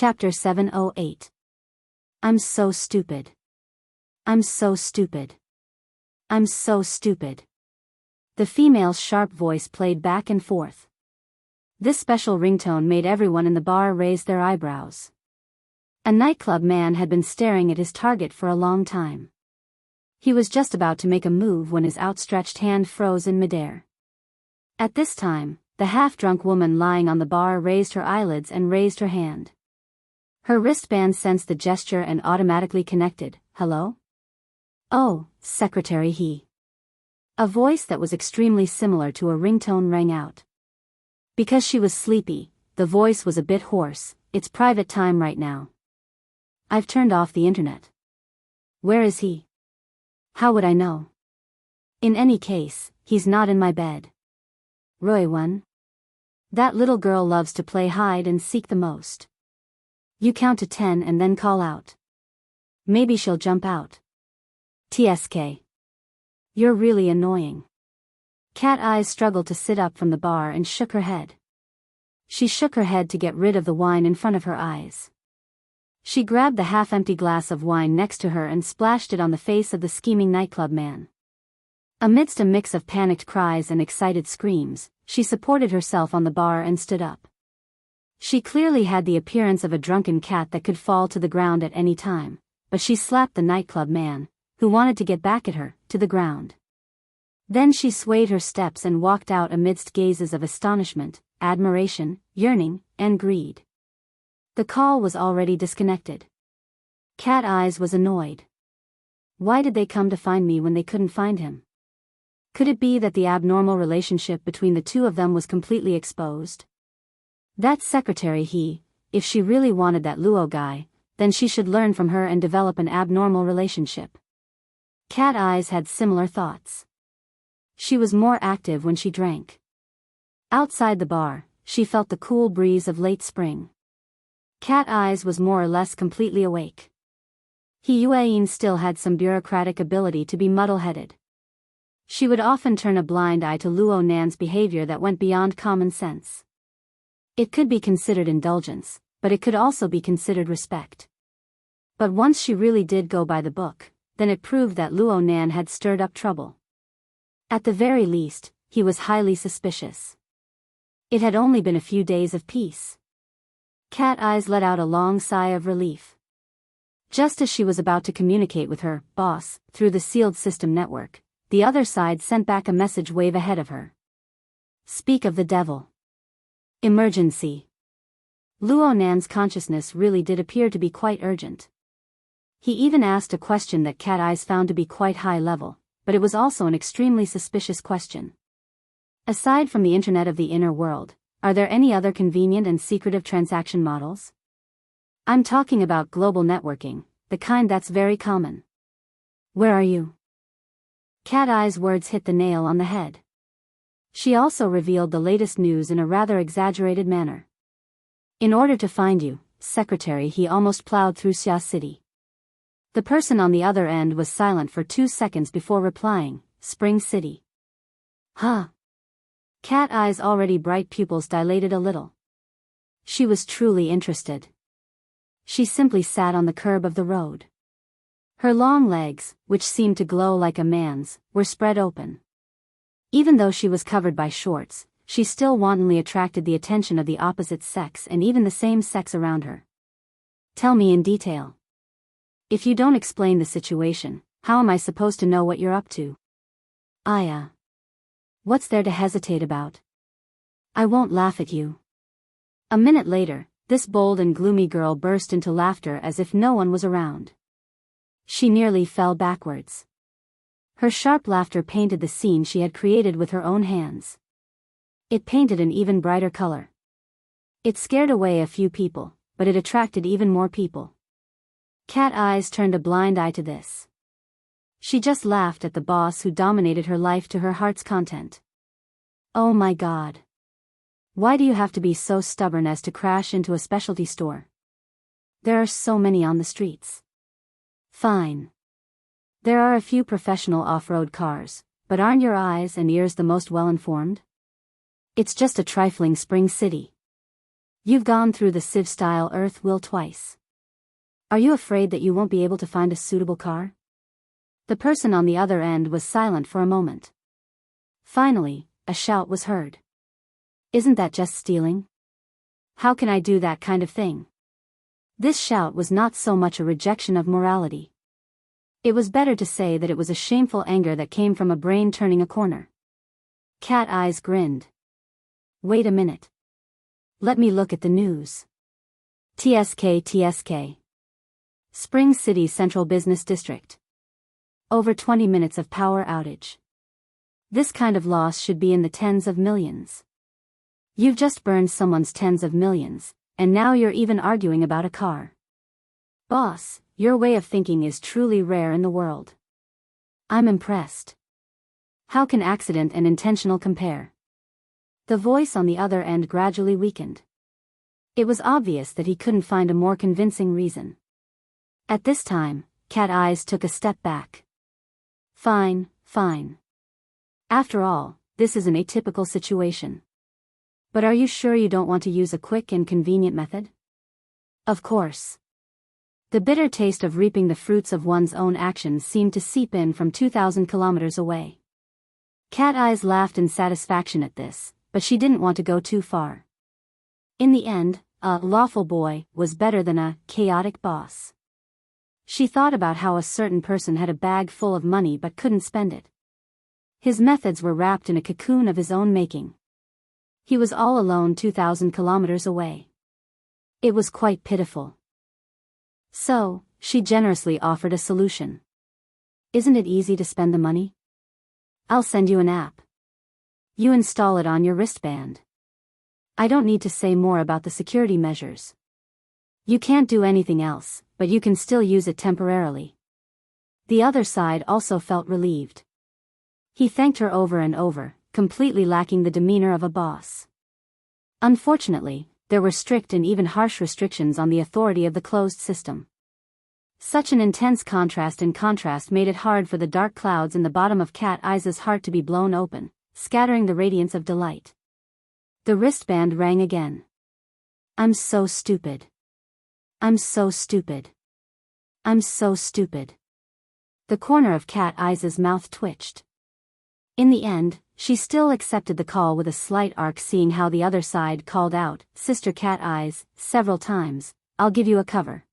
Chapter 708. I'm so stupid. I'm so stupid. I'm so stupid. The female's sharp voice played back and forth. This special ringtone made everyone in the bar raise their eyebrows. A nightclub man had been staring at his target for a long time. He was just about to make a move when his outstretched hand froze in midair. At this time, the half-drunk woman lying on the bar raised her eyelids and raised her hand. Her wristband sensed the gesture and automatically connected. Hello? Oh, Secretary he. A voice that was extremely similar to a ringtone rang out. Because she was sleepy, the voice was a bit hoarse. It's private time right now. I've turned off the internet. Where is he? How would I know? In any case, he's not in my bed. Roy 1. That little girl loves to play hide and seek the most. You count to 10 and then call out. Maybe she'll jump out. TSK. You're really annoying. Cat Eyes struggled to sit up from the bar and shook her head. She shook her head to get rid of the wine in front of her eyes. She grabbed the half-empty glass of wine next to her and splashed it on the face of the scheming nightclub man. Amidst a mix of panicked cries and excited screams, she supported herself on the bar and stood up. She clearly had the appearance of a drunken cat that could fall to the ground at any time, but she slapped the nightclub man, who wanted to get back at her, to the ground. Then she swayed her steps and walked out amidst gazes of astonishment, admiration, yearning, and greed. The call was already disconnected. Cat Eyes was annoyed. Why did they come to find me when they couldn't find him? Could it be that the abnormal relationship between the two of them was completely exposed? That Secretary he, if she really wanted that Luo guy, then she should learn from her and develop an abnormal relationship. Cat Eyes had similar thoughts. She was more active when she drank. Outside the bar, she felt the cool breeze of late spring. Cat Eyes was more or less completely awake. Yuan still had some bureaucratic ability to be muddle-headed. She would often turn a blind eye to Luo Nan's behavior that went beyond common sense. It could be considered indulgence, but it could also be considered respect. But once she really did go by the book, then it proved that Luo Nan had stirred up trouble. At the very least, he was highly suspicious. It had only been a few days of peace. Cat Eyes let out a long sigh of relief. Just as she was about to communicate with her boss through the sealed system network, the other side sent back a message wave ahead of her. Speak of the devil. Emergency. Luo Nan's consciousness really did appear to be quite urgent. He even asked a question that Cat Eyes found to be quite high level, but it was also an extremely suspicious question. Aside from the internet of the inner world, are there any other convenient and secretive transaction models? I'm talking about global networking, the kind that's very common. Where are you? Cat Eyes' words hit the nail on the head. She also revealed the latest news in a rather exaggerated manner. In order to find you, Secretary, he almost plowed through Xia City. The person on the other end was silent for 2 seconds before replying, Spring City. Huh? Cat Eyes' already bright pupils dilated a little. She was truly interested. She simply sat on the curb of the road. Her long legs, which seemed to glow like a man's, were spread open. Even though she was covered by shorts, she still wantonly attracted the attention of the opposite sex and even the same sex around her. Tell me in detail. If you don't explain the situation, how am I supposed to know what you're up to? Aya. What's there to hesitate about? I won't laugh at you. A minute later, this bold and gloomy girl burst into laughter as if no one was around. She nearly fell backwards. Her sharp laughter painted the scene she had created with her own hands. It painted an even brighter color. It scared away a few people, but it attracted even more people. Cat Eyes turned a blind eye to this. She just laughed at the boss who dominated her life to her heart's content. Oh my God. Why do you have to be so stubborn as to crash into a specialty store? There are so many on the streets. Fine. There are a few professional off-road cars, but aren't your eyes and ears the most well-informed? It's just a trifling Spring City. You've gone through the Civ-style Earth wheel twice. Are you afraid that you won't be able to find a suitable car? The person on the other end was silent for a moment. Finally, a shout was heard. Isn't that just stealing? How can I do that kind of thing? This shout was not so much a rejection of morality. It was better to say that it was a shameful anger that came from a brain turning a corner. Cat Eyes grinned. Wait a minute. Let me look at the news. TSK. Spring City Central Business District. Over 20 minutes of power outage. This kind of loss should be in the tens of millions. You've just burned someone's tens of millions, and now you're even arguing about a car. Boss, your way of thinking is truly rare in the world. I'm impressed. How can accident and intentional compare? The voice on the other end gradually weakened. It was obvious that he couldn't find a more convincing reason. At this time, Cat Eyes took a step back. Fine. After all, this is an atypical situation. But are you sure you don't want to use a quick and convenient method? Of course. The bitter taste of reaping the fruits of one's own actions seemed to seep in from 2,000 kilometers away. Cat Eyes laughed in satisfaction at this, but she didn't want to go too far. In the end, a lawful boy was better than a chaotic boss. She thought about how a certain person had a bag full of money but couldn't spend it. His methods were wrapped in a cocoon of his own making. He was all alone 2,000 kilometers away. It was quite pitiful. So, she generously offered a solution. Isn't it easy to spend the money? I'll send you an app. You install it on your wristband. I don't need to say more about the security measures. You can't do anything else, but you can still use it temporarily. The other side also felt relieved. He thanked her over and over, completely lacking the demeanor of a boss. Unfortunately, there were strict and even harsh restrictions on the authority of the closed system. Such an intense contrast made it hard for the dark clouds in the bottom of Cat Eyes' heart to be blown open, scattering the radiance of delight. The wristband rang again. I'm so stupid. I'm so stupid. I'm so stupid. The corner of Cat Eyes' mouth twitched. In the end, she still accepted the call with a slight arc, seeing how the other side called out, Sister Cat Eyes, several times, I'll give you a cover.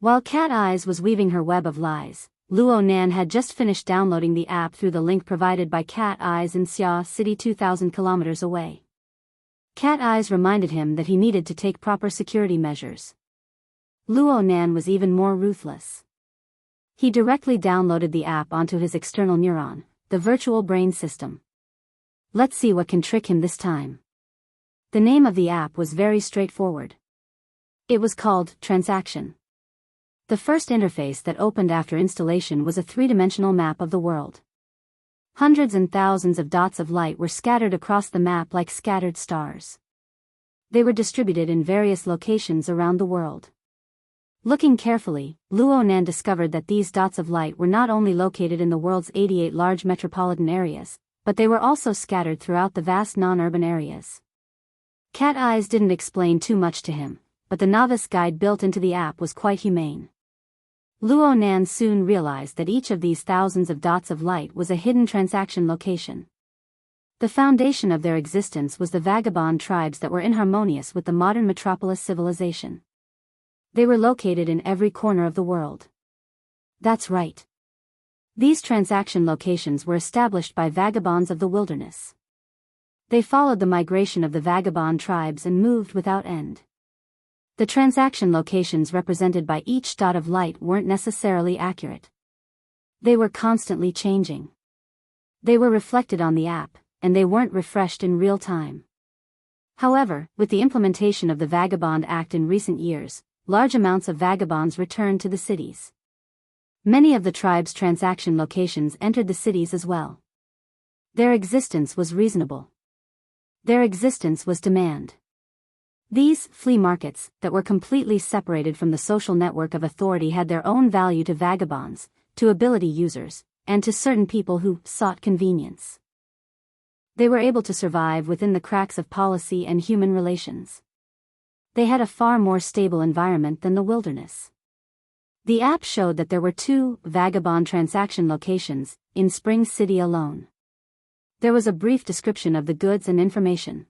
While Cat Eyes was weaving her web of lies, Luo Nan had just finished downloading the app through the link provided by Cat Eyes in Xia City 2,000 kilometers away. Cat Eyes reminded him that he needed to take proper security measures. Luo Nan was even more ruthless. He directly downloaded the app onto his external neuron, the virtual brain system. Let's see what can trick him this time. The name of the app was very straightforward. It was called Transaction. The first interface that opened after installation was a three-dimensional map of the world. Hundreds and thousands of dots of light were scattered across the map like scattered stars. They were distributed in various locations around the world. Looking carefully, Luo Nan discovered that these dots of light were not only located in the world's 88 large metropolitan areas, but they were also scattered throughout the vast non-urban areas. Cat Eyes didn't explain too much to him, but the novice guide built into the app was quite humane. Luo Nan soon realized that each of these thousands of dots of light was a hidden transaction location. The foundation of their existence was the vagabond tribes that were inharmonious with the modern metropolis civilization. They were located in every corner of the world. That's right. These transaction locations were established by vagabonds of the wilderness. They followed the migration of the vagabond tribes and moved without end. The transaction locations represented by each dot of light weren't necessarily accurate. They were constantly changing. They were reflected on the app, and they weren't refreshed in real time. However, with the implementation of the Vagabond Act in recent years, large amounts of vagabonds returned to the cities. Many of the tribe's transaction locations entered the cities as well. Their existence was reasonable. Their existence was demand. These flea markets, that were completely separated from the social network of authority, had their own value to vagabonds, to ability users, and to certain people who sought convenience. They were able to survive within the cracks of policy and human relations. They had a far more stable environment than the wilderness. The app showed that there were 2 vagabond transaction locations in Spring City alone. There was a brief description of the goods and information.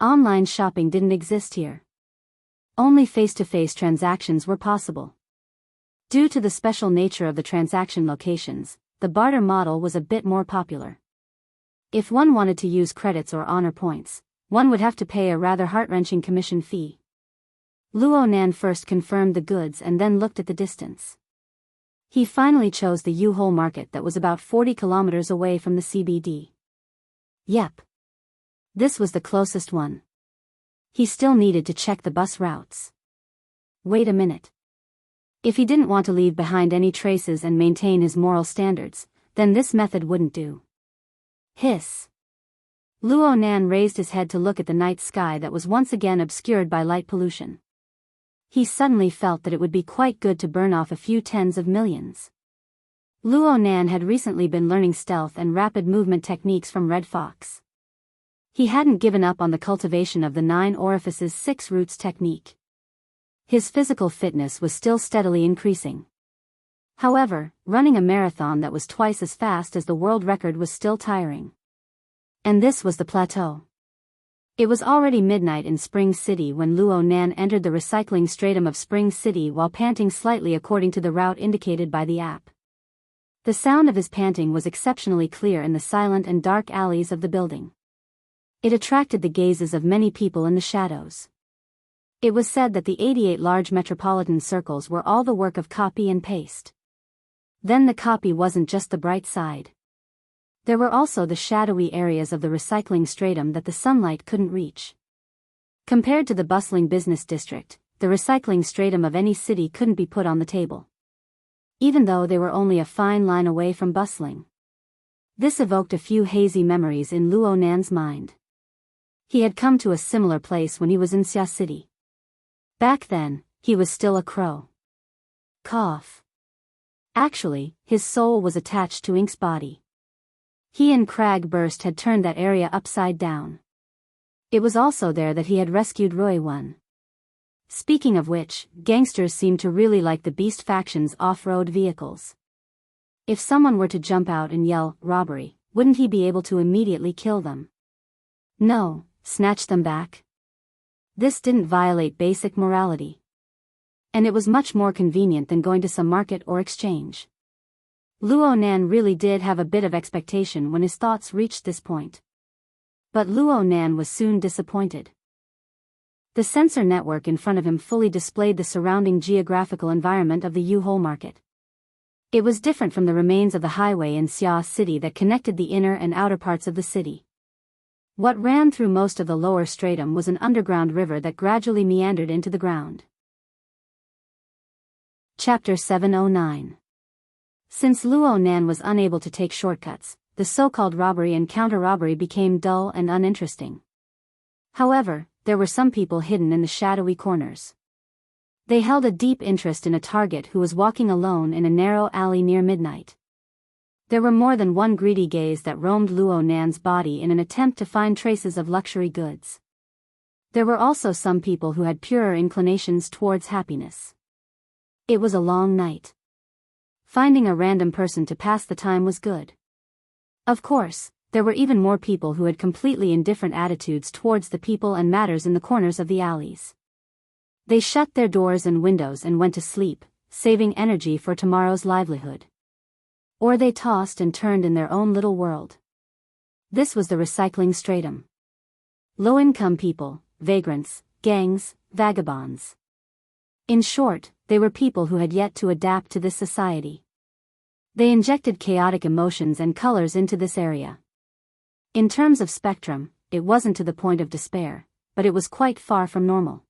Online shopping didn't exist here. Only face-to-face transactions were possible. Due to the special nature of the transaction locations, the barter model was a bit more popular. If one wanted to use credits or honor points, one would have to pay a rather heart-wrenching commission fee. Luo Nan first confirmed the goods and then looked at the distance. He finally chose the U-Hole market that was about 40 kilometers away from the CBD. Yep. This was the closest one. He still needed to check the bus routes. Wait a minute. If he didn't want to leave behind any traces and maintain his moral standards, then this method wouldn't do. Hiss. Luo Nan raised his head to look at the night sky that was once again obscured by light pollution. He suddenly felt that it would be quite good to burn off a few tens of millions. Luo Nan had recently been learning stealth and rapid movement techniques from Red Fox. He hadn't given up on the cultivation of the 9 orifices 6 roots technique. His physical fitness was still steadily increasing. However, running a marathon that was twice as fast as the world record was still tiring. And this was the plateau. It was already midnight in Spring City when Luo Nan entered the recycling stratum of Spring City while panting slightly according to the route indicated by the app. The sound of his panting was exceptionally clear in the silent and dark alleys of the building. It attracted the gazes of many people in the shadows. It was said that the 88 large metropolitan circles were all the work of copy and paste. Then the copy wasn't just the bright side. There were also the shadowy areas of the recycling stratum that the sunlight couldn't reach. Compared to the bustling business district, the recycling stratum of any city couldn't be put on the table. Even though they were only a fine line away from bustling. This evoked a few hazy memories in Luo Nan's mind. He had come to a similar place when he was in Xia City. Back then, he was still a crow. Cough. Actually, his soul was attached to Ink's body. He and Crag Burst had turned that area upside down. It was also there that he had rescued Roy One. Speaking of which, gangsters seemed to really like the Beast faction's off-road vehicles. If someone were to jump out and yell, "robbery," wouldn't he be able to immediately kill them? No, snatch them back. This didn't violate basic morality. And it was much more convenient than going to some market or exchange. Luo Nan really did have a bit of expectation when his thoughts reached this point. But Luo Nan was soon disappointed. The sensor network in front of him fully displayed the surrounding geographical environment of the U-Hole market. It was different from the remains of the highway in Xia City that connected the inner and outer parts of the city. What ran through most of the lower stratum was an underground river that gradually meandered into the ground. Chapter 709. Since Luo Nan was unable to take shortcuts, the so-called robbery and counter-robbery became dull and uninteresting. However, there were some people hidden in the shadowy corners. They held a deep interest in a target who was walking alone in a narrow alley near midnight. There were more than one greedy gaze that roamed Luo Nan's body in an attempt to find traces of luxury goods. There were also some people who had purer inclinations towards happiness. It was a long night. Finding a random person to pass the time was good. Of course, there were even more people who had completely indifferent attitudes towards the people and matters in the corners of the alleys. They shut their doors and windows and went to sleep, saving energy for tomorrow's livelihood. Or they tossed and turned in their own little world. This was the recycling stratum. Low-income people, vagrants, gangs, vagabonds. In short, they were people who had yet to adapt to this society. They injected chaotic emotions and colors into this area. In terms of spectrum, it wasn't to the point of despair, but it was quite far from normal.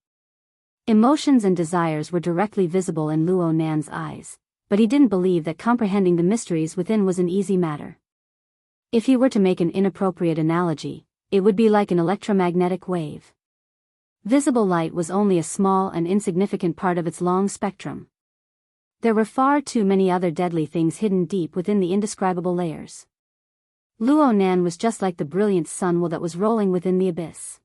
Emotions and desires were directly visible in Luo Nan's eyes, but he didn't believe that comprehending the mysteries within was an easy matter. If he were to make an inappropriate analogy, it would be like an electromagnetic wave. Visible light was only a small and insignificant part of its long spectrum. There were far too many other deadly things hidden deep within the indescribable layers. Luo Nan was just like the brilliant sun that was rolling within the abyss.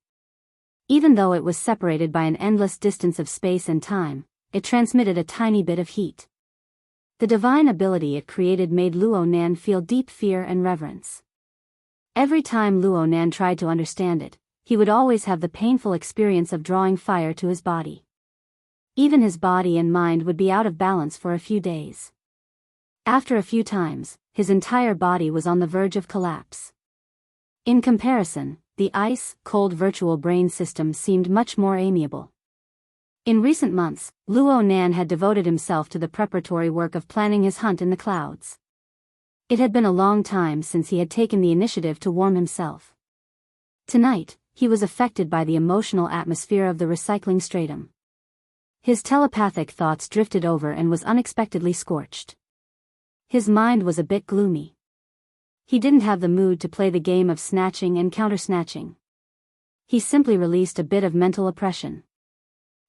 Even though it was separated by an endless distance of space and time, it transmitted a tiny bit of heat. The divine ability it created made Luo Nan feel deep fear and reverence. Every time Luo Nan tried to understand it, he would always have the painful experience of drawing fire to his body. Even his body and mind would be out of balance for a few days. After a few times, his entire body was on the verge of collapse. In comparison, the ice-cold virtual brain system seemed much more amiable. In recent months, Luo Nan had devoted himself to the preparatory work of planning his hunt in the clouds. It had been a long time since he had taken the initiative to warm himself. Tonight, he was affected by the emotional atmosphere of the recycling stratum. His telepathic thoughts drifted over and was unexpectedly scorched. His mind was a bit gloomy. He didn't have the mood to play the game of snatching and counter-snatching. He simply released a bit of mental oppression.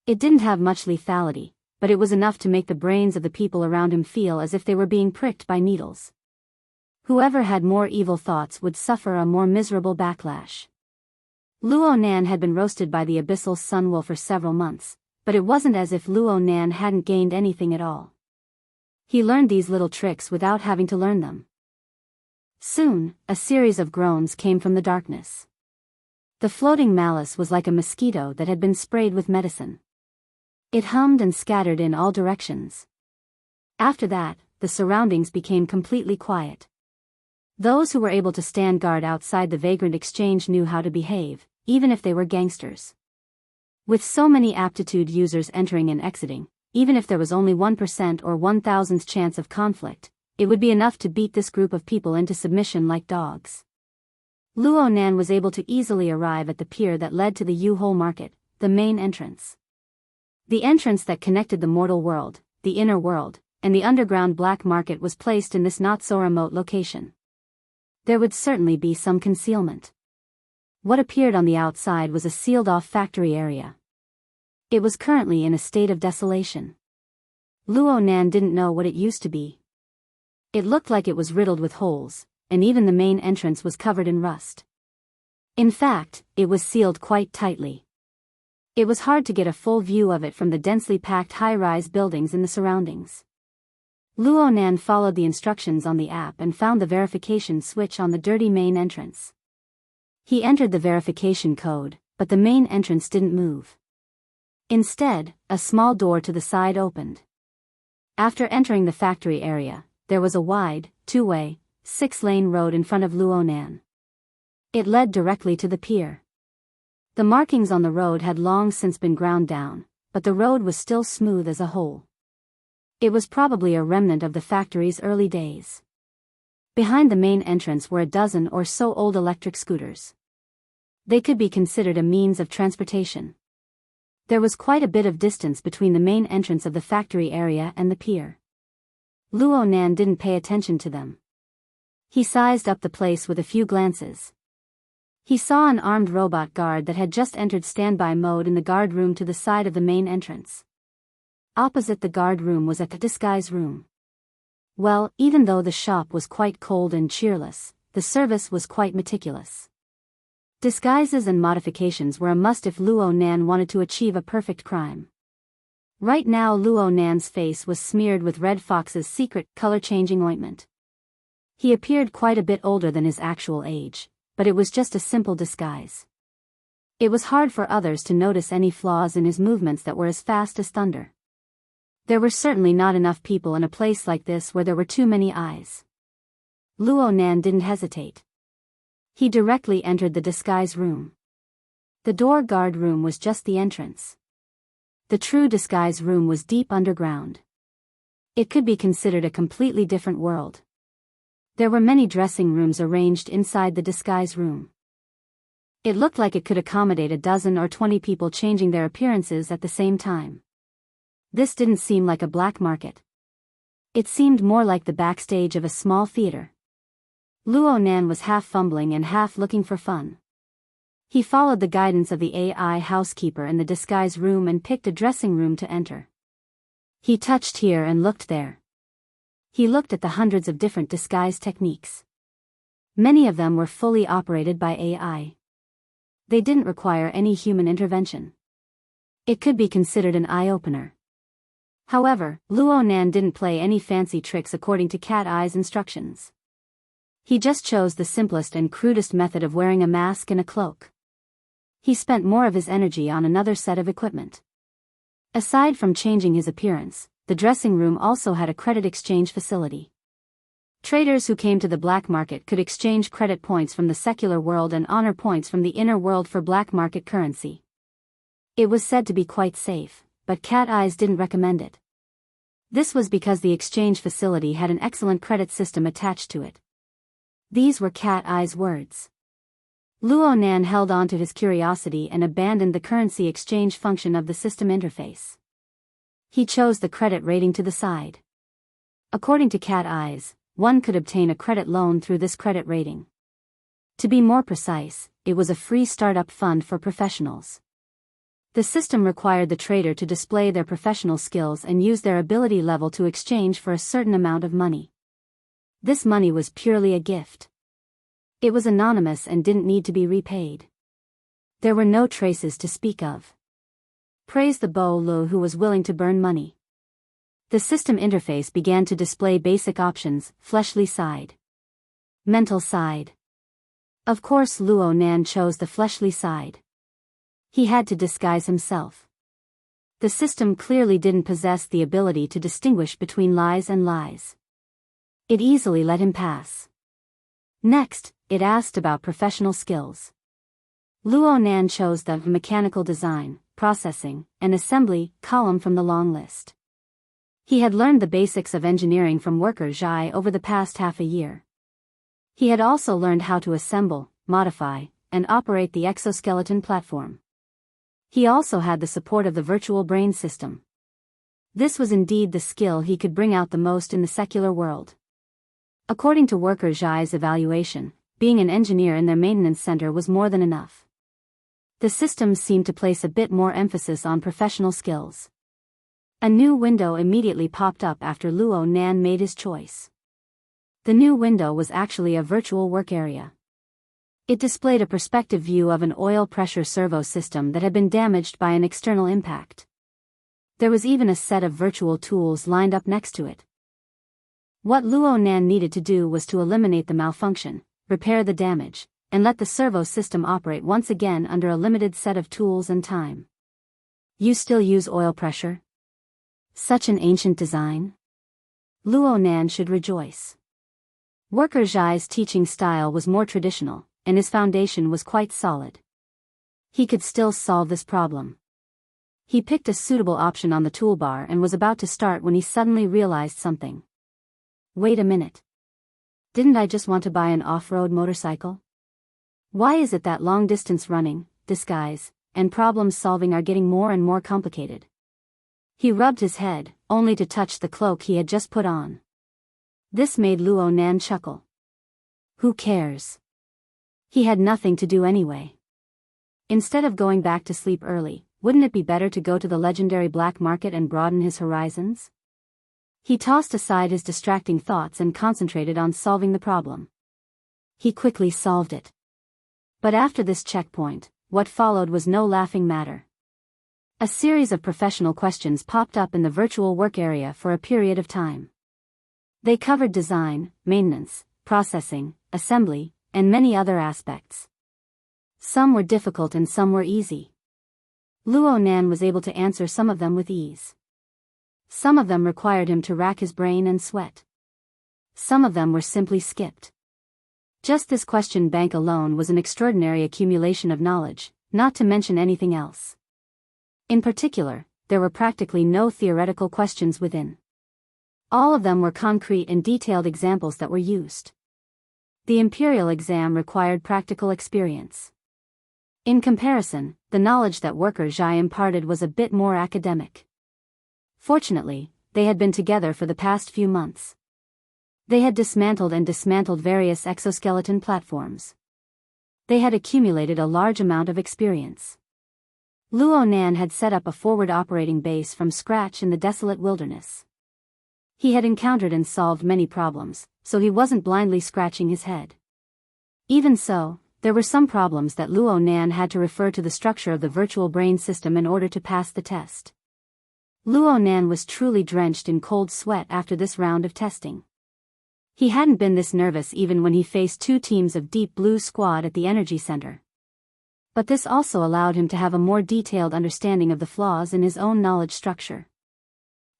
It didn't have much lethality, but it was enough to make the brains of the people around him feel as if they were being pricked by needles. Whoever had more evil thoughts would suffer a more miserable backlash. Luo Nan had been roasted by the abyssal sunwolf for several months, but it wasn't as if Luo Nan hadn't gained anything at all. He learned these little tricks without having to learn them. Soon, a series of groans came from the darkness. The floating malice was like a mosquito that had been sprayed with medicine. It hummed and scattered in all directions. After that, the surroundings became completely quiet. Those who were able to stand guard outside the vagrant exchange knew how to behave, even if they were gangsters. With so many aptitude users entering and exiting, even if there was only 1% or 1,000th chance of conflict, it would be enough to beat this group of people into submission like dogs. Luo Nan was able to easily arrive at the pier that led to the U-Hole Market, the main entrance. The entrance that connected the mortal world, the inner world, and the underground black market was placed in this not-so-remote location. There would certainly be some concealment. What appeared on the outside was a sealed-off factory area. It was currently in a state of desolation. Luo Nan didn't know what it used to be. It looked like it was riddled with holes, and even the main entrance was covered in rust. In fact, it was sealed quite tightly. It was hard to get a full view of it from the densely packed high-rise buildings in the surroundings. Luo Nan followed the instructions on the app and found the verification switch on the dirty main entrance. He entered the verification code, but the main entrance didn't move. Instead, a small door to the side opened. After entering the factory area, there was a wide, two-way, 6-lane road in front of Luo Nan. It led directly to the pier. The markings on the road had long since been ground down, but the road was still smooth as a whole. It was probably a remnant of the factory's early days. Behind the main entrance were a dozen or so old electric scooters. They could be considered a means of transportation. There was quite a bit of distance between the main entrance of the factory area and the pier. Luo Nan didn't pay attention to them. He sized up the place with a few glances. He saw an armed robot guard that had just entered standby mode in the guard room to the side of the main entrance. Opposite the guard room was a disguise room. Well, even though the shop was quite cold and cheerless, the service was quite meticulous. Disguises and modifications were a must if Luo Nan wanted to achieve a perfect crime. Right now Luo Nan's face was smeared with Red Fox's secret color-changing ointment. He appeared quite a bit older than his actual age, but it was just a simple disguise. It was hard for others to notice any flaws in his movements that were as fast as thunder. There were certainly not enough people in a place like this where there were too many eyes. Luo Nan didn't hesitate. He directly entered the disguise room. The door guard room was just the entrance. The true disguise room was deep underground. It could be considered a completely different world. There were many dressing rooms arranged inside the disguise room. It looked like it could accommodate a dozen or 20 people changing their appearances at the same time. This didn't seem like a black market. It seemed more like the backstage of a small theater. Luo Nan was half fumbling and half looking for fun. He followed the guidance of the AI housekeeper in the disguise room and picked a dressing room to enter. He touched here and looked there. He looked at the hundreds of different disguise techniques. Many of them were fully operated by AI. They didn't require any human intervention. It could be considered an eye-opener. However, Luo Nan didn't play any fancy tricks according to Cat Eye's instructions. He just chose the simplest and crudest method of wearing a mask and a cloak. He spent more of his energy on another set of equipment. Aside from changing his appearance, the dressing room also had a credit exchange facility. Traders who came to the black market could exchange credit points from the secular world and honor points from the inner world for black market currency. It was said to be quite safe, but Cat Eyes didn't recommend it. This was because the exchange facility had an excellent credit system attached to it. These were Cat Eye's words. Luo Nan held on to his curiosity and abandoned the currency exchange function of the system interface. He chose the credit rating to the side. According to Cat Eyes, one could obtain a credit loan through this credit rating. To be more precise, it was a free startup fund for professionals. The system required the trader to display their professional skills and use their ability level to exchange for a certain amount of money. This money was purely a gift. It was anonymous and didn't need to be repaid. There were no traces to speak of. Praise the Bo Lu who was willing to burn money. The system interface began to display basic options: fleshly side, mental side. Of course Luo Nan chose the fleshly side. He had to disguise himself. The system clearly didn't possess the ability to distinguish between lies and lies. It easily let him pass. Next, it asked about professional skills. Luo Nan chose the mechanical design, processing, and assembly column from the long list. He had learned the basics of engineering from worker Zhai over the past half a year. He had also learned how to assemble, modify, and operate the exoskeleton platform. He also had the support of the virtual brain system. This was indeed the skill he could bring out the most in the secular world. According to worker Zhai's evaluation, being an engineer in their maintenance center was more than enough. The system seemed to place a bit more emphasis on professional skills. A new window immediately popped up after Luo Nan made his choice. The new window was actually a virtual work area. It displayed a perspective view of an oil pressure servo system that had been damaged by an external impact. There was even a set of virtual tools lined up next to it. What Luo Nan needed to do was to eliminate the malfunction, repair the damage, and let the servo system operate once again under a limited set of tools and time. You still use oil pressure? Such an ancient design? Luo Nan should rejoice. Worker Zhai's teaching style was more traditional, and his foundation was quite solid. He could still solve this problem. He picked a suitable option on the toolbar and was about to start when he suddenly realized something. Wait a minute. Didn't I just want to buy an off-road motorcycle? Why is it that long-distance running, disguise, and problem-solving are getting more and more complicated? He rubbed his head, only to touch the cloak he had just put on. This made Luo Nan chuckle. Who cares? He had nothing to do anyway. Instead of going back to sleep early, wouldn't it be better to go to the legendary black market and broaden his horizons? He tossed aside his distracting thoughts and concentrated on solving the problem. He quickly solved it. But after this checkpoint, what followed was no laughing matter. A series of professional questions popped up in the virtual work area for a period of time. They covered design, maintenance, processing, assembly, and many other aspects. Some were difficult and some were easy. Luo Nan was able to answer some of them with ease. Some of them required him to rack his brain and sweat. Some of them were simply skipped. Just this question bank alone was an extraordinary accumulation of knowledge, not to mention anything else. In particular, there were practically no theoretical questions within. All of them were concrete and detailed examples that were used. The Imperial exam required practical experience. In comparison, the knowledge that worker Zhai imparted was a bit more academic. Fortunately, they had been together for the past few months. They had dismantled various exoskeleton platforms. They had accumulated a large amount of experience. Luo Nan had set up a forward operating base from scratch in the desolate wilderness. He had encountered and solved many problems, so he wasn't blindly scratching his head. Even so, there were some problems that Luo Nan had to refer to the structure of the virtual brain system in order to pass the test. Luo Nan was truly drenched in cold sweat after this round of testing. He hadn't been this nervous even when he faced 2 teams of Deep Blue Squad at the Energy Center. But this also allowed him to have a more detailed understanding of the flaws in his own knowledge structure.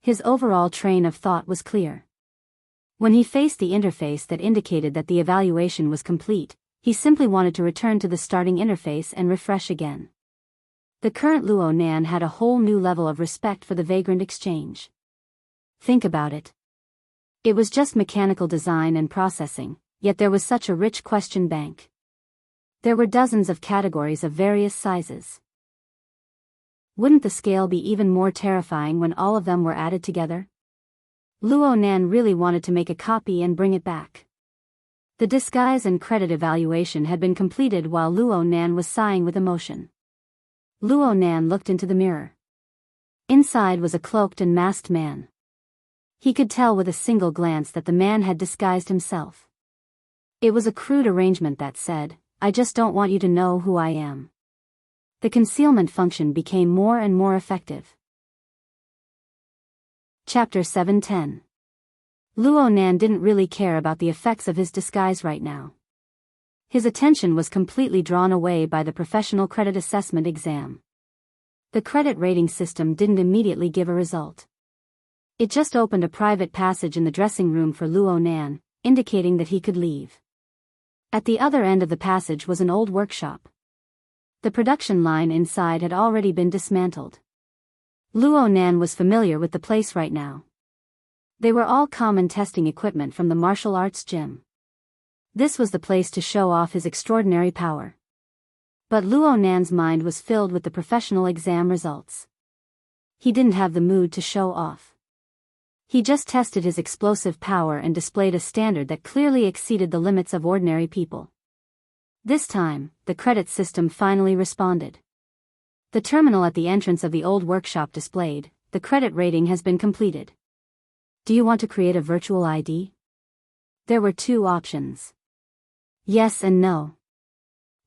His overall train of thought was clear. When he faced the interface that indicated that the evaluation was complete, he simply wanted to return to the starting interface and refresh again. The current Luo Nan had a whole new level of respect for the Vagrant Exchange. Think about it. It was just mechanical design and processing, yet there was such a rich question bank. There were dozens of categories of various sizes. Wouldn't the scale be even more terrifying when all of them were added together? Luo Nan really wanted to make a copy and bring it back. The disguise and credit evaluation had been completed while Luo Nan was sighing with emotion. Luo Nan looked into the mirror. Inside was a cloaked and masked man. He could tell with a single glance that the man had disguised himself. It was a crude arrangement that said, "I just don't want you to know who I am." The concealment function became more and more effective. Chapter 710. Luo Nan didn't really care about the effects of his disguise right now. His attention was completely drawn away by the professional credit assessment exam. The credit rating system didn't immediately give a result. It just opened a private passage in the dressing room for Luo Nan, indicating that he could leave. At the other end of the passage was an old workshop. The production line inside had already been dismantled. Luo Nan was familiar with the place right now. They were all common testing equipment from the martial arts gym. This was the place to show off his extraordinary power. But Luo Nan's mind was filled with the professional exam results. He didn't have the mood to show off. He just tested his explosive power and displayed a standard that clearly exceeded the limits of ordinary people. This time, the credit system finally responded. The terminal at the entrance of the old workshop displayed, "The credit rating has been completed. Do you want to create a virtual ID?" There were 2 options. Yes and no.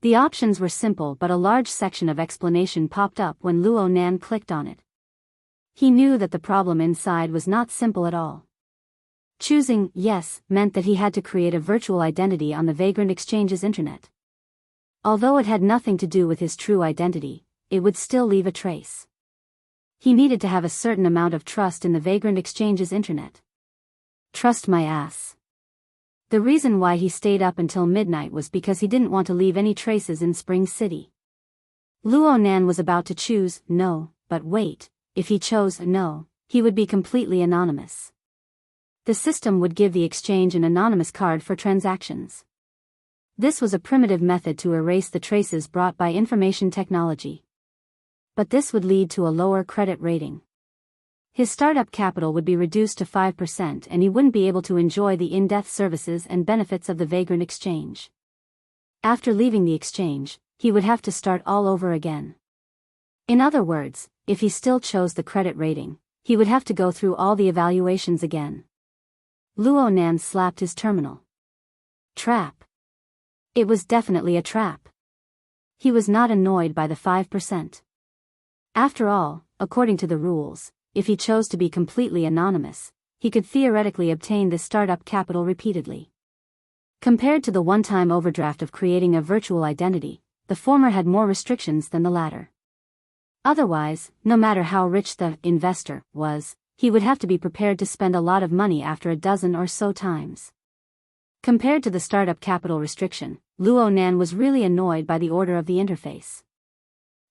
The options were simple, but a large section of explanation popped up when Luo Nan clicked on it. He knew that the problem inside was not simple at all. Choosing yes meant that he had to create a virtual identity on the Vagrant Exchange's internet. Although it had nothing to do with his true identity, it would still leave a trace. He needed to have a certain amount of trust in the Vagrant Exchange's internet. Trust my ass. The reason why he stayed up until midnight was because he didn't want to leave any traces in Spring City. Luo Nan was about to choose no, but wait, if he chose no, he would be completely anonymous. The system would give the exchange an anonymous card for transactions. This was a primitive method to erase the traces brought by information technology. But this would lead to a lower credit rating. His startup capital would be reduced to 5% and he wouldn't be able to enjoy the in-depth services and benefits of the Vagrant Exchange. After leaving the exchange, he would have to start all over again. In other words, if he still chose the credit rating, he would have to go through all the evaluations again. Luo Nan slapped his terminal. Trap. It was definitely a trap. He was not annoyed by the 5%. After all, according to the rules, if he chose to be completely anonymous, he could theoretically obtain this startup capital repeatedly. Compared to the one-time overdraft of creating a virtual identity, the former had more restrictions than the latter. Otherwise, no matter how rich the investor was, he would have to be prepared to spend a lot of money after a dozen or so times. Compared to the startup capital restriction, Luo Nan was really annoyed by the order of the interface.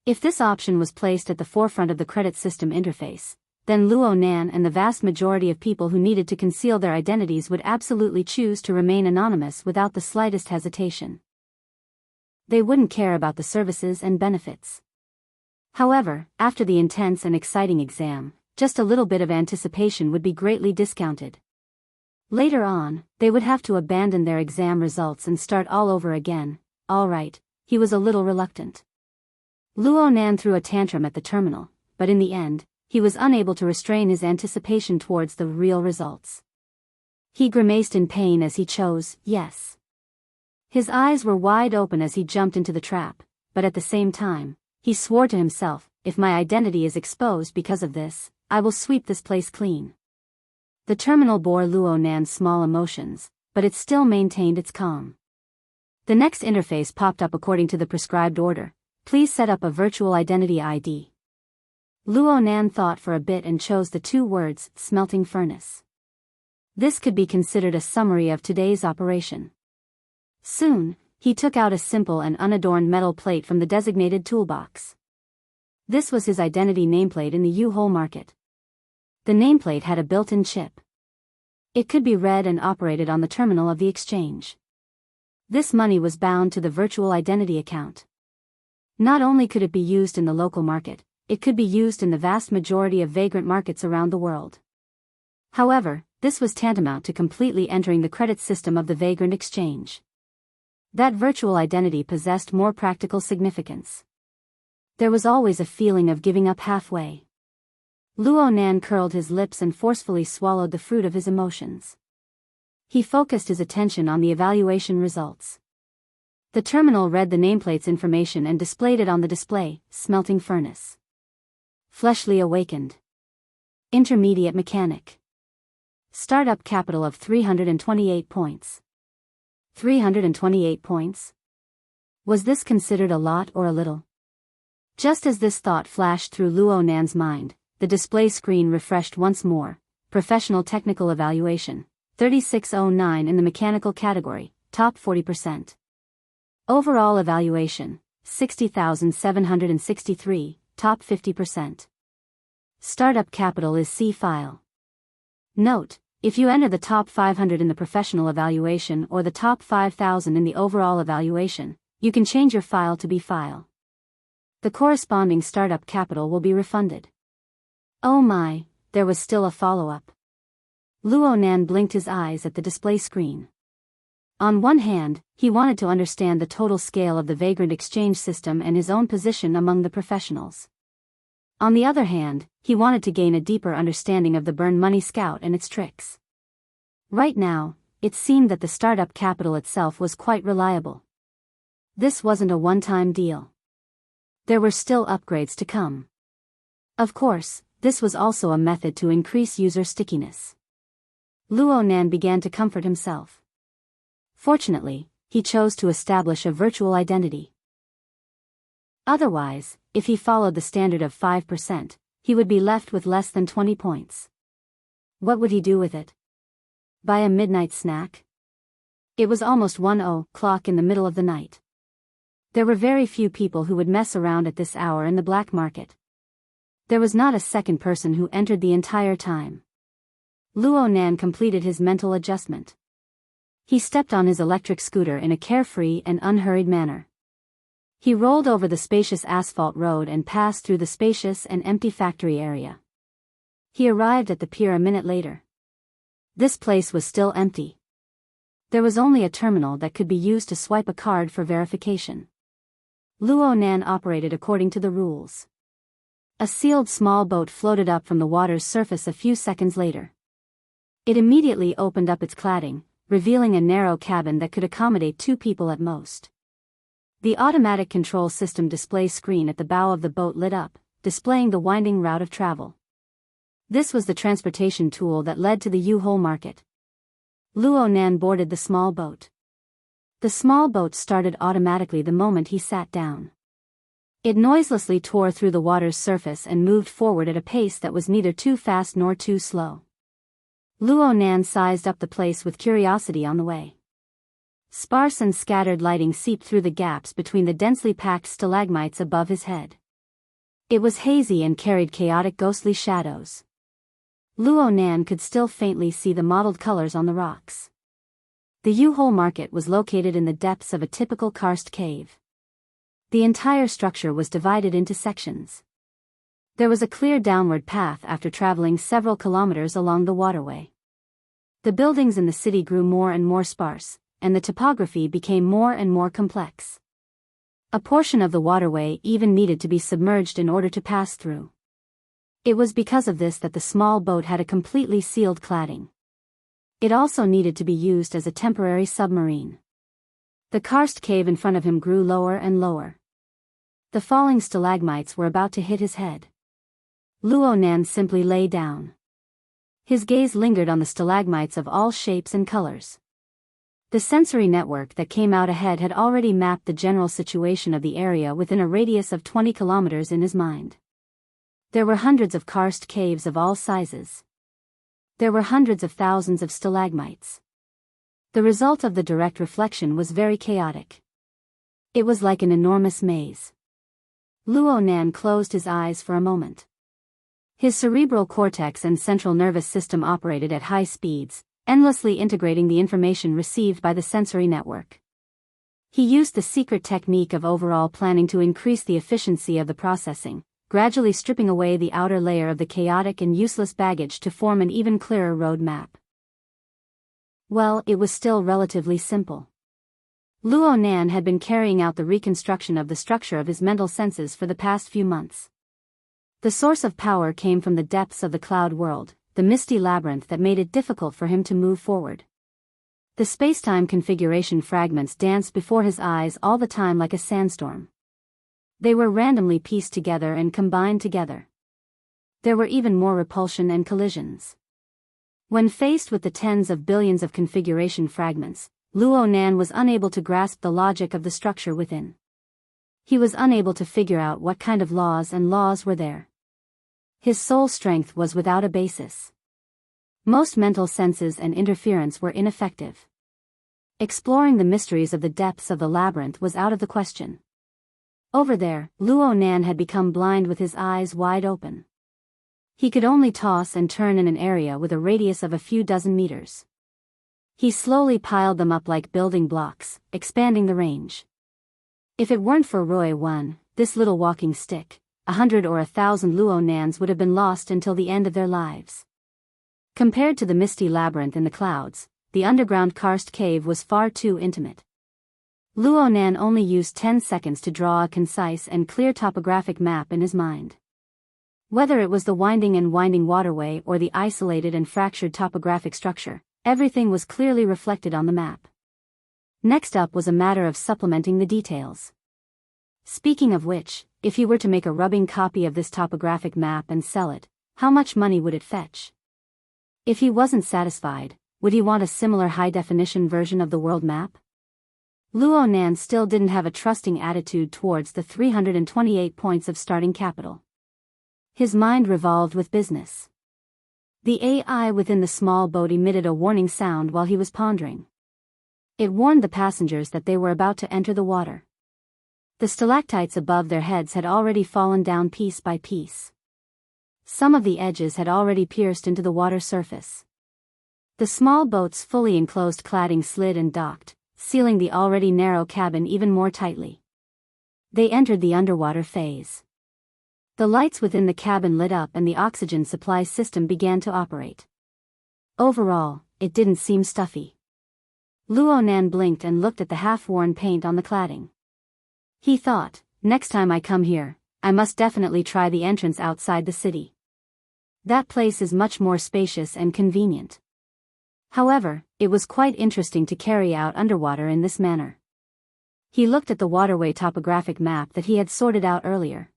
If this option was placed at the forefront of the credit system interface, then Luo Nan and the vast majority of people who needed to conceal their identities would absolutely choose to remain anonymous without the slightest hesitation. They wouldn't care about the services and benefits. However, after the intense and exciting exam, just a little bit of anticipation would be greatly discounted. Later on, they would have to abandon their exam results and start all over again. All right, he was a little reluctant. Luo Nan threw a tantrum at the terminal, but in the end, he was unable to restrain his anticipation towards the real results. He grimaced in pain as he chose yes. His eyes were wide open as he jumped into the trap, but at the same time, he swore to himself, if my identity is exposed because of this, I will sweep this place clean. The terminal bore Luo Nan's small emotions, but it still maintained its calm. The next interface popped up according to the prescribed order. Please set up a virtual identity ID. Luo Nan thought for a bit and chose the 2 words, smelting furnace. This could be considered a summary of today's operation. Soon, he took out a simple and unadorned metal plate from the designated toolbox. This was his identity nameplate in the U-Hole market. The nameplate had a built-in chip. It could be read and operated on the terminal of the exchange. This money was bound to the virtual identity account. Not only could it be used in the local market, it could be used in the vast majority of vagrant markets around the world. However, this was tantamount to completely entering the credit system of the vagrant exchange. That virtual identity possessed more practical significance. There was always a feeling of giving up halfway. Luo Nan curled his lips and forcefully swallowed the fruit of his emotions. He focused his attention on the evaluation results. The terminal read the nameplate's information and displayed it on the display, smelting furnace. Fleshly awakened. Intermediate mechanic. Startup capital of 328 points. 328 points? Was this considered a lot or a little? Just as this thought flashed through Luo Nan's mind, the display screen refreshed once more. Professional technical evaluation, 3609 in the mechanical category, top 40%. Overall evaluation, 60,763, top 50%. Startup capital is C file. Note, if you enter the top 500 in the professional evaluation or the top 5,000 in the overall evaluation, you can change your file to B file. The corresponding startup capital will be refunded. Oh my, there was still a follow-up. Luo Nan blinked his eyes at the display screen. On one hand, he wanted to understand the total scale of the vagrant exchange system and his own position among the professionals. On the other hand, he wanted to gain a deeper understanding of the Burn Money Scout and its tricks. Right now, it seemed that the startup capital itself was quite reliable. This wasn't a one-time deal. There were still upgrades to come. Of course, this was also a method to increase user stickiness. Luo Nan began to comfort himself. Fortunately, he chose to establish a virtual identity. Otherwise, if he followed the standard of 5%, he would be left with less than 20 points. What would he do with it? Buy a midnight snack? It was almost 1:00 in the middle of the night. There were very few people who would mess around at this hour in the black market. There was not a second person who entered the entire time. Luo Nan completed his mental adjustment. He stepped on his electric scooter in a carefree and unhurried manner. He rolled over the spacious asphalt road and passed through the spacious and empty factory area. He arrived at the pier a minute later. This place was still empty. There was only a terminal that could be used to swipe a card for verification. Luo Nan operated according to the rules. A sealed small boat floated up from the water's surface a few seconds later. It immediately opened up its cladding, revealing a narrow cabin that could accommodate 2 people at most. The automatic control system display screen at the bow of the boat lit up, displaying the winding route of travel. This was the transportation tool that led to the U-Hole market. Luo Nan boarded the small boat. The small boat started automatically the moment he sat down. It noiselessly tore through the water's surface and moved forward at a pace that was neither too fast nor too slow. Luo Nan sized up the place with curiosity on the way. Sparse and scattered lighting seeped through the gaps between the densely packed stalagmites above his head. It was hazy and carried chaotic ghostly shadows. Luo Nan could still faintly see the mottled colors on the rocks. The U-Hole market was located in the depths of a typical karst cave. The entire structure was divided into sections. There was a clear downward path after traveling several kilometers along the waterway. The buildings in the city grew more and more sparse, and the topography became more and more complex. A portion of the waterway even needed to be submerged in order to pass through. It was because of this that the small boat had a completely sealed cladding. It also needed to be used as a temporary submarine. The karst cave in front of him grew lower and lower. The falling stalagmites were about to hit his head. Luo Nan simply lay down. His gaze lingered on the stalagmites of all shapes and colors. The sensory network that came out ahead had already mapped the general situation of the area within a radius of 20 kilometers in his mind. There were hundreds of karst caves of all sizes. There were hundreds of thousands of stalagmites. The result of the direct reflection was very chaotic. It was like an enormous maze. Luo Nan closed his eyes for a moment. His cerebral cortex and central nervous system operated at high speeds, endlessly integrating the information received by the sensory network. He used the secret technique of overall planning to increase the efficiency of the processing, gradually stripping away the outer layer of the chaotic and useless baggage to form an even clearer road map. Well, it was still relatively simple. Luo Nan had been carrying out the reconstruction of the structure of his mental senses for the past few months. The source of power came from the depths of the cloud world, the misty labyrinth that made it difficult for him to move forward. The spacetime configuration fragments danced before his eyes all the time like a sandstorm. They were randomly pieced together and combined together. There were even more repulsion and collisions. When faced with the tens of billions of configuration fragments, Luo Nan was unable to grasp the logic of the structure within. He was unable to figure out what kind of laws were there. His soul strength was without a basis. Most mental senses and interference were ineffective. Exploring the mysteries of the depths of the labyrinth was out of the question. Over there, Luo Nan had become blind with his eyes wide open. He could only toss and turn in an area with a radius of a few dozen meters. He slowly piled them up like building blocks, expanding the range. If it weren't for Roy 1, this little walking stick, 100 or 1,000 Luo Nans would have been lost until the end of their lives. Compared to the misty labyrinth in the clouds, the underground karst cave was far too intimate. Luo Nan only used 10 seconds to draw a concise and clear topographic map in his mind. Whether it was the winding and winding waterway or the isolated and fractured topographic structure, everything was clearly reflected on the map. Next up was a matter of supplementing the details. Speaking of which, if he were to make a rubbing copy of this topographic map and sell it, how much money would it fetch? If he wasn't satisfied, would he want a similar high-definition version of the world map? Luo Nan still didn't have a trusting attitude towards the 328 points of starting capital. His mind revolved with business. The AI within the small boat emitted a warning sound while he was pondering. It warned the passengers that they were about to enter the water. The stalactites above their heads had already fallen down piece by piece. Some of the edges had already pierced into the water surface. The small boat's fully enclosed cladding slid and docked, sealing the already narrow cabin even more tightly. They entered the underwater phase. The lights within the cabin lit up and the oxygen supply system began to operate. Overall, it didn't seem stuffy. Luo Nan blinked and looked at the half-worn paint on the cladding. He thought, next time I come here, I must definitely try the entrance outside the city. That place is much more spacious and convenient. However, it was quite interesting to carry out underwater in this manner. He looked at the waterway topographic map that he had sorted out earlier.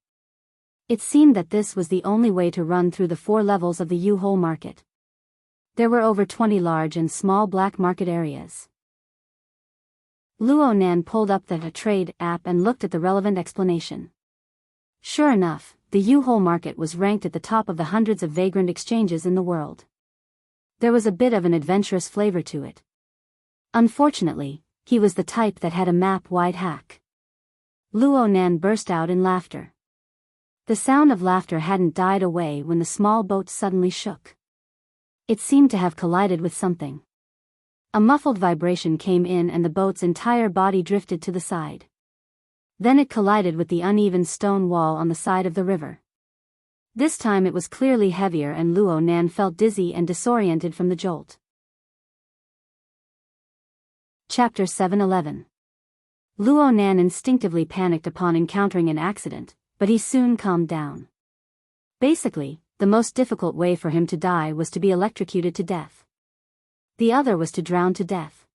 It seemed that this was the only way to run through the 4 levels of the U-Hole market. There were over 20 large and small black market areas. Luo Nan pulled up the trade app and looked at the relevant explanation. Sure enough, the U-Hole market was ranked at the top of the hundreds of vagrant exchanges in the world. There was a bit of an adventurous flavor to it. Unfortunately, he was the type that had a map-wide hack. Luo Nan burst out in laughter. The sound of laughter hadn't died away when the small boat suddenly shook. It seemed to have collided with something. A muffled vibration came in and the boat's entire body drifted to the side. Then it collided with the uneven stone wall on the side of the river. This time it was clearly heavier and Luo Nan felt dizzy and disoriented from the jolt. Chapter 711. Luo Nan instinctively panicked upon encountering an accident, but he soon calmed down. Basically, the most difficult way for him to die was to be electrocuted to death. The other was to drown to death.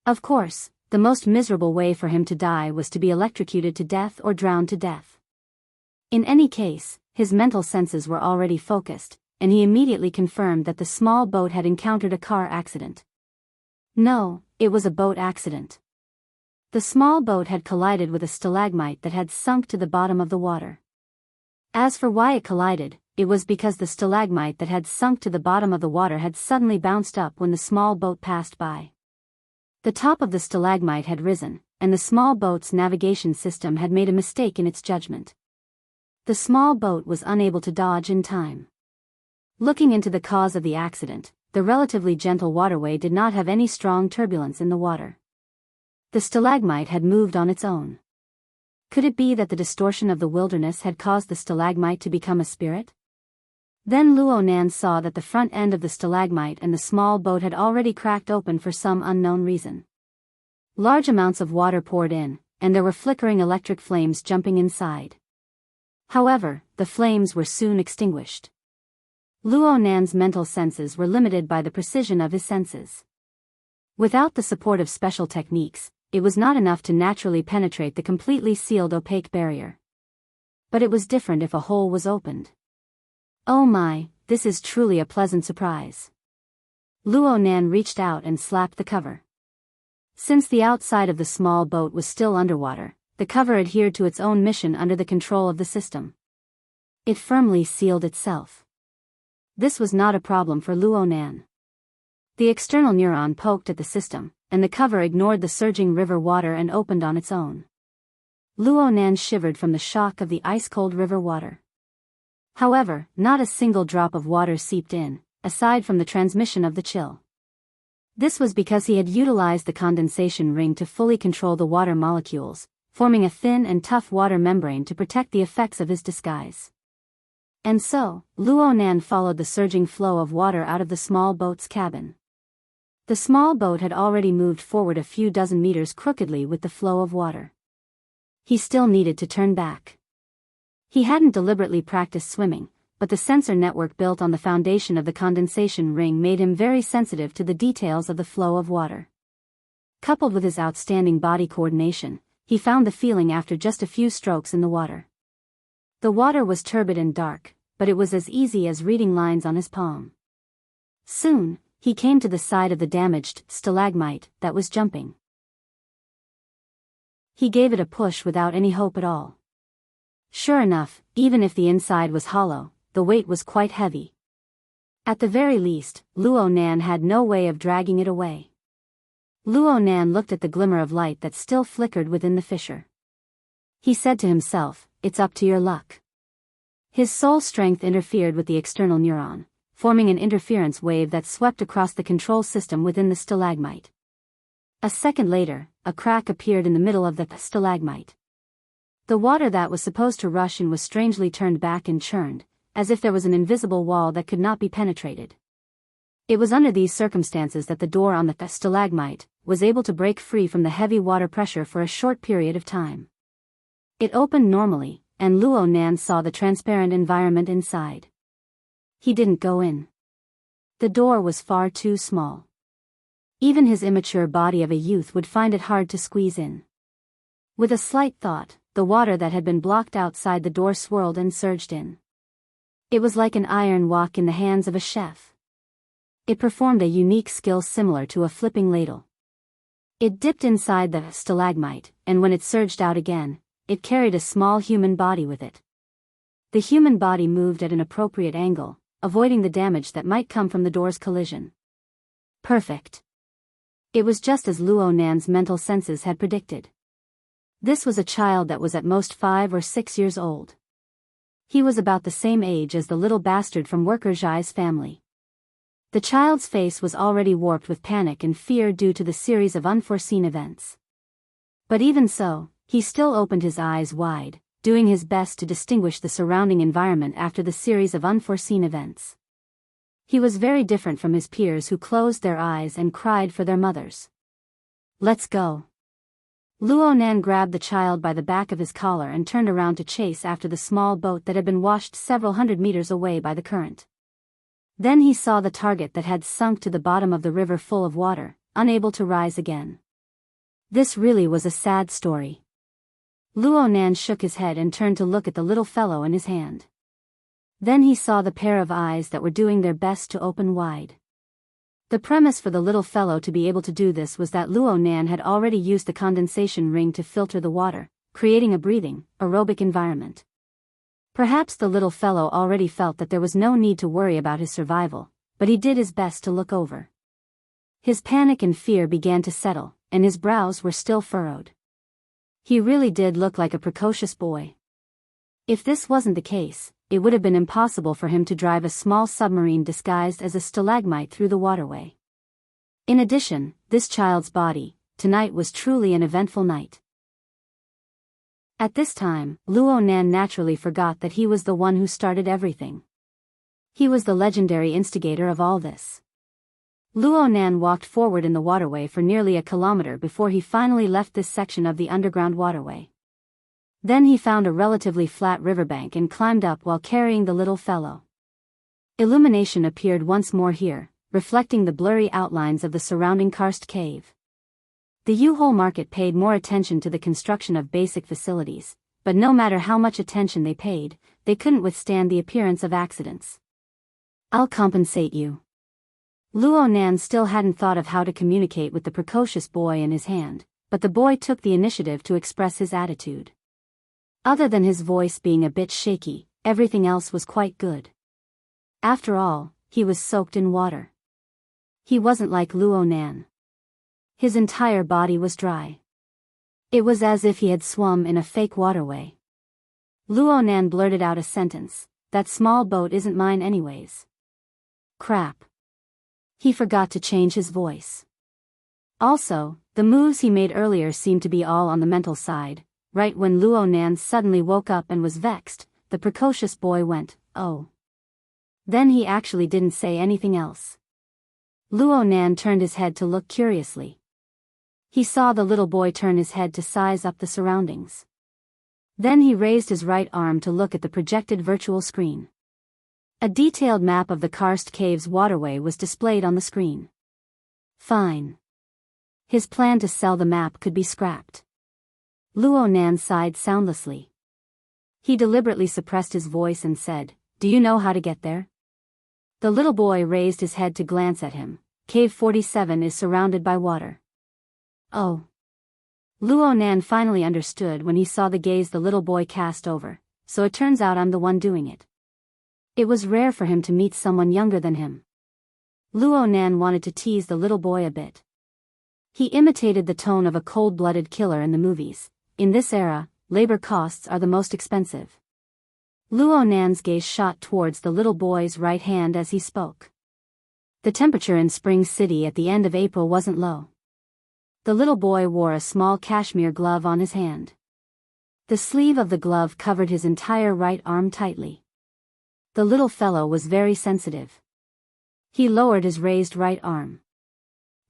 Of course, The most miserable way for him to die was to be electrocuted to death or drowned to death. In any case, his mental senses were already focused, and he immediately confirmed that the small boat had encountered a car accident. No, it was a boat accident. The small boat had collided with a stalagmite that had sunk to the bottom of the water. As for why it collided, it was because the stalagmite that had sunk to the bottom of the water had suddenly bounced up when the small boat passed by. The top of the stalagmite had risen, and the small boat's navigation system had made a mistake in its judgment. The small boat was unable to dodge in time. Looking into the cause of the accident, the relatively gentle waterway did not have any strong turbulence in the water. The stalagmite had moved on its own. Could it be that the distortion of the wilderness had caused the stalagmite to become a spirit? Then Luo Nan saw that the front end of the stalagmite and the small boat had already cracked open for some unknown reason. Large amounts of water poured in, and there were flickering electric flames jumping inside. However, the flames were soon extinguished. Luo Nan's mental senses were limited by the precision of his senses. Without the support of special techniques, it was not enough to naturally penetrate the completely sealed opaque barrier. But it was different if a hole was opened. Oh my, this is truly a pleasant surprise. Luo Nan reached out and slapped the cover. Since the outside of the small boat was still underwater, the cover adhered to its own mission under the control of the system. It firmly sealed itself. This was not a problem for Luo Nan. The external neuron poked at the system, and the cover ignored the surging river water and opened on its own. Luo Nan shivered from the shock of the ice-cold river water. However, not a single drop of water seeped in, aside from the transmission of the chill. This was because he had utilized the condensation ring to fully control the water molecules, forming a thin and tough water membrane to protect the effects of his disguise. And so, Luo Nan followed the surging flow of water out of the small boat's cabin. The small boat had already moved forward a few dozen meters crookedly with the flow of water. He still needed to turn back. He hadn't deliberately practiced swimming, but the sensor network built on the foundation of the condensation ring made him very sensitive to the details of the flow of water. Coupled with his outstanding body coordination, he found the feeling after just a few strokes in the water. The water was turbid and dark, but it was as easy as reading lines on his palm. Soon, he came to the side of the damaged stalagmite that was jumping. He gave it a push without any hope at all. Sure enough, even if the inside was hollow, the weight was quite heavy. At the very least, Luo Nan had no way of dragging it away. Luo Nan looked at the glimmer of light that still flickered within the fissure. He said to himself, "It's up to your luck." His soul strength interfered with the external neuron, forming an interference wave that swept across the control system within the stalagmite. A second later, a crack appeared in the middle of the stalagmite. The water that was supposed to rush in was strangely turned back and churned, as if there was an invisible wall that could not be penetrated. It was under these circumstances that the door on the stalagmite was able to break free from the heavy water pressure for a short period of time. It opened normally, and Luo Nan saw the transparent environment inside. He didn't go in. The door was far too small. Even his immature body of a youth would find it hard to squeeze in. With a slight thought, the water that had been blocked outside the door swirled and surged in. It was like an iron wok in the hands of a chef. It performed a unique skill similar to a flipping ladle. It dipped inside the stalagmite, and when it surged out again, it carried a small human body with it. The human body moved at an appropriate angle, avoiding the damage that might come from the door's collision. Perfect. It was just as Luo Nan's mental senses had predicted. This was a child that was at most 5 or 6 years old. He was about the same age as the little bastard from Worker Zhai's family. The child's face was already warped with panic and fear due to the series of unforeseen events. But even so, he still opened his eyes wide, doing his best to distinguish the surrounding environment after the series of unforeseen events. He was very different from his peers who closed their eyes and cried for their mothers. "Let's go." Luo Nan grabbed the child by the back of his collar and turned around to chase after the small boat that had been washed several hundred meters away by the current. Then he saw the target that had sunk to the bottom of the river full of water, unable to rise again. This really was a sad story. Luo Nan shook his head and turned to look at the little fellow in his hand. Then he saw the pair of eyes that were doing their best to open wide. The premise for the little fellow to be able to do this was that Luo Nan had already used the condensation ring to filter the water, creating a breathing, aerobic environment. Perhaps the little fellow already felt that there was no need to worry about his survival, but he did his best to look over. His panic and fear began to settle, and his brows were still furrowed. He really did look like a precocious boy. If this wasn't the case, it would have been impossible for him to drive a small submarine disguised as a stalagmite through the waterway. In addition, this child's body, tonight was truly an eventful night. At this time, Luo Nan naturally forgot that he was the one who started everything. He was the legendary instigator of all this. Luo Nan walked forward in the waterway for nearly a kilometer before he finally left this section of the underground waterway. Then he found a relatively flat riverbank and climbed up while carrying the little fellow. Illumination appeared once more here, reflecting the blurry outlines of the surrounding karst cave. The U-Hole market paid more attention to the construction of basic facilities, but no matter how much attention they paid, they couldn't withstand the appearance of accidents. "I'll compensate you." Luo Nan still hadn't thought of how to communicate with the precocious boy in his hand, but the boy took the initiative to express his attitude. Other than his voice being a bit shaky, everything else was quite good. After all, he was soaked in water. He wasn't like Luo Nan. His entire body was dry. It was as if he had swum in a fake waterway. Luo Nan blurted out a sentence, "That small boat isn't mine anyways." Crap. He forgot to change his voice. Also, the moves he made earlier seemed to be all on the mental side. Right when Luo Nan suddenly woke up and was vexed, the precocious boy went, "Oh." Then he actually didn't say anything else. Luo Nan turned his head to look curiously. He saw the little boy turn his head to size up the surroundings. Then he raised his right arm to look at the projected virtual screen. A detailed map of the karst cave's waterway was displayed on the screen. Fine. His plan to sell the map could be scrapped. Luo Nan sighed soundlessly. He deliberately suppressed his voice and said, "Do you know how to get there?" The little boy raised his head to glance at him. "Cave 47 is surrounded by water." Oh. Luo Nan finally understood when he saw the gaze the little boy cast over, so it turns out I'm the one doing it. It was rare for him to meet someone younger than him. Luo Nan wanted to tease the little boy a bit. He imitated the tone of a cold-blooded killer in the movies. In this era, labor costs are the most expensive. Luo Nan's gaze shot towards the little boy's right hand as he spoke. The temperature in Spring City at the end of April wasn't low. The little boy wore a small cashmere glove on his hand. The sleeve of the glove covered his entire right arm tightly. The little fellow was very sensitive. He lowered his raised right arm.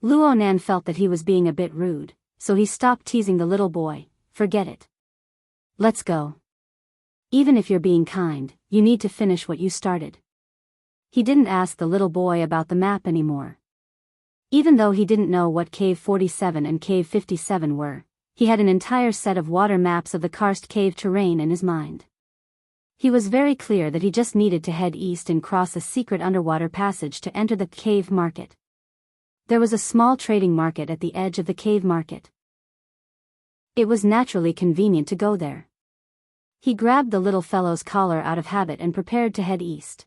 Luo Nan felt that he was being a bit rude, so he stopped teasing the little boy. "Forget it. Let's go. Even if you're being kind, you need to finish what you started." He didn't ask the little boy about the map anymore. Even though he didn't know what Cave 47 and Cave 57 were, he had an entire set of water maps of the karst cave terrain in his mind. He was very clear that he just needed to head east and cross a secret underwater passage to enter the cave market. There was a small trading market at the edge of the cave market. It was naturally convenient to go there. He grabbed the little fellow's collar out of habit and prepared to head east.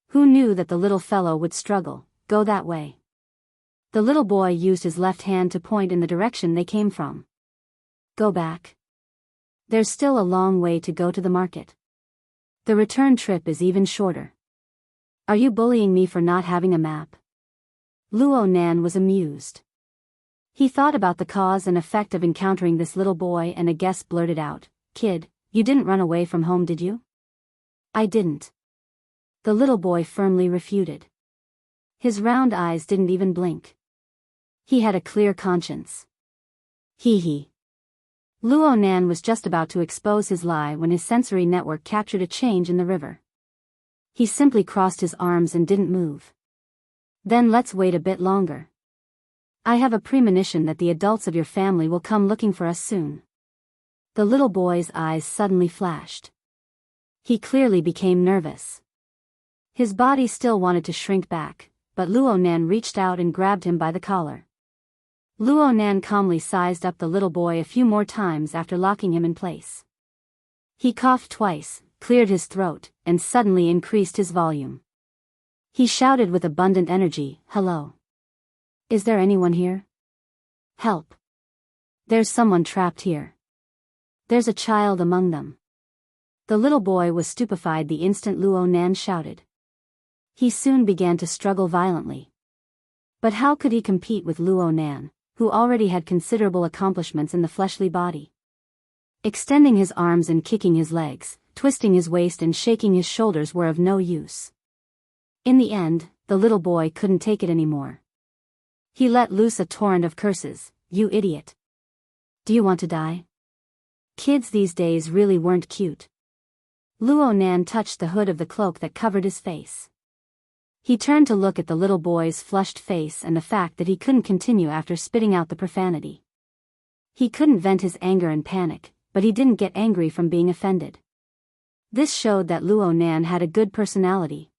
Who knew that the little fellow would struggle, go that way? The little boy used his left hand to point in the direction they came from. "Go back. There's still a long way to go to the market. The return trip is even shorter." "Are you bullying me for not having a map?" Luo Nan was amused. He thought about the cause and effect of encountering this little boy and a guest blurted out, "Kid, you didn't run away from home, did you?" "I didn't." The little boy firmly refuted. His round eyes didn't even blink. He had a clear conscience. Hee hee. Luo Nan was just about to expose his lie when his sensory network captured a change in the river. He simply crossed his arms and didn't move. "Then let's wait a bit longer." I have a premonition that the adults of your family will come looking for us soon. The little boy's eyes suddenly flashed. He clearly became nervous. His body still wanted to shrink back, but Luo Nan reached out and grabbed him by the collar. Luo Nan calmly sized up the little boy a few more times after locking him in place. He coughed twice, cleared his throat, and suddenly increased his volume. He shouted with abundant energy, "Hello. Is there anyone here? Help. There's someone trapped here. There's a child among them." The little boy was stupefied the instant Luo Nan shouted. He soon began to struggle violently. But how could he compete with Luo Nan, who already had considerable accomplishments in the fleshly body? Extending his arms and kicking his legs, twisting his waist and shaking his shoulders were of no use. In the end, the little boy couldn't take it anymore. He let loose a torrent of curses. "You idiot. Do you want to die?" Kids these days really weren't cute. Luo Nan touched the hood of the cloak that covered his face. He turned to look at the little boy's flushed face and the fact that he couldn't continue after spitting out the profanity. He couldn't vent his anger and panic, but he didn't get angry from being offended. This showed that Luo Nan had a good personality.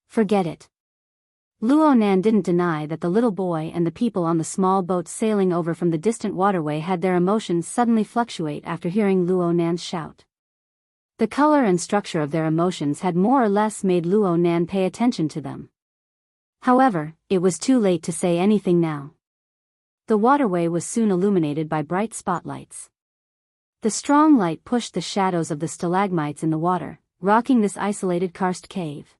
Forget it. Luo Nan didn't deny that the little boy and the people on the small boat sailing over from the distant waterway had their emotions suddenly fluctuate after hearing Luo Nan's shout. The color and structure of their emotions had more or less made Luo Nan pay attention to them. However, it was too late to say anything now. The waterway was soon illuminated by bright spotlights. The strong light pushed the shadows of the stalagmites in the water, rocking this isolated karst cave.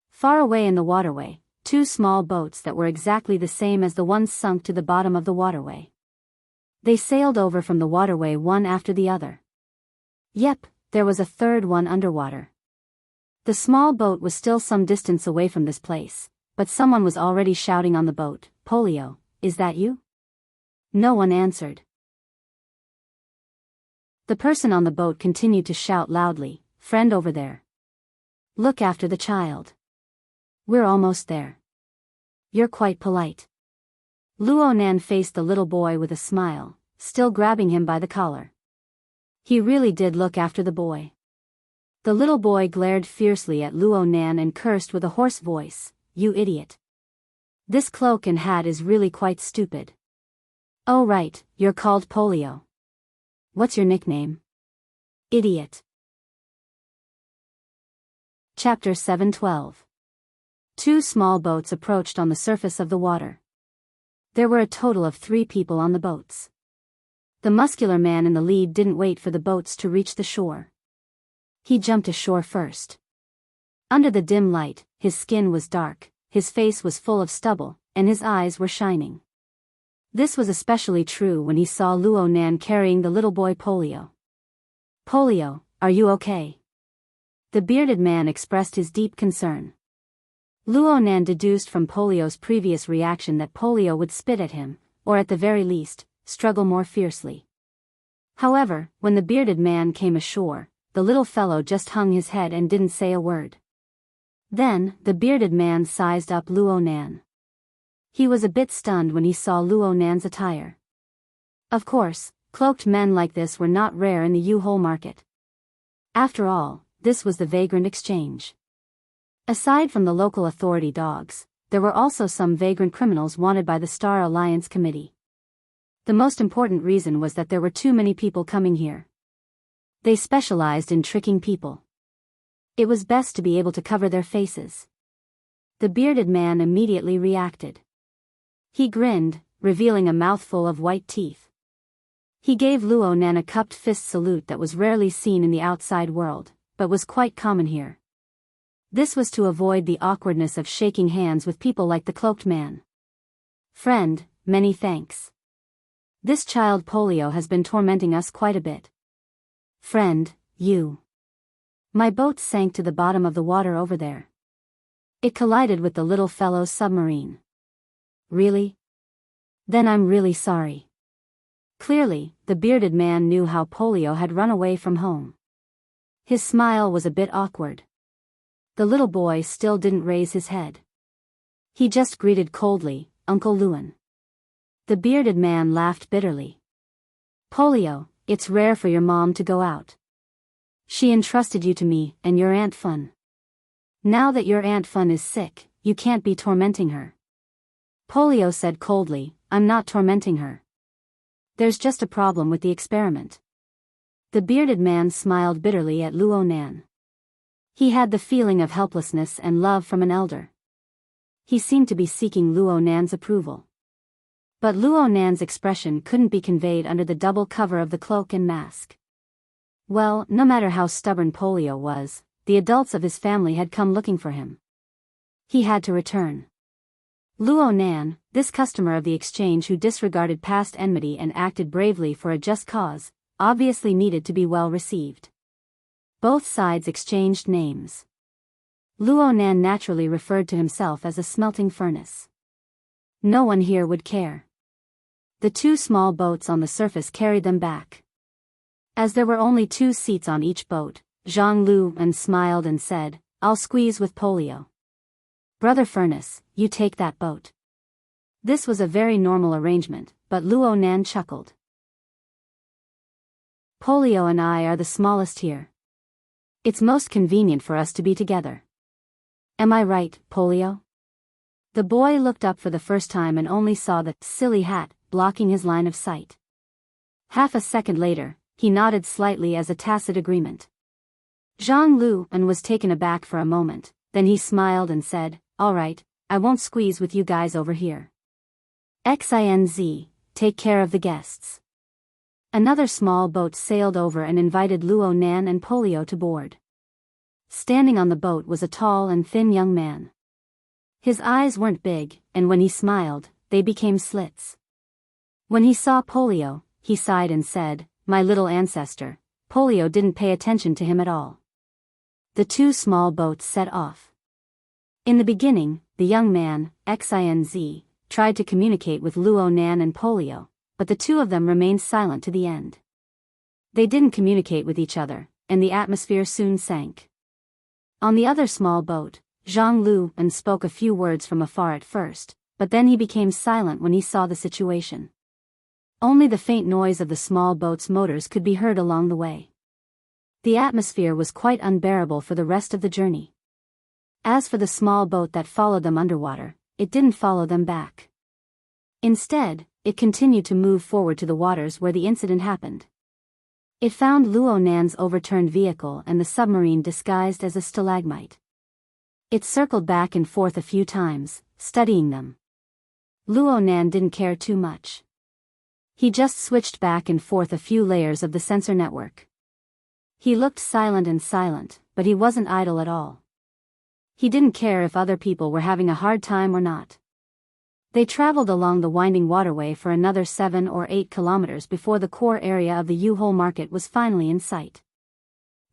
Far away in the waterway, two small boats that were exactly the same as the ones sunk to the bottom of the waterway. They sailed over from the waterway one after the other. Yep, there was a third one underwater. The small boat was still some distance away from this place, but someone was already shouting on the boat, "Polio, is that you?" No one answered. The person on the boat continued to shout loudly, "Friend over there. Look after the child. We're almost there. You're quite polite." Luo Nan faced the little boy with a smile, still grabbing him by the collar. He really did look after the boy. The little boy glared fiercely at Luo Nan and cursed with a hoarse voice, "You idiot. This cloak and hat is really quite stupid. Oh right, you're called Polio. What's your nickname?" "Idiot." Chapter 7:12. Two small boats approached on the surface of the water. There were a total of 3 people on the boats. The muscular man in the lead didn't wait for the boats to reach the shore. He jumped ashore first. Under the dim light, his skin was dark, his face was full of stubble, and his eyes were shining. This was especially true when he saw Luo Nan carrying the little boy Polio. "Polio, are you okay?" The bearded man expressed his deep concern. Luo Nan deduced from Polio's previous reaction that Polio would spit at him, or at the very least, struggle more fiercely. However, when the bearded man came ashore, the little fellow just hung his head and didn't say a word. Then, the bearded man sized up Luo Nan. He was a bit stunned when he saw Luo Nan's attire. Of course, cloaked men like this were not rare in the U-Hole market. After all, this was the vagrant exchange. Aside from the local authority dogs, there were also some vagrant criminals wanted by the Star Alliance Committee. The most important reason was that there were too many people coming here. They specialized in tricking people. It was best to be able to cover their faces. The bearded man immediately reacted. He grinned, revealing a mouthful of white teeth. He gave Luo Nan a cupped fist salute that was rarely seen in the outside world, but was quite common here. This was to avoid the awkwardness of shaking hands with people like the cloaked man. "Friend, many thanks. This child Polio has been tormenting us quite a bit." "Friend, you. My boat sank to the bottom of the water over there. It collided with the little fellow's submarine." "Really? Then I'm really sorry." Clearly, the bearded man knew how Polio had run away from home. His smile was a bit awkward. The little boy still didn't raise his head. He just greeted coldly, "Uncle Luan. The bearded man laughed bitterly. Polio, it's rare for your mom to go out. She entrusted you to me and your Aunt Fun. Now that your Aunt Fun is sick, you can't be tormenting her. Polio said coldly, I'm not tormenting her. There's just a problem with the experiment. The bearded man smiled bitterly at Luo Nan. He had the feeling of helplessness and love from an elder. He seemed to be seeking Luo Nan's approval. But Luo Nan's expression couldn't be conveyed under the double cover of the cloak and mask. Well, no matter how stubborn Polio was, the adults of his family had come looking for him. He had to return. Luo Nan, this customer of the exchange who disregarded past enmity and acted bravely for a just cause, obviously needed to be well received. Both sides exchanged names. Luo Nan naturally referred to himself as a smelting furnace. No one here would care. The two small boats on the surface carried them back. As there were only 2 seats on each boat, Zhang Lu and smiled and said, I'll squeeze with Polio. Brother Furnace, you take that boat. This was a very normal arrangement, but Luo Nan chuckled. Polio and I are the smallest here. It's most convenient for us to be together. Am I right, Polio? The boy looked up for the first time and only saw the silly hat blocking his line of sight. Half a second later, he nodded slightly as a tacit agreement. Zhang Lu was taken aback for a moment, then he smiled and said, All right, I won't squeeze with you guys over here. XINZ, take care of the guests. Another small boat sailed over and invited Luo Nan and Polio to board. Standing on the boat was a tall and thin young man. His eyes weren't big, and when he smiled, they became slits. When he saw Polio, he sighed and said, My little ancestor. Polio didn't pay attention to him at all. The 2 small boats set off. In the beginning, the young man, XINZ, tried to communicate with Luo Nan and Polio, but the 2 of them remained silent to the end. They didn't communicate with each other, and the atmosphere soon sank. On the other small boat, Zhang Lu spoke a few words from afar at first, but then he became silent when he saw the situation. Only the faint noise of the small boat's motors could be heard along the way. The atmosphere was quite unbearable for the rest of the journey. As for the small boat that followed them underwater, it didn't follow them back. Instead, it continued to move forward to the waters where the incident happened. It found Luo Nan's overturned vehicle and the submarine disguised as a stalagmite. It circled back and forth a few times, studying them. Luo Nan didn't care too much. He just switched back and forth a few layers of the sensor network. He looked silent, but he wasn't idle at all. He didn't care if other people were having a hard time or not. They traveled along the winding waterway for another 7 or 8 kilometers before the core area of the U-Hole market was finally in sight.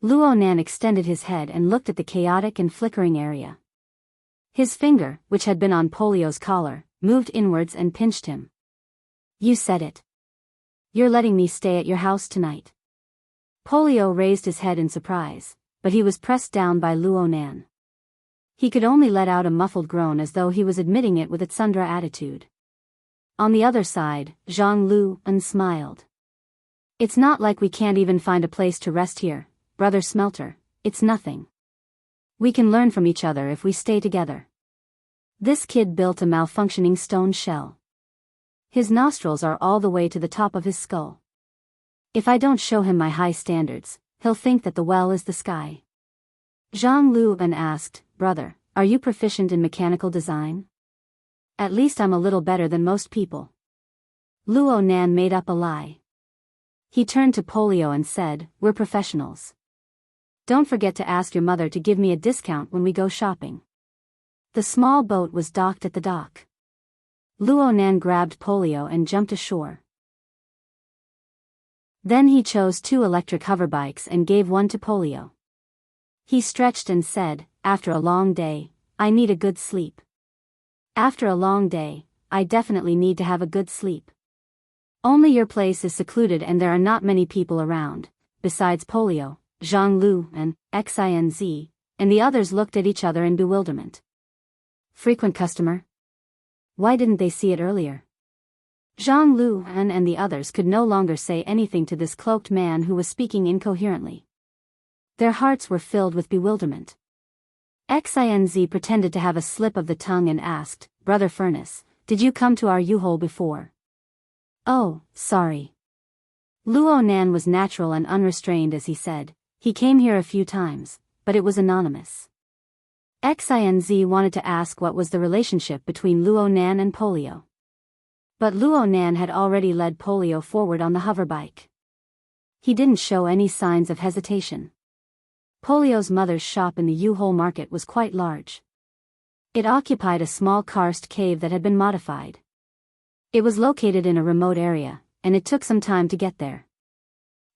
Luo Nan extended his head and looked at the chaotic and flickering area. His finger, which had been on Polio's collar, moved inwards and pinched him. You said it. You're letting me stay at your house tonight. Polio raised his head in surprise, but he was pressed down by Luo Nan. He could only let out a muffled groan as though he was admitting it with a tsundra attitude. On the other side, Zhang Lu smiled. It's not like we can't even find a place to rest here, Brother Smelter, it's nothing. We can learn from each other if we stay together. This kid built a malfunctioning stone shell. His nostrils are all the way to the top of his skull. If I don't show him my high standards, he'll think that the well is the sky. Zhang Lu asked, Brother, are you proficient in mechanical design? At least I'm a little better than most people. Luo Nan made up a lie. He turned to Polio and said, We're professionals. Don't forget to ask your mother to give me a discount when we go shopping. The small boat was docked at the dock. Luo Nan grabbed Polio and jumped ashore. Then he chose 2 electric hoverbikes and gave one to Polio. He stretched and said, After a long day, I need a good sleep. After a long day, I definitely need to have a good sleep. Only your place is secluded and there are not many people around, besides Polio, Zhang Lu and XINZ, and the others looked at each other in bewilderment. Frequent customer? Why didn't they see it earlier? Zhang Lu and the others could no longer say anything to this cloaked man who was speaking incoherently. Their hearts were filled with bewilderment. Xinz pretended to have a slip of the tongue and asked, "Brother Furnace, did you come to our U-hole before?" "Oh, sorry." Luo Nan was natural and unrestrained as he said, "He came here a few times, but it was anonymous." Xinz wanted to ask what was the relationship between Luo Nan and Polio. But Luo Nan had already led Polio forward on the hoverbike. He didn't show any signs of hesitation. Polio's mother's shop in the U-hole market was quite large. It occupied a small karst cave that had been modified. It was located in a remote area, and it took some time to get there.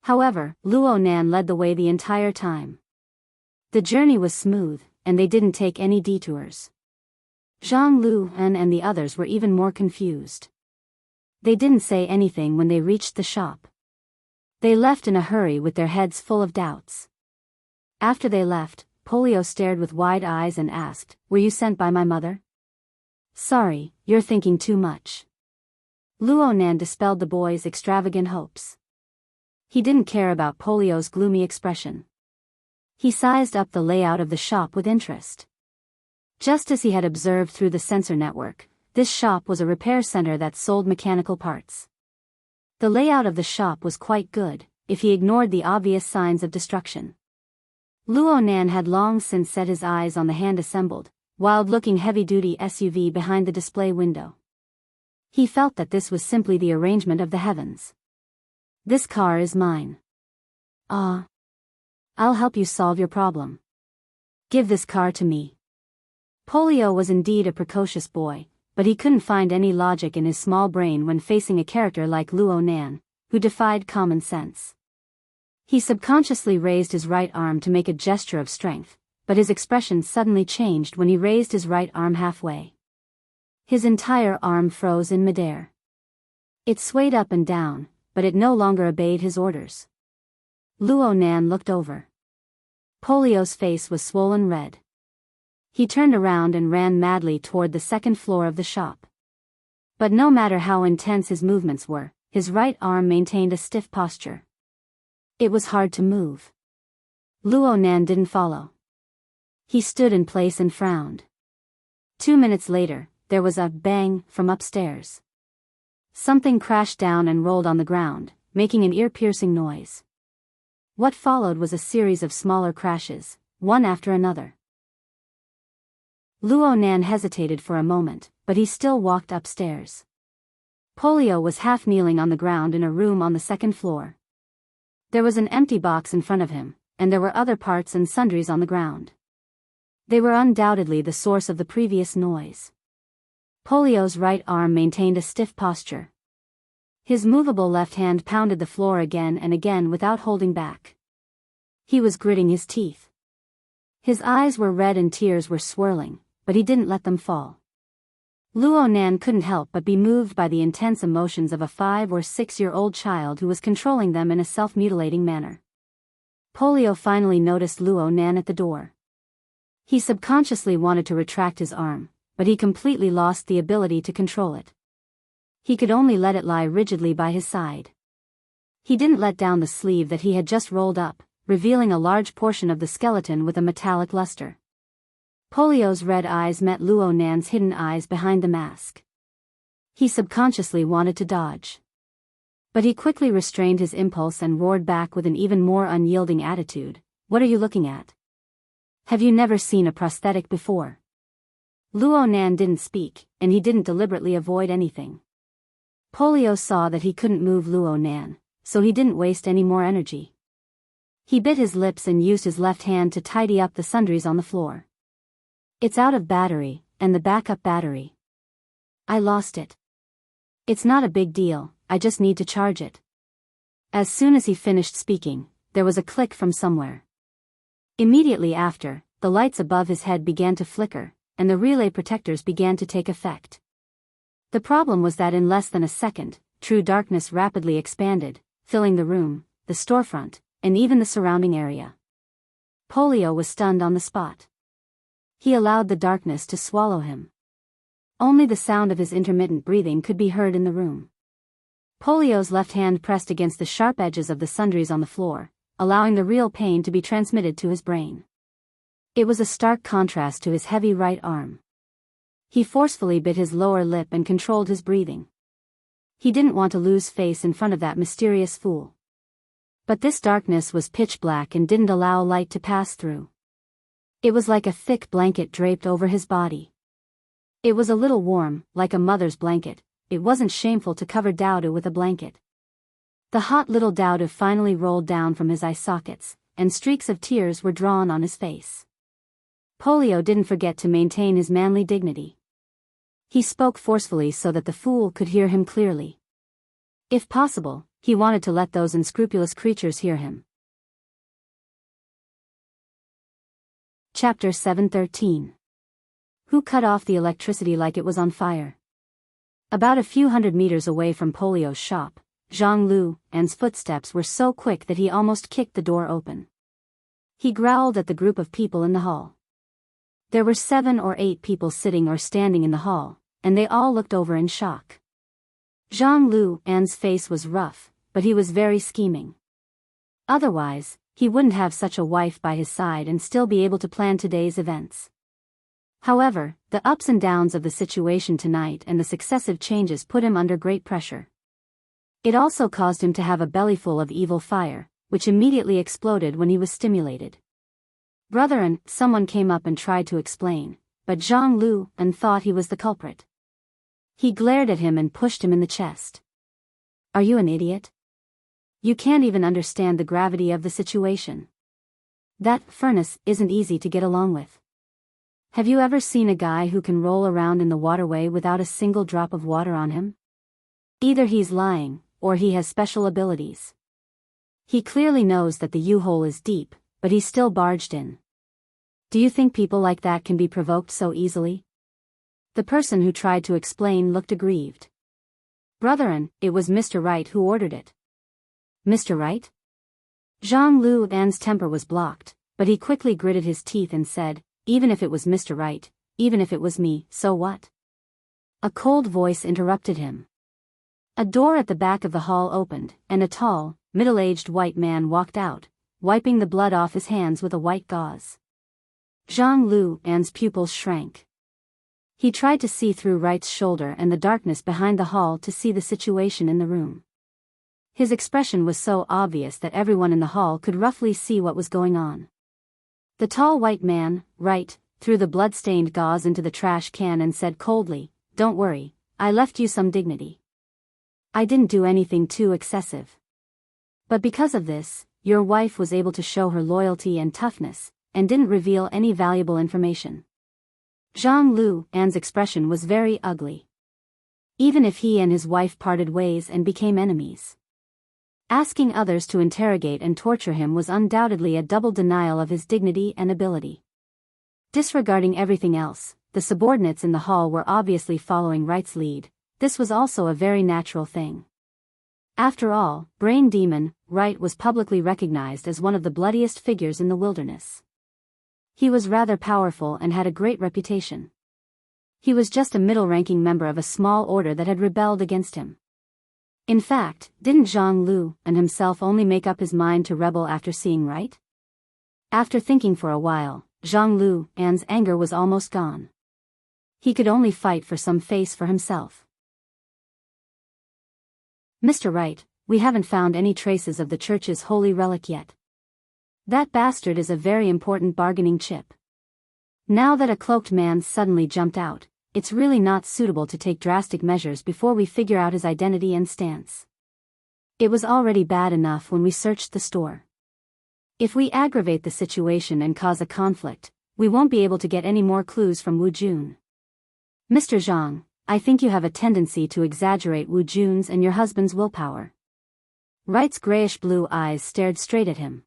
However, Luo Nan led the way the entire time. The journey was smooth, and they didn't take any detours. Zhang Lu and the others were even more confused. They didn't say anything when they reached the shop. They left in a hurry with their heads full of doubts. After they left, Polio stared with wide eyes and asked, "Were you sent by my mother?" "Sorry, you're thinking too much." Luo Nan dispelled the boy's extravagant hopes. He didn't care about Polio's gloomy expression. He sized up the layout of the shop with interest. Just as he had observed through the sensor network, this shop was a repair center that sold mechanical parts. The layout of the shop was quite good, if he ignored the obvious signs of destruction. Luo Nan had long since set his eyes on the hand-assembled, wild-looking heavy-duty SUV behind the display window. He felt that this was simply the arrangement of the heavens. "This car is mine." "Ah. I'll help you solve your problem. Give this car to me." Polio was indeed a precocious boy, but he couldn't find any logic in his small brain when facing a character like Luo Nan, who defied common sense. He subconsciously raised his right arm to make a gesture of strength, but his expression suddenly changed when he raised his right arm halfway. His entire arm froze in midair. It swayed up and down, but it no longer obeyed his orders. Luo Nan looked over. Polio's face was swollen red. He turned around and ran madly toward the second floor of the shop. But no matter how intense his movements were, his right arm maintained a stiff posture. It was hard to move. Luo Nan didn't follow. He stood in place and frowned. 2 minutes later, there was a bang from upstairs. Something crashed down and rolled on the ground, making an ear-piercing noise. What followed was a series of smaller crashes, one after another. Luo Nan hesitated for a moment, but he still walked upstairs. Polio was half kneeling on the ground in a room on the second floor. There was an empty box in front of him, and there were other parts and sundries on the ground. They were undoubtedly the source of the previous noise. Polio's right arm maintained a stiff posture. His movable left hand pounded the floor again and again without holding back. He was gritting his teeth. His eyes were red and tears were swirling, but he didn't let them fall. Luo Nan couldn't help but be moved by the intense emotions of a 5 or 6-year-old child who was controlling them in a self-mutilating manner. Polio finally noticed Luo Nan at the door. He subconsciously wanted to retract his arm, but he completely lost the ability to control it. He could only let it lie rigidly by his side. He didn't let down the sleeve that he had just rolled up, revealing a large portion of the skeleton with a metallic luster. Polio's red eyes met Luo Nan's hidden eyes behind the mask. He subconsciously wanted to dodge. But he quickly restrained his impulse and roared back with an even more unyielding attitude, "What are you looking at? Have you never seen a prosthetic before?" Luo Nan didn't speak, and he didn't deliberately avoid anything. Polio saw that he couldn't move Luo Nan, so he didn't waste any more energy. He bit his lips and used his left hand to tidy up the sundries on the floor. "It's out of battery, and the backup battery. I lost it. It's not a big deal, I just need to charge it." As soon as he finished speaking, there was a click from somewhere. Immediately after, the lights above his head began to flicker, and the relay protectors began to take effect. The problem was that in less than a second, true darkness rapidly expanded, filling the room, the storefront, and even the surrounding area. Polio was stunned on the spot. He allowed the darkness to swallow him. Only the sound of his intermittent breathing could be heard in the room. Polio's left hand pressed against the sharp edges of the sundries on the floor, allowing the real pain to be transmitted to his brain. It was a stark contrast to his heavy right arm. He forcefully bit his lower lip and controlled his breathing. He didn't want to lose face in front of that mysterious fool. But this darkness was pitch black and didn't allow light to pass through. It was like a thick blanket draped over his body. It was a little warm, like a mother's blanket. It wasn't shameful to cover Dowdu with a blanket. The hot little Dowdu finally rolled down from his eye sockets, and streaks of tears were drawn on his face. Polio didn't forget to maintain his manly dignity. He spoke forcefully so that the fool could hear him clearly. If possible, he wanted to let those unscrupulous creatures hear him. Chapter 713. Who cut off the electricity like it was on fire? About a few hundred meters away from Polio's shop, Zhang Lu An's footsteps were so quick that he almost kicked the door open. He growled at the group of people in the hall. There were 7 or 8 people sitting or standing in the hall, and they all looked over in shock. Zhang Lu An's face was rough, but he was very scheming. Otherwise, he wouldn't have such a wife by his side and still be able to plan today's events. However, the ups and downs of the situation tonight and the successive changes put him under great pressure. It also caused him to have a bellyful of evil fire, which immediately exploded when he was stimulated. Brethren, someone came up and tried to explain, but Zhang Lu An thought he was the culprit. He glared at him and pushed him in the chest. Are you an idiot? You can't even understand the gravity of the situation. That furnace isn't easy to get along with. Have you ever seen a guy who can roll around in the waterway without a single drop of water on him? Either he's lying, or he has special abilities. He clearly knows that the U-hole is deep, but he still barged in. Do you think people like that can be provoked so easily? The person who tried to explain looked aggrieved. Brethren, it was Mr. Right who ordered it. Mr. Right? Zhang Lu An's temper was blocked, but he quickly gritted his teeth and said, even if it was Mr. Right, even if it was me, so what? A cold voice interrupted him. A door at the back of the hall opened, and a tall, middle-aged white man walked out, wiping the blood off his hands with a white gauze. Zhang Lu An's pupils shrank. He tried to see through Wright's shoulder and the darkness behind the hall to see the situation in the room. His expression was so obvious that everyone in the hall could roughly see what was going on. The tall white man, Wright, threw the blood-stained gauze into the trash can and said coldly, "Don't worry, I left you some dignity. I didn't do anything too excessive. But because of this, your wife was able to show her loyalty and toughness, and didn't reveal any valuable information." Zhang Lu An's expression was very ugly. Even if he and his wife parted ways and became enemies. Asking others to interrogate and torture him was undoubtedly a double denial of his dignity and ability. Disregarding everything else, the subordinates in the hall were obviously following Wright's lead. This was also a very natural thing. After all, Brain Demon, Wright was publicly recognized as one of the bloodiest figures in the wilderness. He was rather powerful and had a great reputation. He was just a middle-ranking member of a small order that had rebelled against him. In fact, didn't Zhang Lu An himself only make up his mind to rebel after seeing Wright? After thinking for a while, Zhang Lu An's anger was almost gone. He could only fight for some face for himself. Mr. Wright, we haven't found any traces of the church's holy relic yet. That bastard is a very important bargaining chip. Now that a cloaked man suddenly jumped out, it's really not suitable to take drastic measures before we figure out his identity and stance. It was already bad enough when we searched the store. If we aggravate the situation and cause a conflict, we won't be able to get any more clues from Wu Jun. Mr. Zhang, I think you have a tendency to exaggerate Wu Jun's and your husband's willpower. Wright's grayish-blue eyes stared straight at him.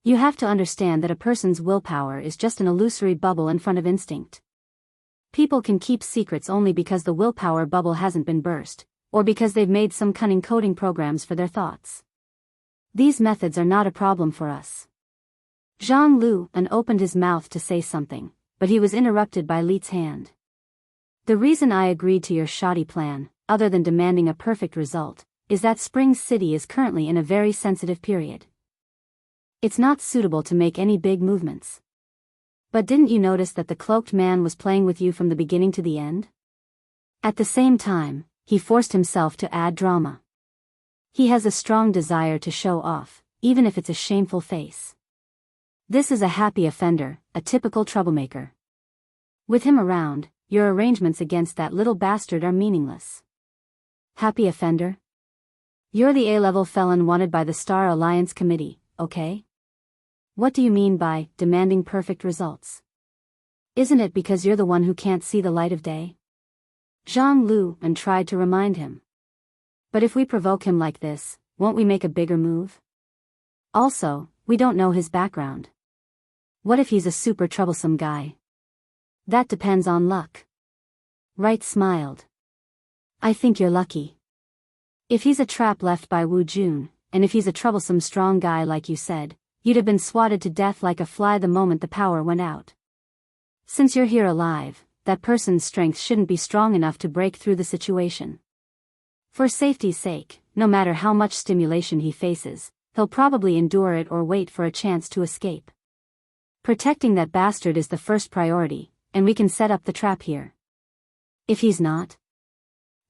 You have to understand that a person's willpower is just an illusory bubble in front of instinct. People can keep secrets only because the willpower bubble hasn't been burst, or because they've made some cunning coding programs for their thoughts. These methods are not a problem for us. Zhang Lu An opened his mouth to say something, but he was interrupted by Li's hand. The reason I agreed to your shoddy plan, other than demanding a perfect result, is that Spring City is currently in a very sensitive period. It's not suitable to make any big movements. But didn't you notice that the cloaked man was playing with you from the beginning to the end? At the same time, he forced himself to add drama. He has a strong desire to show off, even if it's a shameful face. This is a happy offender, a typical troublemaker. With him around, your arrangements against that little bastard are meaningless. Happy offender? You're the A-level felon wanted by the Star Alliance Committee, okay? What do you mean by demanding perfect results? Isn't it because you're the one who can't see the light of day? Zhang Lu and tried to remind him. But if we provoke him like this, won't we make a bigger move? Also, we don't know his background. What if he's a super troublesome guy? That depends on luck. Wright smiled. I think you're lucky. If he's a trap left by Wu Jun, and if he's a troublesome strong guy like you said, you'd have been swatted to death like a fly the moment the power went out. Since you're here alive, that person's strength shouldn't be strong enough to break through the situation. For safety's sake, no matter how much stimulation he faces, he'll probably endure it or wait for a chance to escape. Protecting that bastard is the first priority, and we can set up the trap here. If he's not?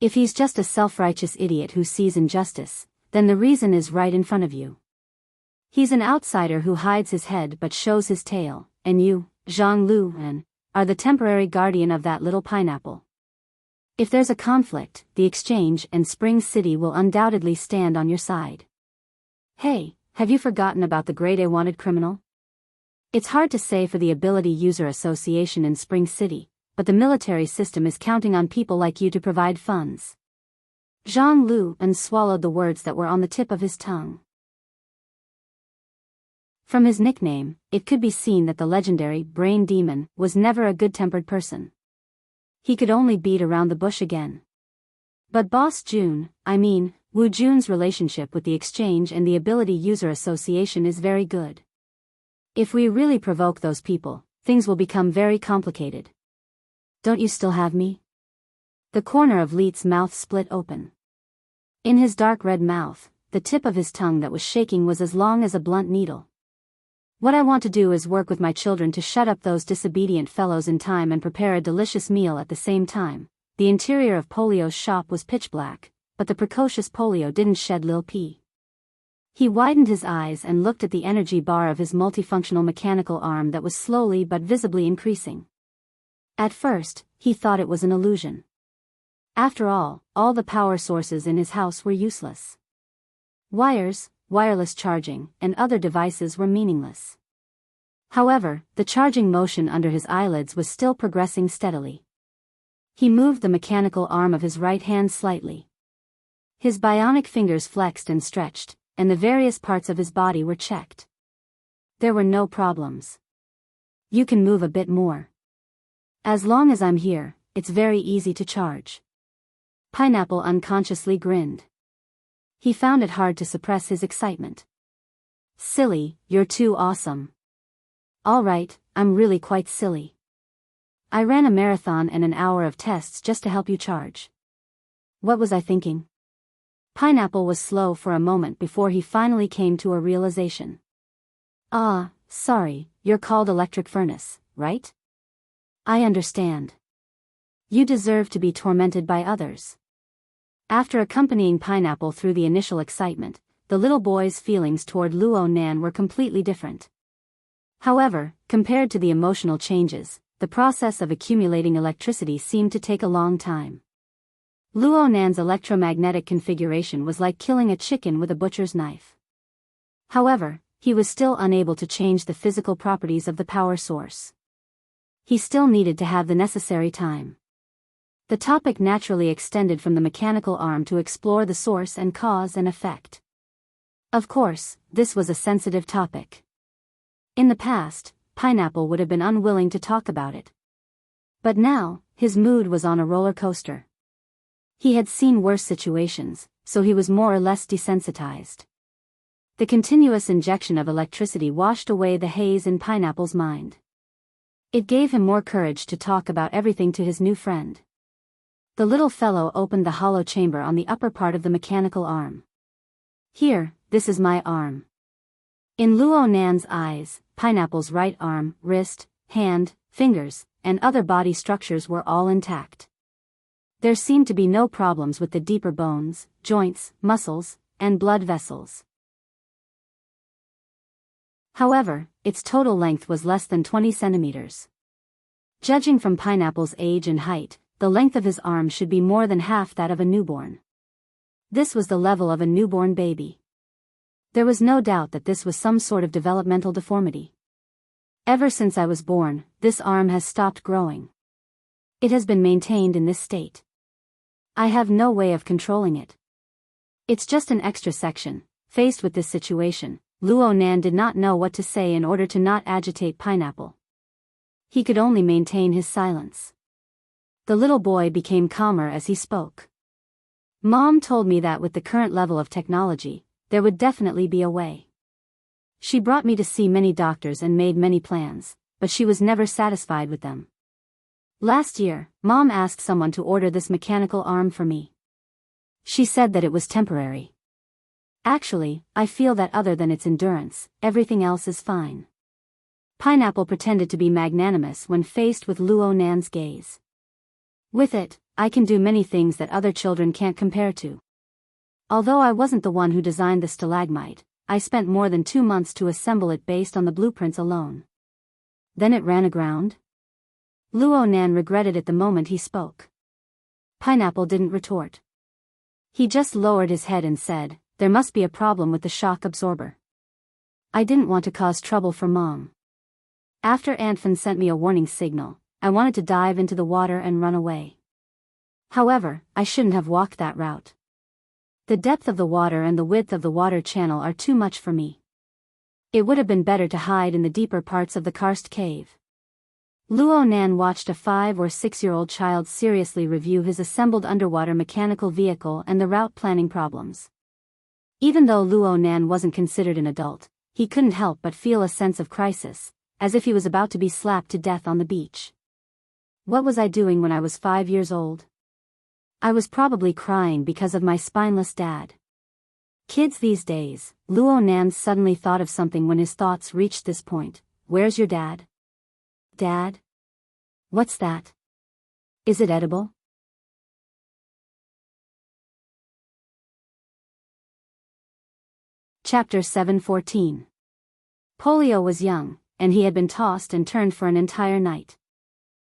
If he's just a self-righteous idiot who sees injustice, then the reason is right in front of you. He's an outsider who hides his head but shows his tail, and you, Zhang Lu, are the temporary guardian of that little pineapple. If there's a conflict, the Exchange and Spring City will undoubtedly stand on your side. Hey, have you forgotten about the grade A wanted criminal? It's hard to say for the Ability User Association in Spring City, but the military system is counting on people like you to provide funds. Zhang Lu swallowed the words that were on the tip of his tongue. From his nickname, it could be seen that the legendary Brain Demon was never a good-tempered person. He could only beat around the bush again. But Wu Jun's relationship with the Exchange and the Ability User Association is very good. If we really provoke those people, things will become very complicated. Don't you still have me? The corner of Leet's mouth split open. In his dark red mouth, the tip of his tongue that was shaking was as long as a blunt needle. What I want to do is work with my children to shut up those disobedient fellows in time and prepare a delicious meal at the same time. The interior of Polio's shop was pitch black, but the precocious Polio didn't shed Lil P. He widened his eyes and looked at the energy bar of his multifunctional mechanical arm that was slowly but visibly increasing. At first, he thought it was an illusion. After all the power sources in his house were useless. Wires, wireless charging, and other devices were meaningless. However, the charging motion under his eyelids was still progressing steadily. He moved the mechanical arm of his right hand slightly. His bionic fingers flexed and stretched, and the various parts of his body were checked. There were no problems. You can move a bit more. As long as I'm here, it's very easy to charge. Pineapple unconsciously grinned. He found it hard to suppress his excitement. Silly, you're too awesome. All right, I'm really quite silly. I ran a marathon and an hour of tests just to help you charge. What was I thinking? Pineapple was slow for a moment before he finally came to a realization. Sorry, you're called Electric Furnace, right? I understand. You deserve to be tormented by others. After accompanying Pineapple through the initial excitement, the little boy's feelings toward Luo Nan were completely different. However, compared to the emotional changes, the process of accumulating electricity seemed to take a long time. Luo Nan's electromagnetic configuration was like killing a chicken with a butcher's knife. However, he was still unable to change the physical properties of the power source. He still needed to have the necessary time. The topic naturally extended from the mechanical arm to explore the source and cause and effect. Of course, this was a sensitive topic. In the past, Pineapple would have been unwilling to talk about it. But now, his mood was on a roller coaster. He had seen worse situations, so he was more or less desensitized. The continuous injection of electricity washed away the haze in Pineapple's mind. It gave him more courage to talk about everything to his new friend. The little fellow opened the hollow chamber on the upper part of the mechanical arm. Here, this is my arm. In Luo Nan's eyes, Pineapple's right arm, wrist, hand, fingers, and other body structures were all intact. There seemed to be no problems with the deeper bones, joints, muscles, and blood vessels. However, its total length was less than 20 centimeters. Judging from Pineapple's age and height, the length of his arm should be more than half that of a newborn. This was the level of a newborn baby. There was no doubt that this was some sort of developmental deformity. Ever since I was born, this arm has stopped growing. It has been maintained in this state. I have no way of controlling it. It's just an extra section. Faced with this situation, Luo Nan did not know what to say in order to not agitate Pineapple. He could only maintain his silence. The little boy became calmer as he spoke. Mom told me that with the current level of technology, there would definitely be a way. She brought me to see many doctors and made many plans, but she was never satisfied with them. Last year, Mom asked someone to order this mechanical arm for me. She said that it was temporary. Actually, I feel that other than its endurance, everything else is fine. Pineapple pretended to be magnanimous when faced with Luo Nan's gaze. With it, I can do many things that other children can't compare to. Although I wasn't the one who designed the stalagmite, I spent more than 2 months to assemble it based on the blueprints alone. Then it ran aground? Luo Nan regretted it the moment he spoke. Pineapple didn't retort. He just lowered his head and said, "There must be a problem with the shock absorber." I didn't want to cause trouble for Mom. After Antfin sent me a warning signal, I wanted to dive into the water and run away. However, I shouldn't have walked that route. The depth of the water and the width of the water channel are too much for me. It would have been better to hide in the deeper parts of the karst cave. Luo Nan watched a 5 or 6-year-old child seriously review his assembled underwater mechanical vehicle and the route planning problems. Even though Luo Nan wasn't considered an adult, he couldn't help but feel a sense of crisis, as if he was about to be slapped to death on the beach. What was I doing when I was 5 years old? I was probably crying because of my spineless dad. Kids these days, Luo Nan suddenly thought of something when his thoughts reached this point. Where's your dad? Dad? What's that? Is it edible? Chapter 7:14. Polio was young, and he had been tossed and turned for an entire night.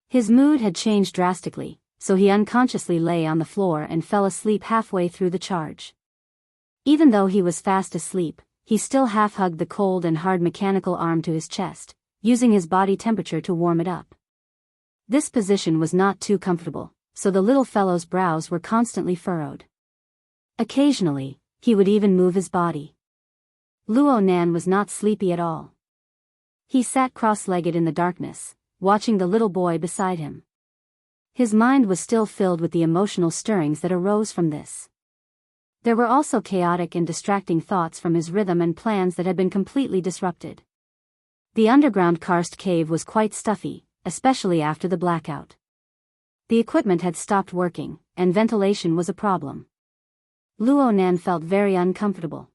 His mood had changed drastically, so he unconsciously lay on the floor and fell asleep halfway through the charge. Even though he was fast asleep, he still half-hugged the cold and hard mechanical arm to his chest, using his body temperature to warm it up. This position was not too comfortable, so the little fellow's brows were constantly furrowed. Occasionally, he would even move his body. Luo Nan was not sleepy at all. He sat cross-legged in the darkness, watching the little boy beside him. His mind was still filled with the emotional stirrings that arose from this. There were also chaotic and distracting thoughts from his rhythm and plans that had been completely disrupted. The underground karst cave was quite stuffy, especially after the blackout. The equipment had stopped working, and ventilation was a problem. Luo Nan felt very uncomfortable.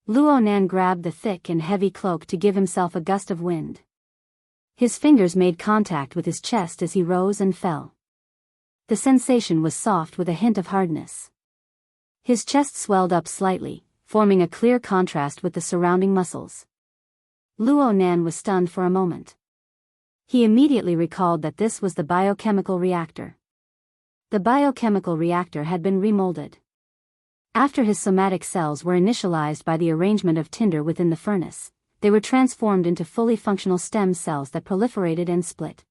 Luo Nan grabbed the thick and heavy cloak to give himself a gust of wind. His fingers made contact with his chest as he rose and fell. The sensation was soft with a hint of hardness. His chest swelled up slightly, forming a clear contrast with the surrounding muscles. Luo Nan was stunned for a moment. He immediately recalled that this was the biochemical reactor. The biochemical reactor had been remolded. After his somatic cells were initialized by the arrangement of tinder within the furnace, they were transformed into fully functional stem cells that proliferated and split.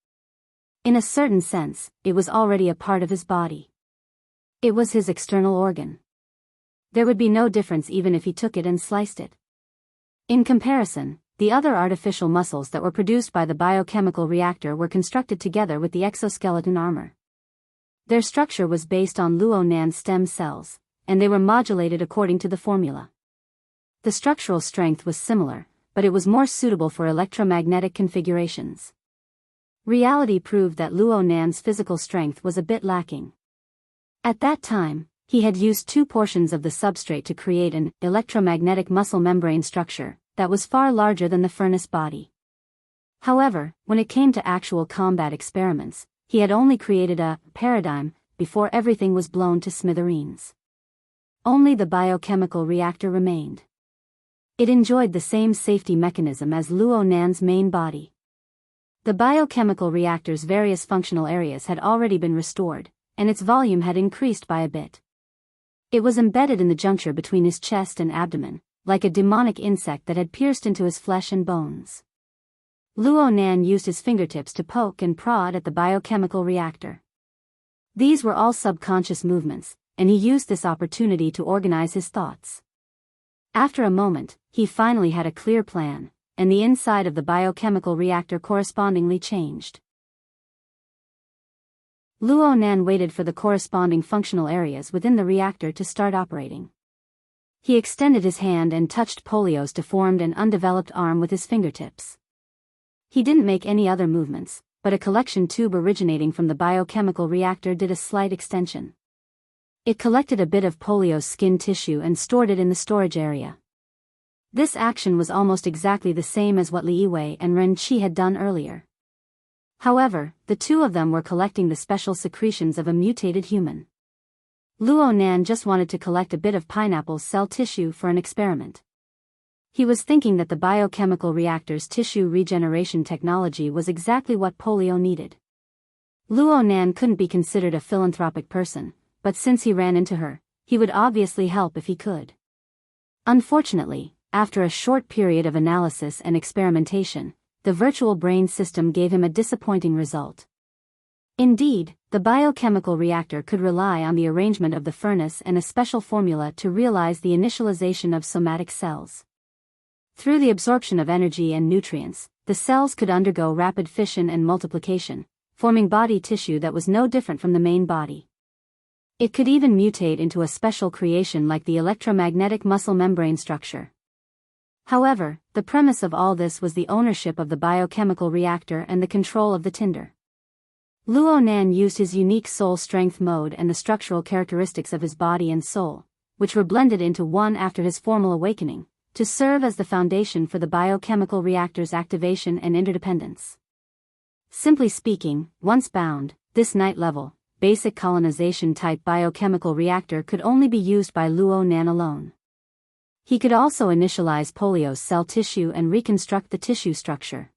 In a certain sense, it was already a part of his body. It was his external organ. There would be no difference even if he took it and sliced it. In comparison, the other artificial muscles that were produced by the biochemical reactor were constructed together with the exoskeleton armor. Their structure was based on Luo Nan's stem cells, and they were modulated according to the formula. The structural strength was similar, but it was more suitable for electromagnetic configurations. Reality proved that Luo Nan's physical strength was a bit lacking. At that time, he had used 2 portions of the substrate to create an electromagnetic muscle membrane structure that was far larger than the furnace body. However, when it came to actual combat experiments, he had only created a paradigm before everything was blown to smithereens. Only the biochemical reactor remained. It enjoyed the same safety mechanism as Luo Nan's main body. The biochemical reactor's various functional areas had already been restored, and its volume had increased by a bit. It was embedded in the juncture between his chest and abdomen, like a demonic insect that had pierced into his flesh and bones. Luo Nan used his fingertips to poke and prod at the biochemical reactor. These were all subconscious movements, and he used this opportunity to organize his thoughts. After a moment, he finally had a clear plan, and the inside of the biochemical reactor correspondingly changed. Luo Nan waited for the corresponding functional areas within the reactor to start operating. He extended his hand and touched Polio's deformed and undeveloped arm with his fingertips. He didn't make any other movements, but a collection tube originating from the biochemical reactor did a slight extension. It collected a bit of Polio's skin tissue and stored it in the storage area. This action was almost exactly the same as what Li Yiwei and Ren Qi had done earlier. However, the 2 of them were collecting the special secretions of a mutated human. Luo Nan just wanted to collect a bit of pineapple cell tissue for an experiment. He was thinking that the biochemical reactor's tissue regeneration technology was exactly what Polio needed. Luo Nan couldn't be considered a philanthropic person, but since he ran into her, he would obviously help if he could. Unfortunately, after a short period of analysis and experimentation, the virtual brain system gave him a disappointing result. Indeed, the biochemical reactor could rely on the arrangement of the furnace and a special formula to realize the initialization of somatic cells. Through the absorption of energy and nutrients, the cells could undergo rapid fission and multiplication, forming body tissue that was no different from the main body. It could even mutate into a special creation like the electromagnetic muscle membrane structure. However, the premise of all this was the ownership of the biochemical reactor and the control of the tinder. Luo Nan used his unique soul strength mode and the structural characteristics of his body and soul, which were blended into one after his formal awakening, to serve as the foundation for the biochemical reactor's activation and interdependence. Simply speaking, once bound, this night-level, basic colonization-type biochemical reactor could only be used by Luo Nan alone. He could also initialize Polio's cell tissue and reconstruct the tissue structure.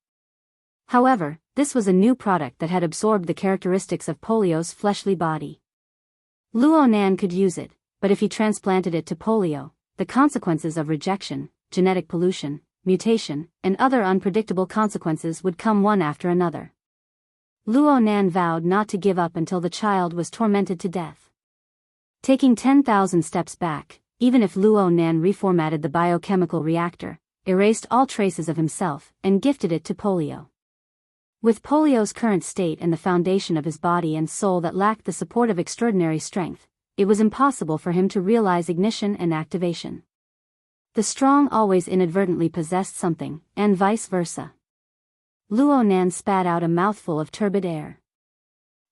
However, this was a new product that had absorbed the characteristics of Polio's fleshly body. Luo Nan could use it, but if he transplanted it to Polio, the consequences of rejection, genetic pollution, mutation, and other unpredictable consequences would come one after another. Luo Nan vowed not to give up until the child was tormented to death. Taking 10,000 steps back, even if Luo Nan reformatted the biochemical reactor, erased all traces of himself, and gifted it to Polio. With Polio's current state and the foundation of his body and soul that lacked the support of extraordinary strength, it was impossible for him to realize ignition and activation. The strong always inadvertently possessed something, and vice versa. Luo Nan spat out a mouthful of turbid air.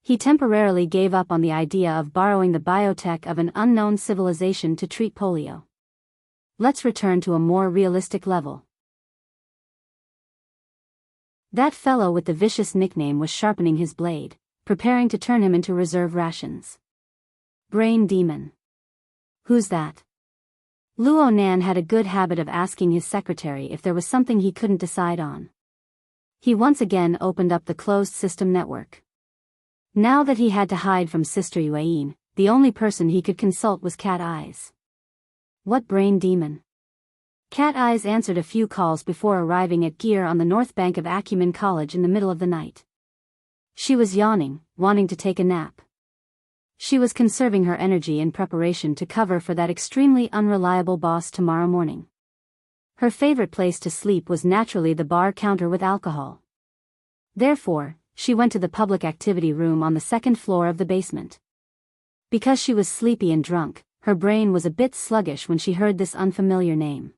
He temporarily gave up on the idea of borrowing the biotech of an unknown civilization to treat polio. Let's return to a more realistic level. That fellow with the vicious nickname was sharpening his blade, preparing to turn him into reserve rations. Brain demon. Who's that? Luo Nan had a good habit of asking his secretary if there was something he couldn't decide on. He once again opened up the closed system network. Now that he had to hide from Sister Yuan, the only person he could consult was Cat Eyes. What brain demon? Cat Eyes answered a few calls before arriving at Gear on the north bank of Acumen College in the middle of the night. She was yawning, wanting to take a nap. She was conserving her energy in preparation to cover for that extremely unreliable boss tomorrow morning. Her favorite place to sleep was naturally the bar counter with alcohol. Therefore, she went to the public activity room on the second floor of the basement. Because she was sleepy and drunk, her brain was a bit sluggish when she heard this unfamiliar name.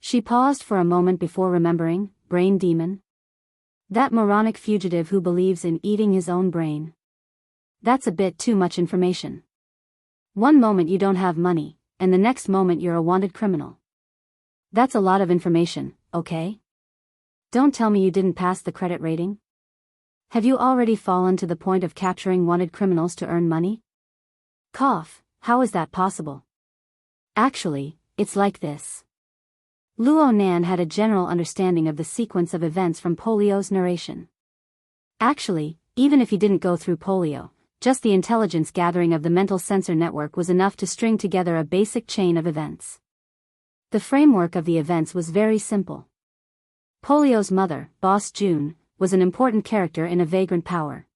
She paused for a moment before remembering, brain demon? That moronic fugitive who believes in eating his own brain. That's a bit too much information. One moment you don't have money, and the next moment you're a wanted criminal. That's a lot of information, okay? Don't tell me you didn't pass the credit rating. Have you already fallen to the point of capturing wanted criminals to earn money? Cough, how is that possible? Actually, it's like this. Luo Nan had a general understanding of the sequence of events from Polio's narration. Actually, even if he didn't go through Polio, just the intelligence gathering of the mental sensor network was enough to string together a basic chain of events. The framework of the events was very simple. Polio's mother, Boss June, was an important character in a vagrant power.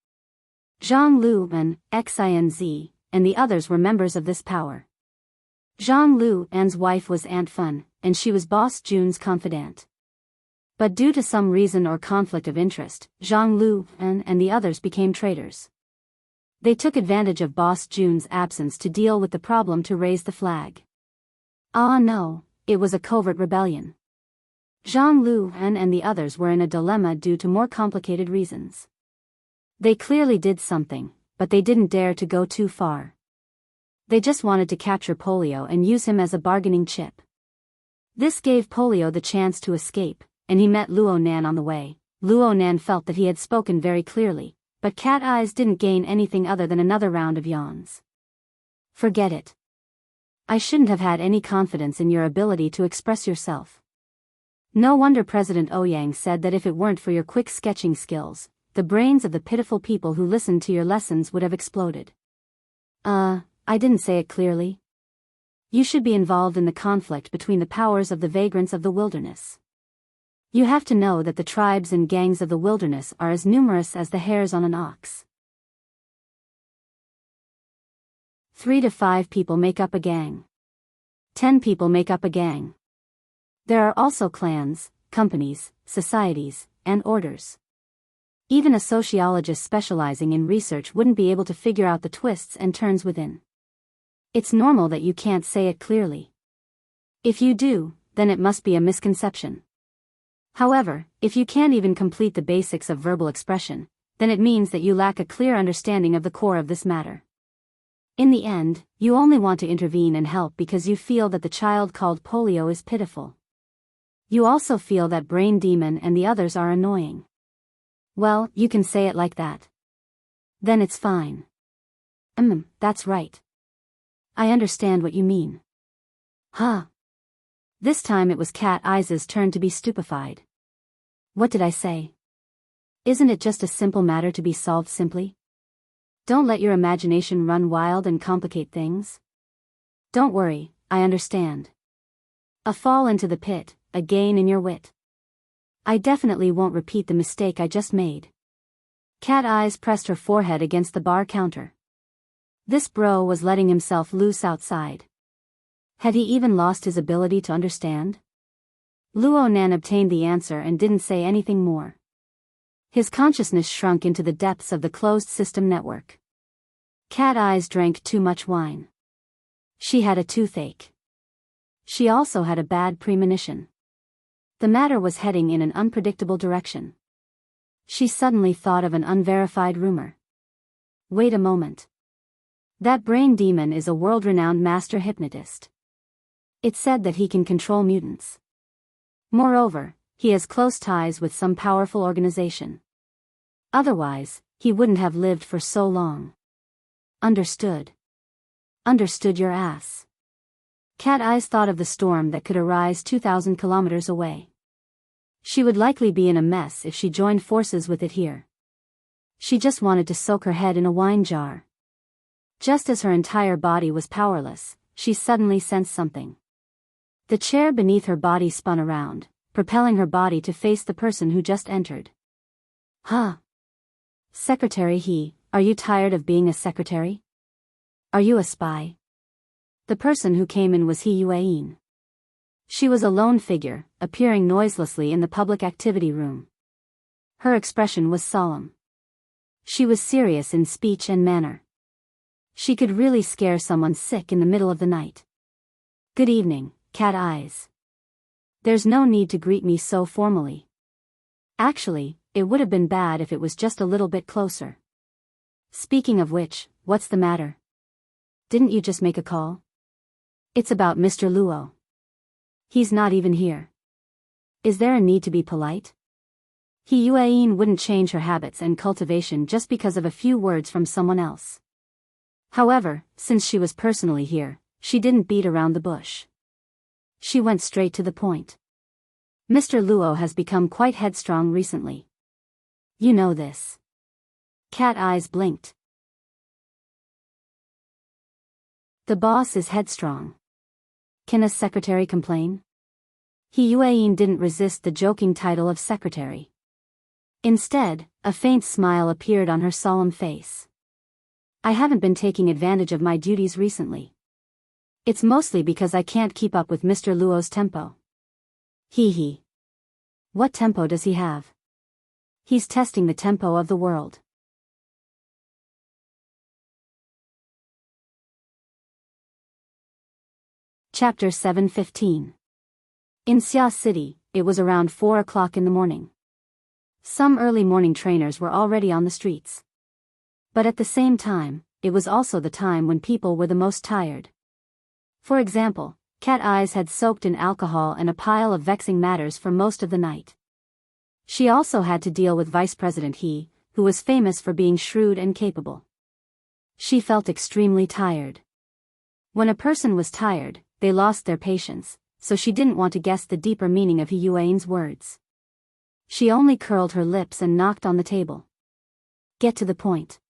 Zhang Lu and Xinz, and the others were members of this power. Zhang Lu An's wife was Aunt Fun, and she was Boss June's confidant. But due to some reason or conflict of interest, Zhang Lu An and the others became traitors. They took advantage of Boss June's absence to deal with the problem to raise the flag. Ah no, it was a covert rebellion. Zhang Lu An and the others were in a dilemma due to more complicated reasons. They clearly did something, but they didn't dare to go too far. They just wanted to capture Polio and use him as a bargaining chip. This gave Polio the chance to escape, and he met Luo Nan on the way. Luo Nan felt that he had spoken very clearly, but Cat Eyes didn't gain anything other than another round of yawns. Forget it. I shouldn't have had any confidence in your ability to express yourself. No wonder President Ouyang said that if it weren't for your quick sketching skills, the brains of the pitiful people who listened to your lessons would have exploded. I didn't say it clearly. You should be involved in the conflict between the powers of the vagrants of the wilderness. You have to know that the tribes and gangs of the wilderness are as numerous as the hairs on an ox. 3 to 5 people make up a gang. 10 people make up a gang. There are also clans, companies, societies, and orders. Even a sociologist specializing in research wouldn't be able to figure out the twists and turns within. It's normal that you can't say it clearly. If you do, then it must be a misconception. However, if you can't even complete the basics of verbal expression, then it means that you lack a clear understanding of the core of this matter. In the end, you only want to intervene and help because you feel that the child called Polio is pitiful. You also feel that Brain Demon and the others are annoying. Well, you can say it like that. Then it's fine. That's right. I understand what you mean. Huh. This time it was Cat Eyes' turn to be stupefied. What did I say? Isn't it just a simple matter to be solved simply? Don't let your imagination run wild and complicate things. Don't worry, I understand. A fall into the pit, a gain in your wit. I definitely won't repeat the mistake I just made. Cat Eyes pressed her forehead against the bar counter. This bro was letting himself loose outside. Had he even lost his ability to understand? Luo Nan obtained the answer and didn't say anything more. His consciousness shrunk into the depths of the closed system network. Cat Eyes drank too much wine. She had a toothache. She also had a bad premonition. The matter was heading in an unpredictable direction. She suddenly thought of an unverified rumor. Wait a moment. That Brain Demon is a world-renowned master hypnotist. It said that he can control mutants. Moreover, he has close ties with some powerful organization. Otherwise, he wouldn't have lived for so long. Understood. Understood your ass. Cat Eyes thought of the storm that could arise 2,000 kilometers away. She would likely be in a mess if she joined forces with it here. She just wanted to soak her head in a wine jar. Just as her entire body was powerless, she suddenly sensed something. The chair beneath her body spun around, propelling her body to face the person who just entered. Huh? Secretary are you tired of being a secretary? Are you a spy? The person who came in was Yuan. She was a lone figure, appearing noiselessly in the public activity room. Her expression was solemn. She was serious in speech and manner. She could really scare someone sick in the middle of the night. Good evening, Cat Eyes. There's no need to greet me so formally. Actually, it would have been bad if it was just a little bit closer. Speaking of which, what's the matter? Didn't you just make a call? It's about Mr. Luo. He's not even here. Is there a need to be polite? Yuan wouldn't change her habits and cultivation just because of a few words from someone else. However, since she was personally here, she didn't beat around the bush. She went straight to the point. Mr. Luo has become quite headstrong recently. You know this. Cat eyes blinked. The boss is headstrong. Can a secretary complain? Yuan didn't resist the joking title of secretary. Instead, a faint smile appeared on her solemn face. I haven't been taking advantage of my duties recently. It's mostly because I can't keep up with Mr. Luo's tempo. Hee. What tempo does he have? He's testing the tempo of the world. Chapter 7:15. In Xia City, it was around 4 o'clock in the morning. Some early morning trainers were already on the streets. But at the same time, it was also the time when people were the most tired. For example, Cat Eyes had soaked in alcohol and a pile of vexing matters for most of the night. She also had to deal with Vice President He, who was famous for being shrewd and capable. She felt extremely tired. When a person was tired, they lost their patience, so she didn't want to guess the deeper meaning of Yuan's words. She only curled her lips and knocked on the table. Get to the point.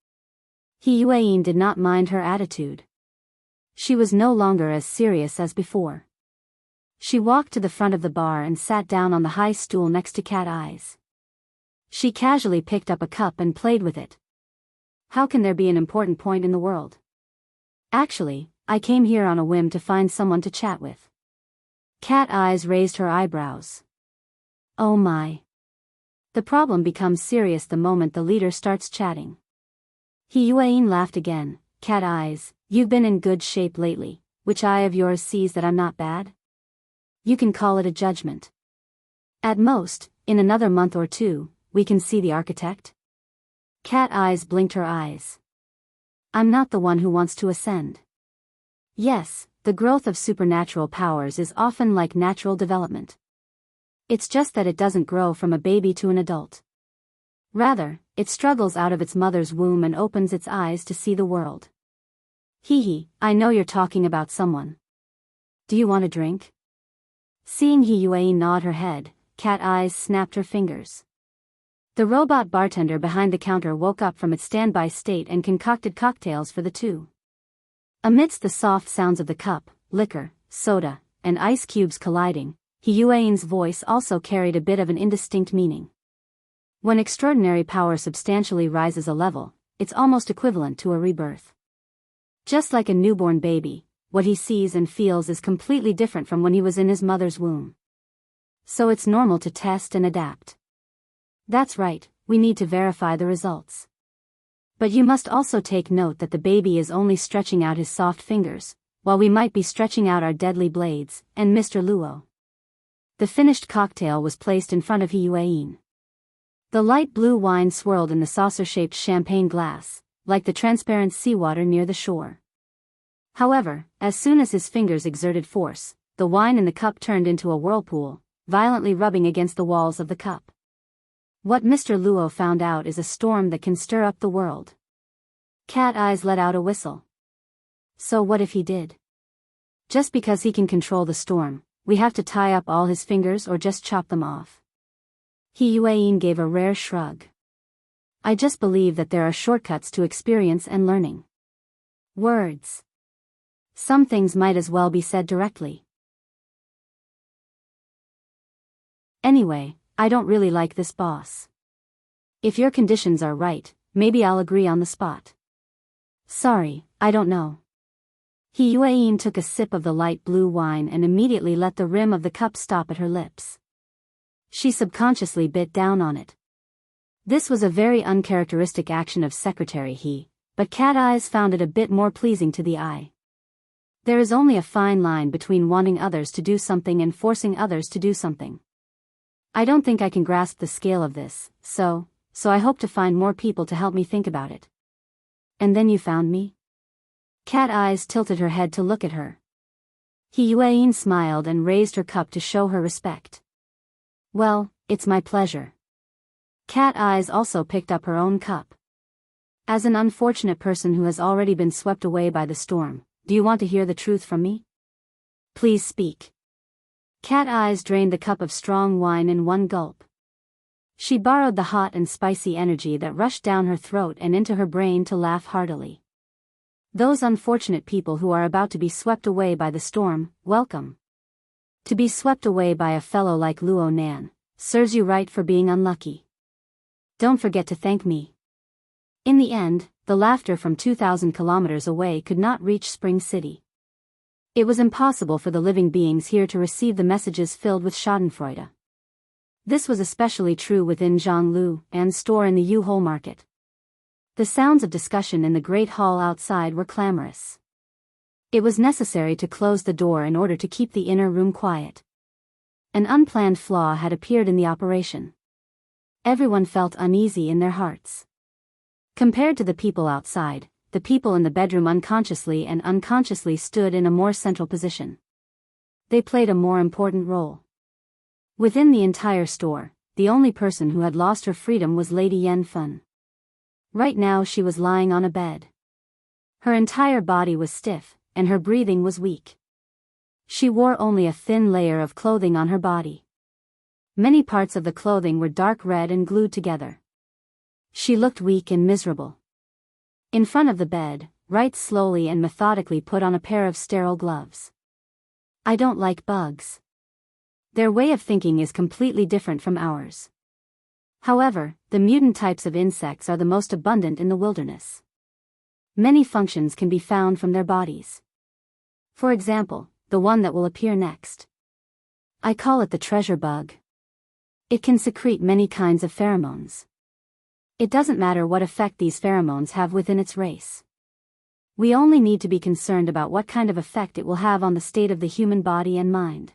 Yuan did not mind her attitude. She was no longer as serious as before. She walked to the front of the bar and sat down on the high stool next to Cat Eyes. She casually picked up a cup and played with it. How can there be an important point in the world? Actually, I came here on a whim to find someone to chat with. Cat Eyes raised her eyebrows. Oh my. The problem becomes serious the moment the leader starts chatting. Yuan laughed again. Cat Eyes, you've been in good shape lately. Which eye of yours sees that I'm not bad? You can call it a judgment. At most, in another month or two, we can see the architect. Cat Eyes blinked her eyes. I'm not the one who wants to ascend. Yes, the growth of supernatural powers is often like natural development. It's just that it doesn't grow from a baby to an adult. Rather, it struggles out of its mother's womb and opens its eyes to see the world. I know you're talking about someone. Do you want a drink? Seeing Yuan nod her head, Cat Eyes snapped her fingers. The robot bartender behind the counter woke up from its standby state and concocted cocktails for the two. Amidst the soft sounds of the cup, liquor, soda, and ice cubes colliding, Yuan's voice also carried a bit of an indistinct meaning. When extraordinary power substantially rises a level, it's almost equivalent to a rebirth. Just like a newborn baby, what he sees and feels is completely different from when he was in his mother's womb. So it's normal to test and adapt. That's right, we need to verify the results. But you must also take note that the baby is only stretching out his soft fingers, while we might be stretching out our deadly blades, and Mr. Luo. The finished cocktail was placed in front of Yuan. The light blue wine swirled in the saucer-shaped champagne glass, like the transparent seawater near the shore. However, as soon as his fingers exerted force, the wine in the cup turned into a whirlpool, violently rubbing against the walls of the cup. What Mr. Luo found out is a storm that can stir up the world. Cat Eyes let out a whistle. So what if he did? Just because he can control the storm, we have to tie up all his fingers or just chop them off? Yuan gave a rare shrug. I just believe that there are shortcuts to experience and learning. Words. Some things might as well be said directly. Anyway, I don't really like this boss. If your conditions are right, maybe I'll agree on the spot. Sorry, I don't know. Yuan took a sip of the light blue wine and immediately let the rim of the cup stop at her lips. She subconsciously bit down on it. This was a very uncharacteristic action of Secretary He, but Cat Eyes found it a bit more pleasing to the eye. There is only a fine line between wanting others to do something and forcing others to do something. I don't think I can grasp the scale of this, so I hope to find more people to help me think about it. And then you found me? Cat Eyes tilted her head to look at her. Yuan smiled and raised her cup to show her respect. Well, it's my pleasure. Cat Eyes also picked up her own cup. As an unfortunate person who has already been swept away by the storm, do you want to hear the truth from me? Please speak. Cat Eyes drained the cup of strong wine in one gulp. She borrowed the hot and spicy energy that rushed down her throat and into her brain to laugh heartily. Those unfortunate people who are about to be swept away by the storm, welcome. To be swept away by a fellow like Luo Nan, serves you right for being unlucky. Don't forget to thank me. In the end, the laughter from 2,000 kilometers away could not reach Spring City. It was impossible for the living beings here to receive the messages filled with schadenfreude. This was especially true within Zhonglu and store in the Yu-Hole market. The sounds of discussion in the great hall outside were clamorous. It was necessary to close the door in order to keep the inner room quiet. An unplanned flaw had appeared in the operation. Everyone felt uneasy in their hearts. Compared to the people outside, the people in the bedroom unconsciously stood in a more central position. They played a more important role. Within the entire store, the only person who had lost her freedom was Lady Yanfen. Right now she was lying on a bed. Her entire body was stiff, and her breathing was weak. She wore only a thin layer of clothing on her body. Many parts of the clothing were dark red and glued together. She looked weak and miserable. In front of the bed, Wright slowly and methodically put on a pair of sterile gloves. I don't like bugs. Their way of thinking is completely different from ours. However, the mutant types of insects are the most abundant in the wilderness. Many functions can be found from their bodies. For example, the one that will appear next. I call it the treasure bug. It can secrete many kinds of pheromones. It doesn't matter what effect these pheromones have within its race. We only need to be concerned about what kind of effect it will have on the state of the human body and mind.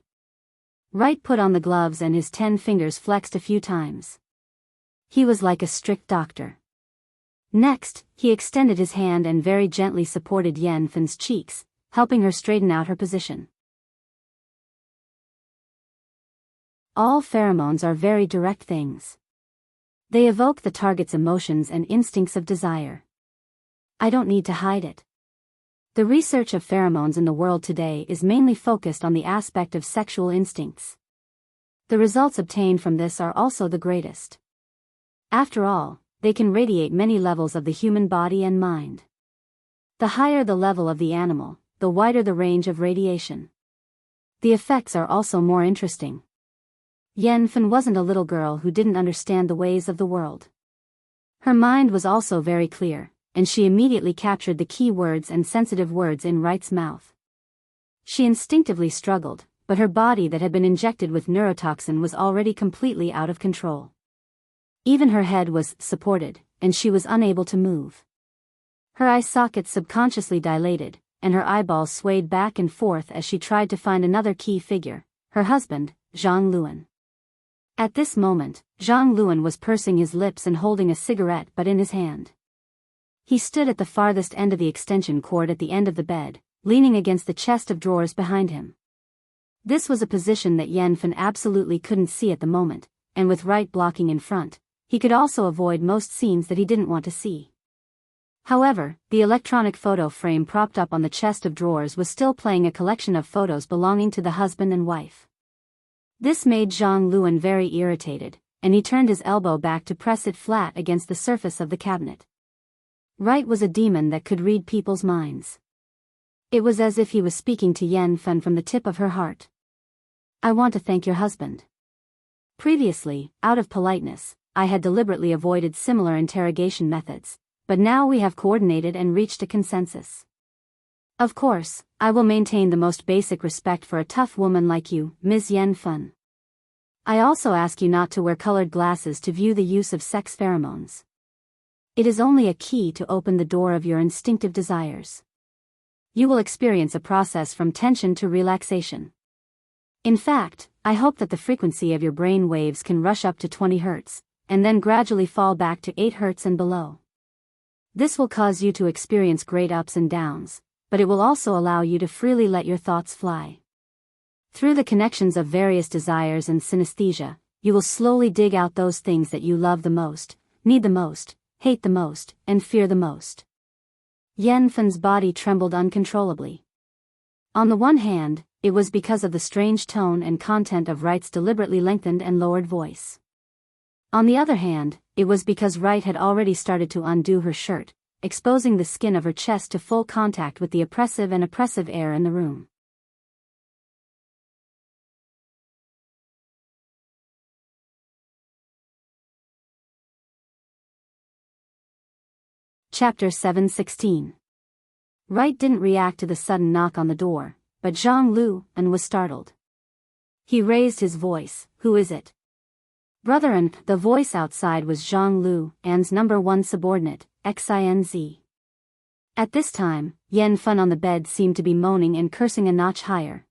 Wright put on the gloves and his 10 fingers flexed a few times. He was like a strict doctor. Next, he extended his hand and very gently supported Yanfen's cheeks, helping her straighten out her position. All pheromones are very direct things. They evoke the target's emotions and instincts of desire. I don't need to hide it. The research of pheromones in the world today is mainly focused on the aspect of sexual instincts. The results obtained from this are also the greatest. After all, they can radiate many levels of the human body and mind. The higher the level of the animal, the wider the range of radiation. The effects are also more interesting. Yanfen wasn't a little girl who didn't understand the ways of the world. Her mind was also very clear, and she immediately captured the key words and sensitive words in Wright's mouth. She instinctively struggled, but her body that had been injected with neurotoxin was already completely out of control. Even her head was supported, and she was unable to move. Her eye sockets subconsciously dilated, and her eyeballs swayed back and forth as she tried to find another key figure, her husband, Zhang Luan. At this moment, Zhang Luan was pursing his lips and holding a cigarette but in his hand. He stood at the farthest end of the extension cord at the end of the bed, leaning against the chest of drawers behind him. This was a position that Yanfen absolutely couldn't see at the moment, and with Wright blocking in front, he could also avoid most scenes that he didn't want to see. However, the electronic photo frame propped up on the chest of drawers was still playing a collection of photos belonging to the husband and wife. This made Zhang Luan very irritated, and he turned his elbow back to press it flat against the surface of the cabinet. Wright was a demon that could read people's minds. It was as if he was speaking to Yanfen from the tip of her heart. I want to thank your husband. Previously, out of politeness, I had deliberately avoided similar interrogation methods, but now we have coordinated and reached a consensus. Of course, I will maintain the most basic respect for a tough woman like you, Ms. Yanfen. I also ask you not to wear colored glasses to view the use of sex pheromones. It is only a key to open the door of your instinctive desires. You will experience a process from tension to relaxation. In fact, I hope that the frequency of your brain waves can rush up to 20 Hz, and then gradually fall back to 8 Hz and below. This will cause you to experience great ups and downs, but it will also allow you to freely let your thoughts fly. Through the connections of various desires and synesthesia, you will slowly dig out those things that you love the most, need the most, hate the most, and fear the most. Yen Fan's body trembled uncontrollably. On the one hand, it was because of the strange tone and content of Wright's deliberately lengthened and lowered voice. On the other hand, it was because Wright had already started to undo her shirt, exposing the skin of her chest to full contact with the oppressive air in the room. Chapter 7:16. Wright didn't react to the sudden knock on the door, but Zhang Lu and was startled. He raised his voice, "Who is it?" "Brother," and the voice outside was Zhang Lu, Anne's #1 subordinate, XINZ. At this time, Yen Fan on the bed seemed to be moaning and cursing a notch higher.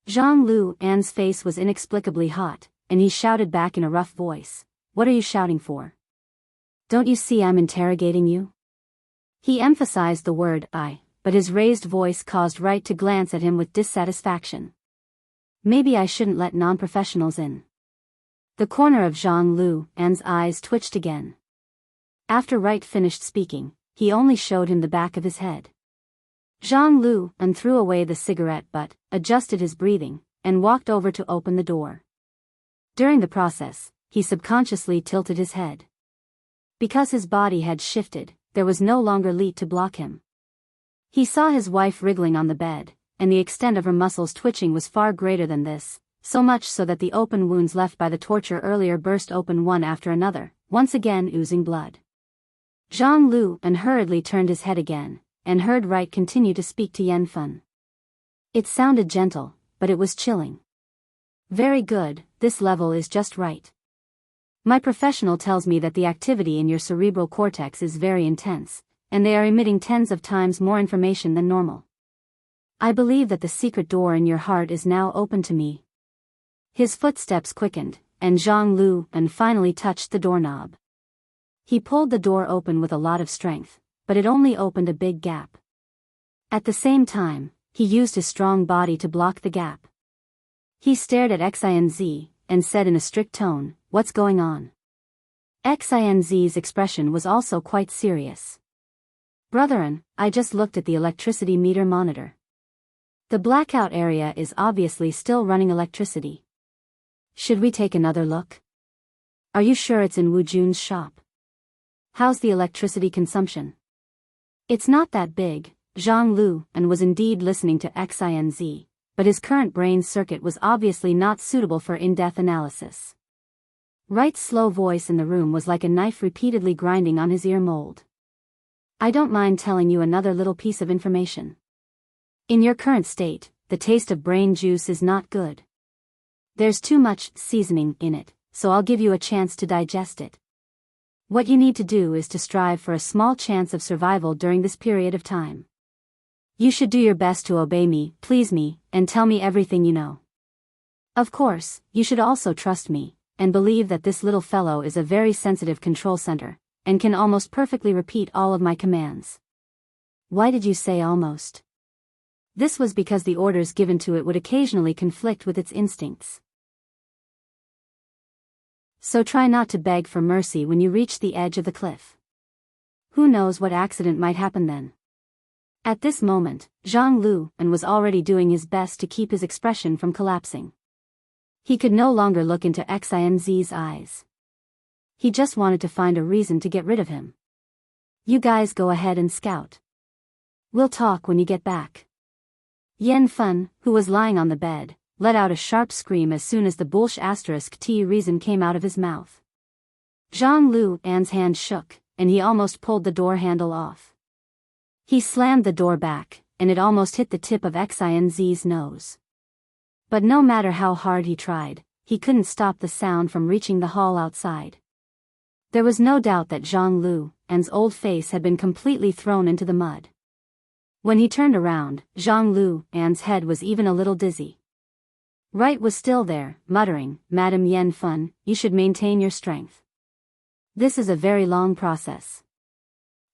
Zhang Lu, Anne's face was inexplicably hot, and he shouted back in a rough voice, "What are you shouting for? Don't you see I'm interrogating you?" He emphasized the word "I," but his raised voice caused Wright to glance at him with dissatisfaction. "Maybe I shouldn't let non-professionals in." The corner of Zhang Lu An's eyes twitched again. After Wright finished speaking, he only showed him the back of his head. Zhang Lu An threw away the cigarette butt, adjusted his breathing, and walked over to open the door. During the process, he subconsciously tilted his head. Because his body had shifted, there was no longer light to block him. He saw his wife wriggling on the bed, and the extent of her muscles twitching was far greater than this, so much so that the open wounds left by the torture earlier burst open one after another, once again oozing blood. Zhang Lu An hurriedly turned his head again, and heard Wright continue to speak to Yen Fan. It sounded gentle, but it was chilling. "Very good, this level is just right. My professional tells me that the activity in your cerebral cortex is very intense, and they are emitting tens of times more information than normal. I believe that the secret door in your heart is now open to me." His footsteps quickened, and Zhang Lu An finally touched the doorknob. He pulled the door open with a lot of strength, but it only opened a big gap. At the same time, he used his strong body to block the gap. He stared at XINZ, and said in a strict tone, "What's going on?" XINZ's expression was also quite serious. "Brethren, I just looked at the electricity meter monitor. The blackout area is obviously still running electricity. Should we take another look? Are you sure it's in Wu Jun's shop? How's the electricity consumption?" "It's not that big." Zhang Lu An was indeed listening to XINZ, but his current brain circuit was obviously not suitable for in-depth analysis. Wright's slow voice in the room was like a knife repeatedly grinding on his ear mold. "I don't mind telling you another little piece of information. In your current state, the taste of brain juice is not good. There's too much seasoning in it, so I'll give you a chance to digest it. What you need to do is to strive for a small chance of survival during this period of time. You should do your best to obey me, please me, and tell me everything you know. Of course, you should also trust me, and believe that this little fellow is a very sensitive control center, and can almost perfectly repeat all of my commands." "Why did you say almost?" This was because the orders given to it would occasionally conflict with its instincts. So try not to beg for mercy when you reach the edge of the cliff. Who knows what accident might happen then? At this moment, Zhang Lu An was already doing his best to keep his expression from collapsing. He could no longer look into XINZ's eyes. He just wanted to find a reason to get rid of him. "You guys go ahead and scout. We'll talk when you get back." Yen Fan, who was lying on the bed, let out a sharp scream as soon as the **T reason came out of his mouth. Zhang Lu An's hand shook, and he almost pulled the door handle off. He slammed the door back, and it almost hit the tip of XINZ's nose. But no matter how hard he tried, he couldn't stop the sound from reaching the hall outside. There was no doubt that Zhang Lu An's old face had been completely thrown into the mud. When he turned around, Zhang Lu An's head was even a little dizzy. Wright was still there, muttering, "Madam Yen Fan, you should maintain your strength. This is a very long process.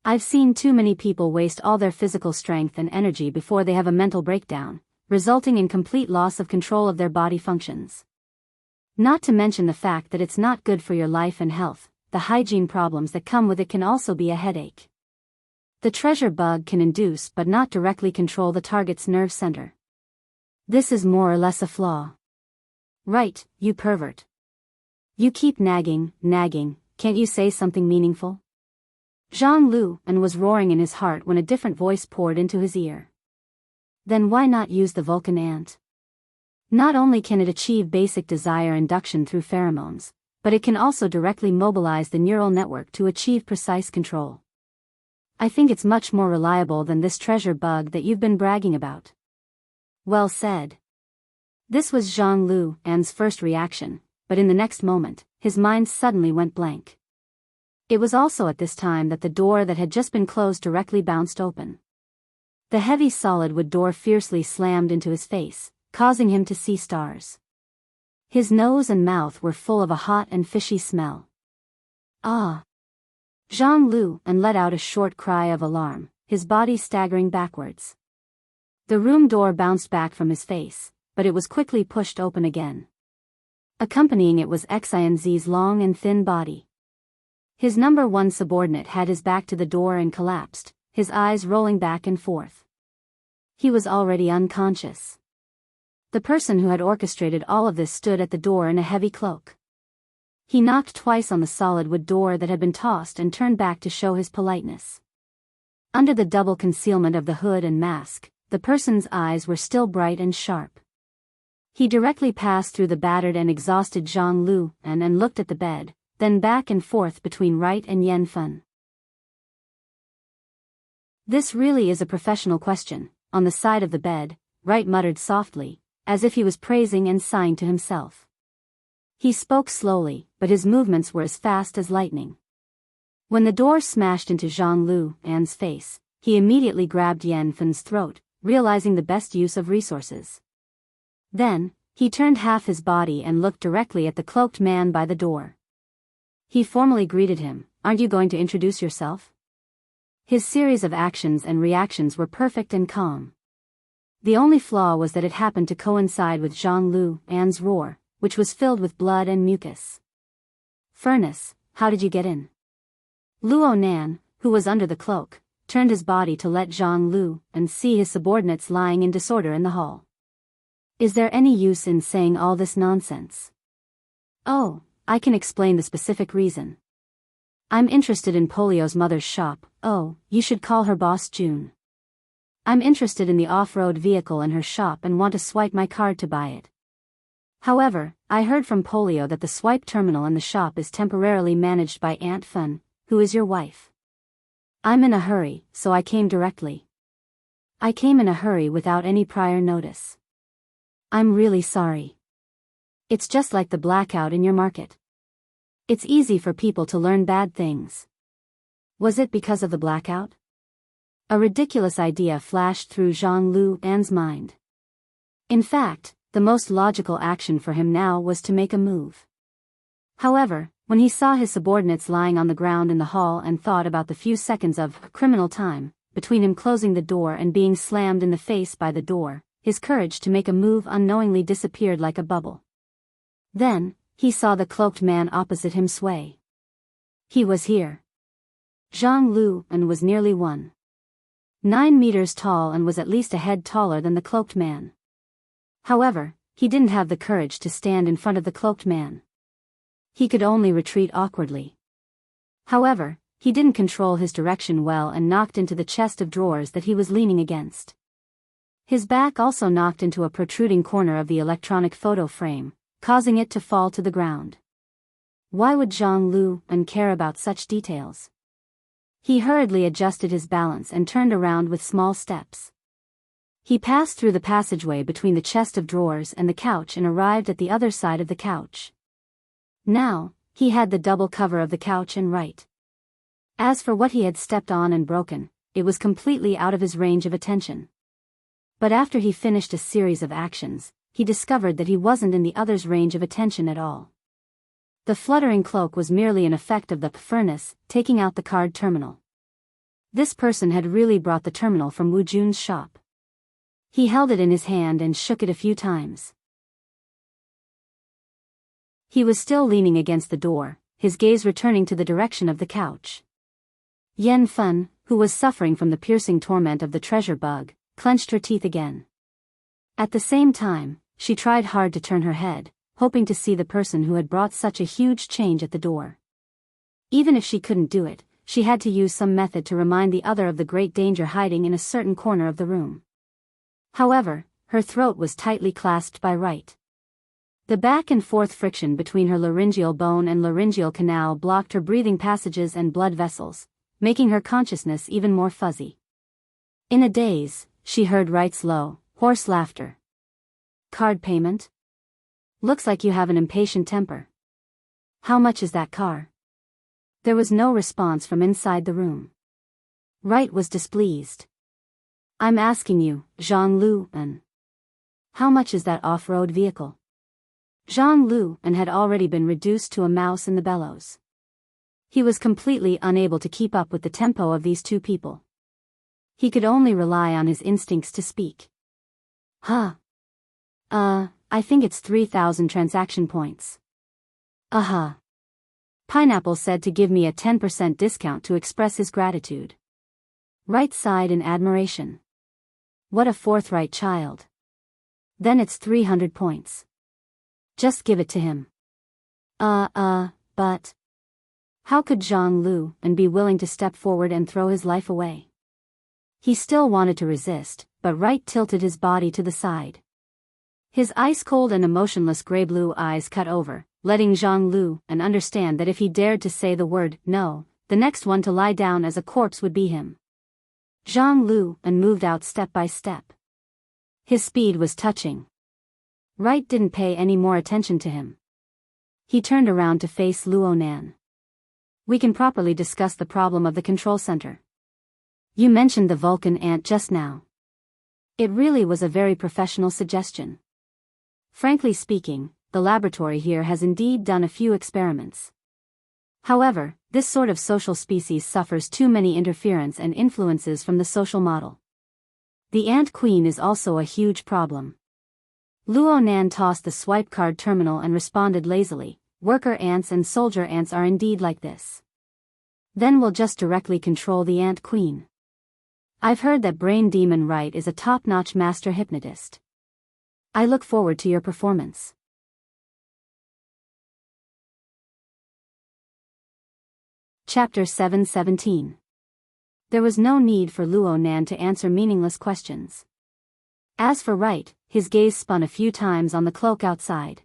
I've seen too many people waste all their physical strength and energy before they have a mental breakdown, resulting in complete loss of control of their body functions. Not to mention the fact that it's not good for your life and health. The hygiene problems that come with it can also be a headache. The treasure bug can induce but not directly control the target's nerve center. This is more or less a flaw. Right, you pervert. You keep nagging, can't you say something meaningful? Zhang Lu was roaring in his heart when a different voice poured into his ear. Then why not use the Vulcan ant? Not only can it achieve basic desire induction through pheromones, but it can also directly mobilize the neural network to achieve precise control. I think it's much more reliable than this treasure bug that you've been bragging about. Well said. This was Zhang Lu's first reaction, but in the next moment, his mind suddenly went blank. It was also at this time that the door that had just been closed directly bounced open. The heavy solid wood door fiercely slammed into his face, causing him to see stars. His nose and mouth were full of a hot and fishy smell. Ah! Zhang Lu let out a short cry of alarm, his body staggering backwards. The room door bounced back from his face, but it was quickly pushed open again. Accompanying it was Xinz's long and thin body. His number one subordinate had his back to the door and collapsed, his eyes rolling back and forth. He was already unconscious. The person who had orchestrated all of this stood at the door in a heavy cloak. He knocked twice on the solid wood door that had been tossed and turned back to show his politeness. Under the double concealment of the hood and mask, the person's eyes were still bright and sharp. He directly passed through the battered and exhausted Zhang Lu and looked at the bed, then back and forth between Wright and Yen Fun. This really is a professional question. On the side of the bed, Wright muttered softly, as if he was praising and sighing to himself. He spoke slowly, but his movements were as fast as lightning. When the door smashed into Zhang Lu's face, he immediately grabbed Yen Fun's throat, realizing the best use of resources. Then, he turned half his body and looked directly at the cloaked man by the door. He formally greeted him, "Aren't you going to introduce yourself?" His series of actions and reactions were perfect and calm. The only flaw was that it happened to coincide with Zhang Lu's roar, which was filled with blood and mucus. "Furnace, how did you get in?" Luo Nan, who was under the cloak, turned his body to let Zhang Lu see his subordinates lying in disorder in the hall. "Is there any use in saying all this nonsense?" "Oh, I can explain the specific reason. I'm interested in Polio's mother's shop. Oh, you should call her boss June. I'm interested in the off-road vehicle in her shop and want to swipe my card to buy it. However, I heard from Polio that the swipe terminal in the shop is temporarily managed by Aunt Fun, who is your wife. I'm in a hurry, so I came directly. I came in a hurry without any prior notice. I'm really sorry. It's just like the blackout in your market. It's easy for people to learn bad things." Was it because of the blackout? A ridiculous idea flashed through Zhang Lu's mind. In fact, the most logical action for him now was to make a move. However, when he saw his subordinates lying on the ground in the hall and thought about the few seconds of criminal time between him closing the door and being slammed in the face by the door, his courage to make a move unknowingly disappeared like a bubble. Then, he saw the cloaked man opposite him sway. He was here. Zhang Lu was nearly 1.9 meters tall and was at least a head taller than the cloaked man. However, he didn't have the courage to stand in front of the cloaked man. He could only retreat awkwardly. However, he didn't control his direction well and knocked into the chest of drawers that he was leaning against. His back also knocked into a protruding corner of the electronic photo frame, causing it to fall to the ground. Why would Zhang Lu care about such details? He hurriedly adjusted his balance and turned around with small steps. He passed through the passageway between the chest of drawers and the couch and arrived at the other side of the couch. Now, he had the double cover of the couch and right. As for what he had stepped on and broken, it was completely out of his range of attention. But after he finished a series of actions, he discovered that he wasn't in the other's range of attention at all. The fluttering cloak was merely an effect of the furnace taking out the card terminal. This person had really brought the terminal from Wu Jun's shop. He held it in his hand and shook it a few times. He was still leaning against the door, his gaze returning to the direction of the couch. Yan Fen, who was suffering from the piercing torment of the treasure bug, clenched her teeth again. At the same time, she tried hard to turn her head, hoping to see the person who had brought such a huge change at the door. Even if she couldn't do it, she had to use some method to remind the other of the great danger hiding in a certain corner of the room. However, her throat was tightly clasped by right. The back and forth friction between her laryngeal bone and laryngeal canal blocked her breathing passages and blood vessels, making her consciousness even more fuzzy. In a daze, she heard Wright's low, hoarse laughter. "Card payment? Looks like you have an impatient temper. How much is that car?" There was no response from inside the room. Wright was displeased. "I'm asking you, Zhang Luan. How much is that off-road vehicle?" Zhang Luan had already been reduced to a mouse in the bellows. He was completely unable to keep up with the tempo of these two people. He could only rely on his instincts to speak. I think it's 3,000 transaction points." Pineapple said to give me a 10% discount to express his gratitude. Wright sighed in admiration. What a forthright child. Then it's 300 points. Just give it to him. But... How could Zhang Luan be willing to step forward and throw his life away? He still wanted to resist, but Wright tilted his body to the side. His ice-cold and emotionless gray-blue eyes cut over, letting Zhang Luan understand that if he dared to say the word no, the next one to lie down as a corpse would be him. Zhang Luan moved out step by step. His speed was touching. Wright didn't pay any more attention to him. He turned around to face Luonan. "We can properly discuss the problem of the control center. You mentioned the Vulcan ant just now. It really was a very professional suggestion. Frankly speaking, the laboratory here has indeed done a few experiments. However, this sort of social species suffers too many interference and influences from the social model. The ant queen is also a huge problem." Luonan tossed the swipe card terminal and responded lazily, "Worker ants and soldier ants are indeed like this. Then we'll just directly control the ant queen. I've heard that Brain Demon Wright is a top-notch master hypnotist. I look forward to your performance." Chapter 717. There was no need for Luonan to answer meaningless questions. As for Wright, his gaze spun a few times on the cloak outside.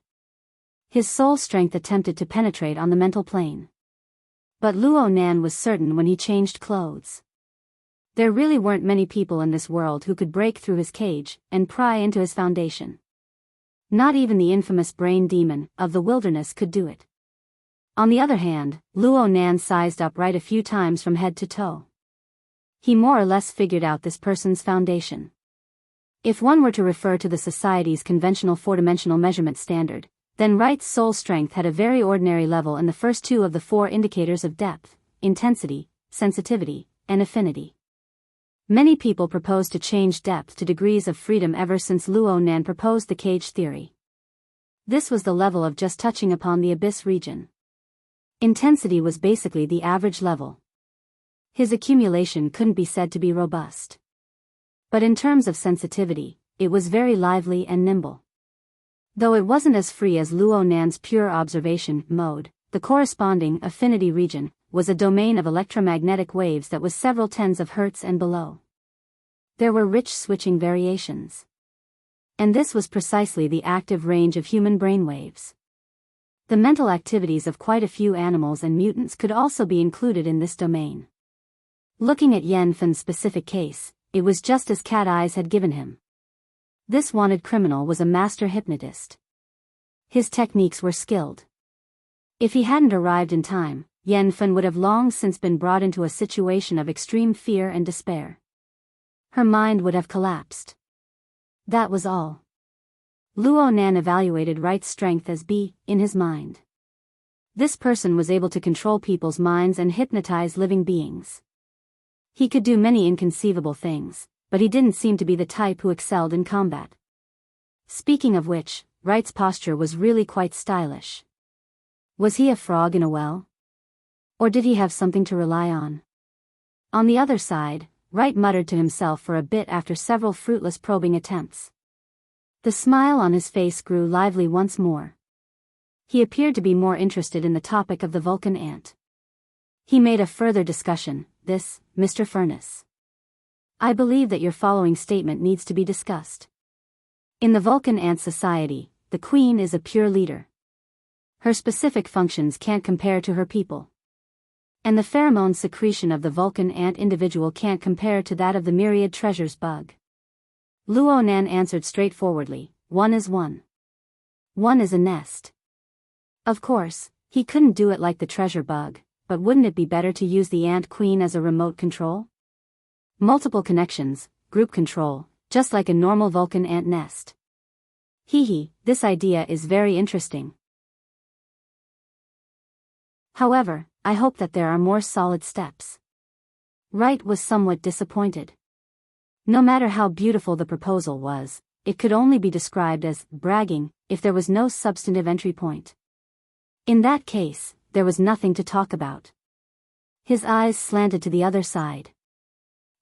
His soul strength attempted to penetrate on the mental plane. But Luonan was certain when he changed clothes. There really weren't many people in this world who could break through his cage and pry into his foundation. Not even the infamous brain demon of the wilderness could do it. On the other hand, Luonan sized up Wright a few times from head to toe. He more or less figured out this person's foundation. If one were to refer to the society's conventional four-dimensional measurement standard, then Wright's soul strength had a very ordinary level in the first two of the four indicators of depth, intensity, sensitivity, and affinity. Many people proposed to change depth to degrees of freedom ever since Luonan proposed the cage theory. This was the level of just touching upon the abyss region. Intensity was basically the average level. His accumulation couldn't be said to be robust. But in terms of sensitivity, it was very lively and nimble. Though it wasn't as free as Luonan's pure observation mode, the corresponding affinity region was a domain of electromagnetic waves that was several tens of hertz and below. There were rich switching variations. And this was precisely the active range of human brainwaves. The mental activities of quite a few animals and mutants could also be included in this domain. Looking at Yan Fen's specific case, it was just as Cat Eyes had given him. This wanted criminal was a master hypnotist. His techniques were skilled. If he hadn't arrived in time, Yan Fen would have long since been brought into a situation of extreme fear and despair. Her mind would have collapsed. That was all. Luonan evaluated Wright's strength as B, in his mind. This person was able to control people's minds and hypnotize living beings. He could do many inconceivable things, but he didn't seem to be the type who excelled in combat. Speaking of which, Wright's posture was really quite stylish. Was he a frog in a well? Or did he have something to rely on? On the other side, Wright muttered to himself for a bit after several fruitless probing attempts. The smile on his face grew lively once more. He appeared to be more interested in the topic of the Vulcan ant. He made a further discussion, this, Mr. Furness. I believe that your following statement needs to be discussed. In the Vulcan ant society, the queen is a pure leader. Her specific functions can't compare to her people. And the pheromone secretion of the Vulcan ant individual can't compare to that of the myriad treasures bug. Luo Nan answered straightforwardly, one is one. One is a nest. Of course, he couldn't do it like the treasure bug, but wouldn't it be better to use the ant queen as a remote control? Multiple connections, group control, just like a normal Vulcan ant nest. Hee, this idea is very interesting. However, I hope that there are more solid steps. Wright was somewhat disappointed. No matter how beautiful the proposal was, it could only be described as bragging if there was no substantive entry point. In that case, there was nothing to talk about. His eyes slanted to the other side.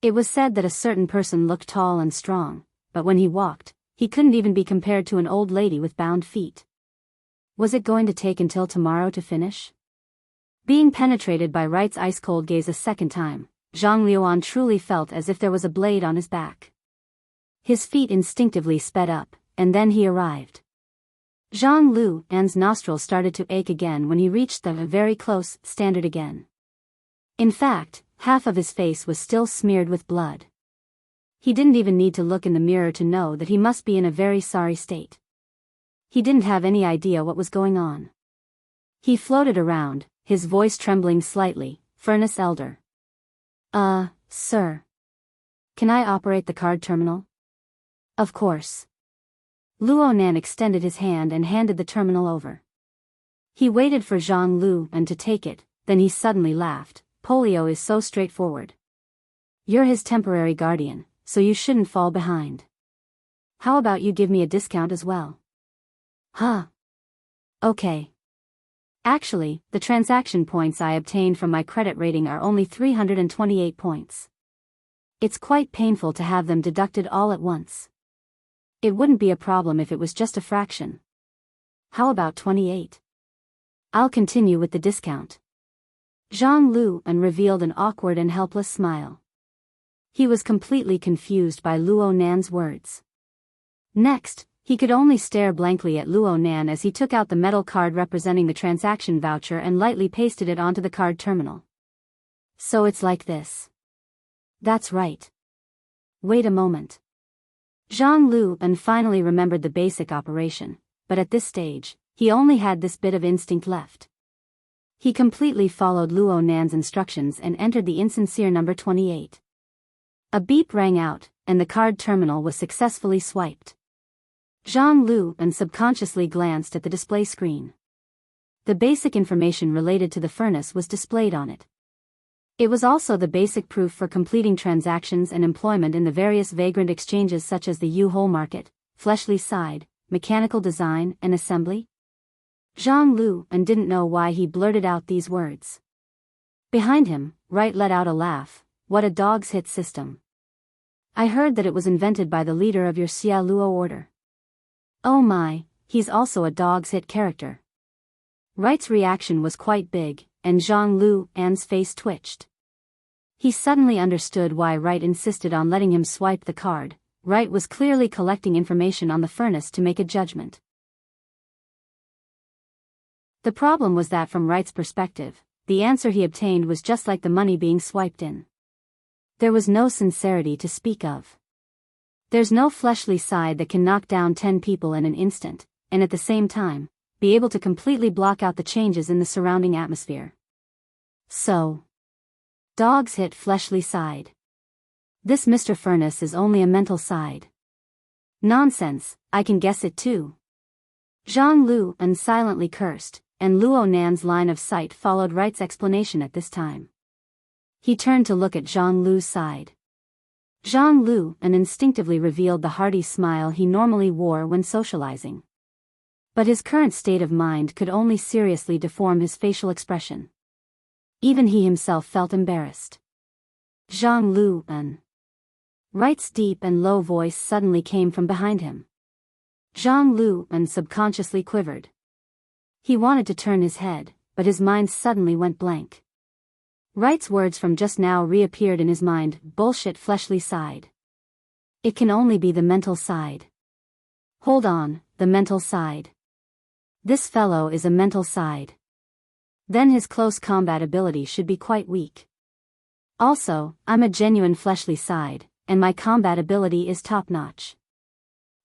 It was said that a certain person looked tall and strong, but when he walked, he couldn't even be compared to an old lady with bound feet. Was it going to take until tomorrow to finish? Being penetrated by Wright's ice-cold gaze a second time, Zhang Liuan truly felt as if there was a blade on his back. His feet instinctively sped up, and then he arrived. Zhang Liuan's nostrils started to ache again when he reached the very close standard again. In fact, half of his face was still smeared with blood. He didn't even need to look in the mirror to know that he must be in a very sorry state. He didn't have any idea what was going on. He floated around, his voice trembling slightly, Furnace Elder. Sir. Can I operate the card terminal? Of course. Luo Nan extended his hand and handed the terminal over. He waited for Zhang Liuan to take it, then he suddenly laughed. Polio is so straightforward. You're his temporary guardian, so you shouldn't fall behind. How about you give me a discount as well? Huh. Okay. Actually, the transaction points I obtained from my credit rating are only 328 points. It's quite painful to have them deducted all at once. It wouldn't be a problem if it was just a fraction. How about 28? I'll continue with the discount. Zhang Liuan revealed an awkward and helpless smile. He was completely confused by Luo Nan's words. Next, he could only stare blankly at Luo Nan as he took out the metal card representing the transaction voucher and lightly pasted it onto the card terminal. So it's like this. That's right. Wait a moment. Zhang Liuan finally remembered the basic operation, but at this stage, he only had this bit of instinct left. He completely followed Luo Nan's instructions and entered the insincere number 28. A beep rang out, and the card terminal was successfully swiped. Zhang Liuan subconsciously glanced at the display screen. The basic information related to the furnace was displayed on it. It was also the basic proof for completing transactions and employment in the various vagrant exchanges such as the U-Hole Market, Fleshly Side, Mechanical Design and Assembly. Zhang Liuan didn't know why he blurted out these words. Behind him, Wright let out a laugh. What a dog's hit system. I heard that it was invented by the leader of your Xia Luo order. Oh my, he's also a dog's hit character. Wright's reaction was quite big, and Zhang Liuan's face twitched. He suddenly understood why Wright insisted on letting him swipe the card. Wright was clearly collecting information on the furnace to make a judgment. The problem was that from Wright's perspective, the answer he obtained was just like the money being swiped in. There was no sincerity to speak of. There's no fleshly side that can knock down 10 people in an instant, and at the same time, be able to completely block out the changes in the surrounding atmosphere. So, dogs hit fleshly side. This Mr. Furnace is only a mental side. Nonsense, I can guess it too. Zhang Liuan silently cursed, and Luo Nan's line of sight followed Wright's explanation at this time. He turned to look at Zhang Lu's side. Zhang Lu instinctively revealed the hearty smile he normally wore when socializing. But his current state of mind could only seriously deform his facial expression. Even he himself felt embarrassed. Zhang Lu Wright's deep and low voice suddenly came from behind him. Zhang Lu subconsciously quivered. He wanted to turn his head, but his mind suddenly went blank. Wright's words from just now reappeared in his mind. Bullshit fleshly side. It can only be the mental side. Hold on, the mental side. This fellow is a mental side. Then his close combat ability should be quite weak. Also, I'm a genuine fleshly side, and my combat ability is top-notch.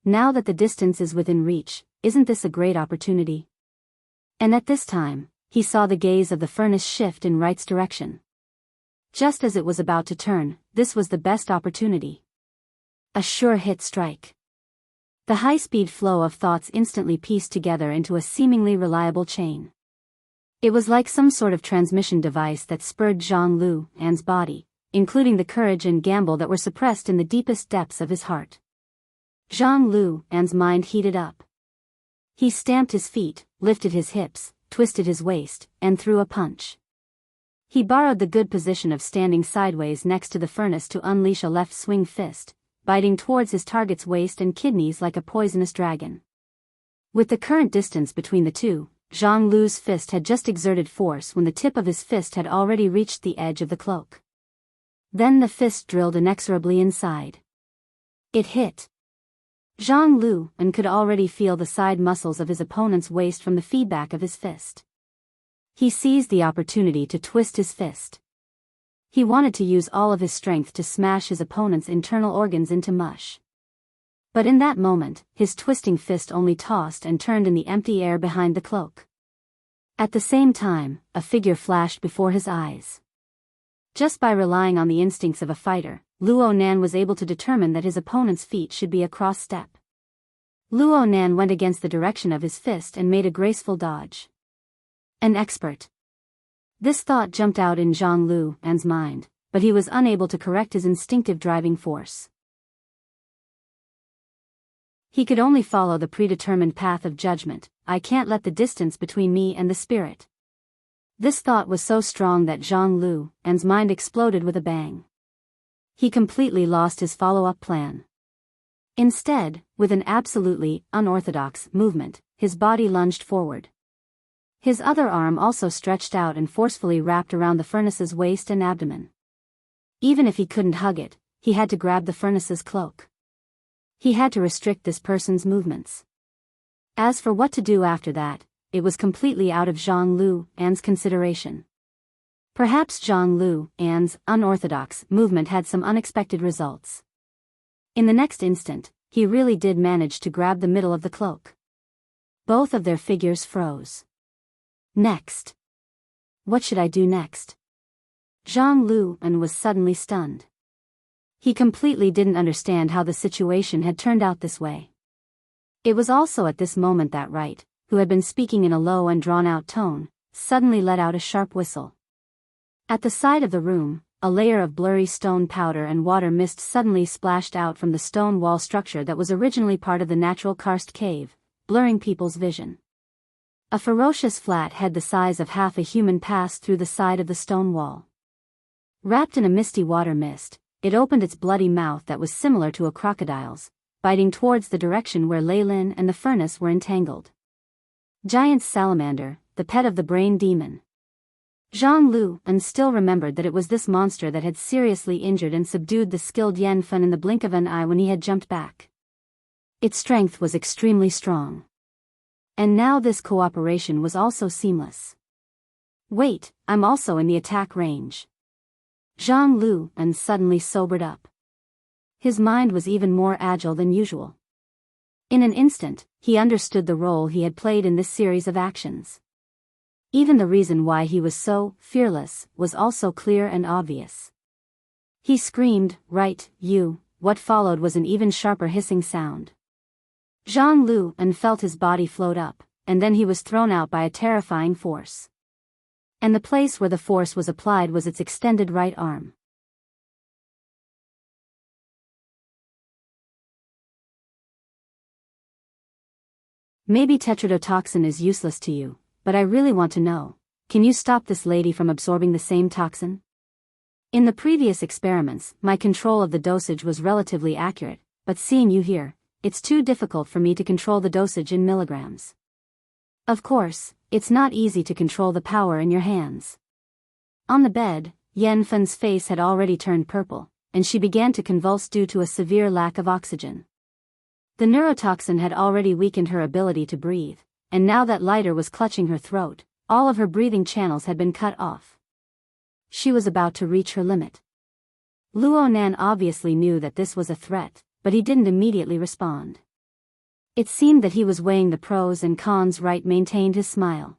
Now that the distance is within reach, isn't this a great opportunity? And at this time, he saw the gaze of the furnace shift in Wright's direction. Just as it was about to turn, this was the best opportunity. A sure hit strike. The high-speed flow of thoughts instantly pieced together into a seemingly reliable chain. It was like some sort of transmission device that spurred Zhang Lu's body, including the courage and gamble that were suppressed in the deepest depths of his heart. Zhang Lu's mind heated up. He stamped his feet, lifted his hips, twisted his waist, and threw a punch. He borrowed the good position of standing sideways next to the furnace to unleash a left swing fist, biting towards his target's waist and kidneys like a poisonous dragon. With the current distance between the two, Zhang Lu's fist had just exerted force when the tip of his fist had already reached the edge of the cloak. Then the fist drilled inexorably inside. It hit. Zhang Lu could already feel the side muscles of his opponent's waist from the feedback of his fist. He seized the opportunity to twist his fist. He wanted to use all of his strength to smash his opponent's internal organs into mush. But in that moment, his twisting fist only tossed and turned in the empty air behind the cloak. At the same time, a figure flashed before his eyes. Just by relying on the instincts of a fighter, Luo Nan was able to determine that his opponent's feet should be a cross step. Luo Nan went against the direction of his fist and made a graceful dodge. An expert. This thought jumped out in Zhang Lu's mind, but he was unable to correct his instinctive driving force. He could only follow the predetermined path of judgment. I can't let the distance between me and the spirit. This thought was so strong that Zhang Lu's mind exploded with a bang. He completely lost his follow-up plan. Instead, with an absolutely unorthodox movement, his body lunged forward. His other arm also stretched out and forcefully wrapped around the furnace's waist and abdomen. Even if he couldn't hug it, he had to grab the furnace's cloak. He had to restrict this person's movements. As for what to do after that, it was completely out of Zhang Lu's consideration. Perhaps Zhang Lu's unorthodox movement had some unexpected results. In the next instant, he really did manage to grab the middle of the cloak. Both of their figures froze. Next. What should I do next? Zhang Lu was suddenly stunned. He completely didn't understand how the situation had turned out this way. It was also at this moment that Wright, who had been speaking in a low and drawn-out tone, suddenly let out a sharp whistle. At the side of the room, a layer of blurry stone powder and water mist suddenly splashed out from the stone wall structure that was originally part of the natural karst cave, blurring people's vision. A ferocious flat head the size of half a human passed through the side of the stone wall. Wrapped in a misty water mist, it opened its bloody mouth that was similar to a crocodile's, biting towards the direction where Lei Lin and the furnace were entangled. Giant salamander, the pet of the brain demon. Zhang Lu still remembered that it was this monster that had seriously injured and subdued the skilled Yan Fen in the blink of an eye when he had jumped back. Its strength was extremely strong. And now this cooperation was also seamless. Wait, I'm also in the attack range. Zhang Lu suddenly sobered up. His mind was even more agile than usual. In an instant, he understood the role he had played in this series of actions. Even the reason why he was so fearless was also clear and obvious. He screamed, "Right, you!" What followed was an even sharper hissing sound. Zhang Lu felt his body float up, and then he was thrown out by a terrifying force. And the place where the force was applied was its extended right arm. Maybe tetrodotoxin is useless to you, but I really want to know, can you stop this lady from absorbing the same toxin? In the previous experiments, my control of the dosage was relatively accurate, but seeing you here, it's too difficult for me to control the dosage in milligrams. Of course, it's not easy to control the power in your hands. On the bed, Yen Fen's face had already turned purple, and she began to convulse due to a severe lack of oxygen. The neurotoxin had already weakened her ability to breathe, and now that lighter was clutching her throat, all of her breathing channels had been cut off. She was about to reach her limit. Luo Nan obviously knew that this was a threat, but he didn't immediately respond. It seemed that he was weighing the pros and cons. Right maintained his smile.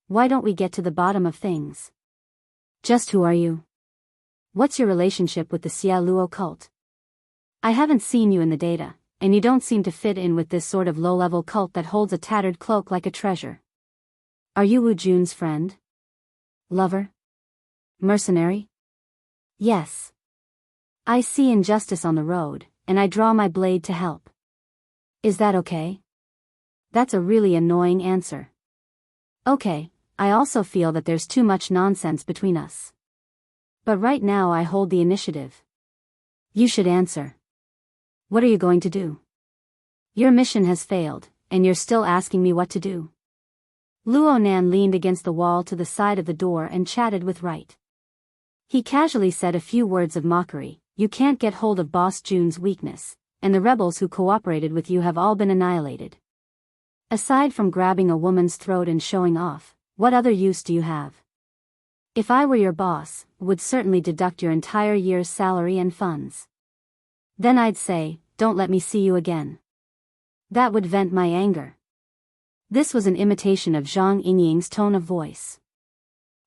Why don't we get to the bottom of things? Just who are you? What's your relationship with the Xia Luo cult? I haven't seen you in the data, and you don't seem to fit in with this sort of low-level cult that holds a tattered cloak like a treasure. Are you Wu Jun's friend? Lover? Mercenary? Yes. I see injustice on the road, and I draw my blade to help. Is that okay? That's a really annoying answer. Okay, I also feel that there's too much nonsense between us. But right now I hold the initiative. You should answer. What are you going to do? Your mission has failed, and you're still asking me what to do. Luo Nan leaned against the wall to the side of the door and chatted with Wright. He casually said a few words of mockery. You can't get hold of Boss Jun's weakness, and the rebels who cooperated with you have all been annihilated. Aside from grabbing a woman's throat and showing off, what other use do you have? If I were your boss, would certainly deduct your entire year's salary and funds. Then I'd say, don't let me see you again. That would vent my anger. This was an imitation of Zhang Yingying's tone of voice.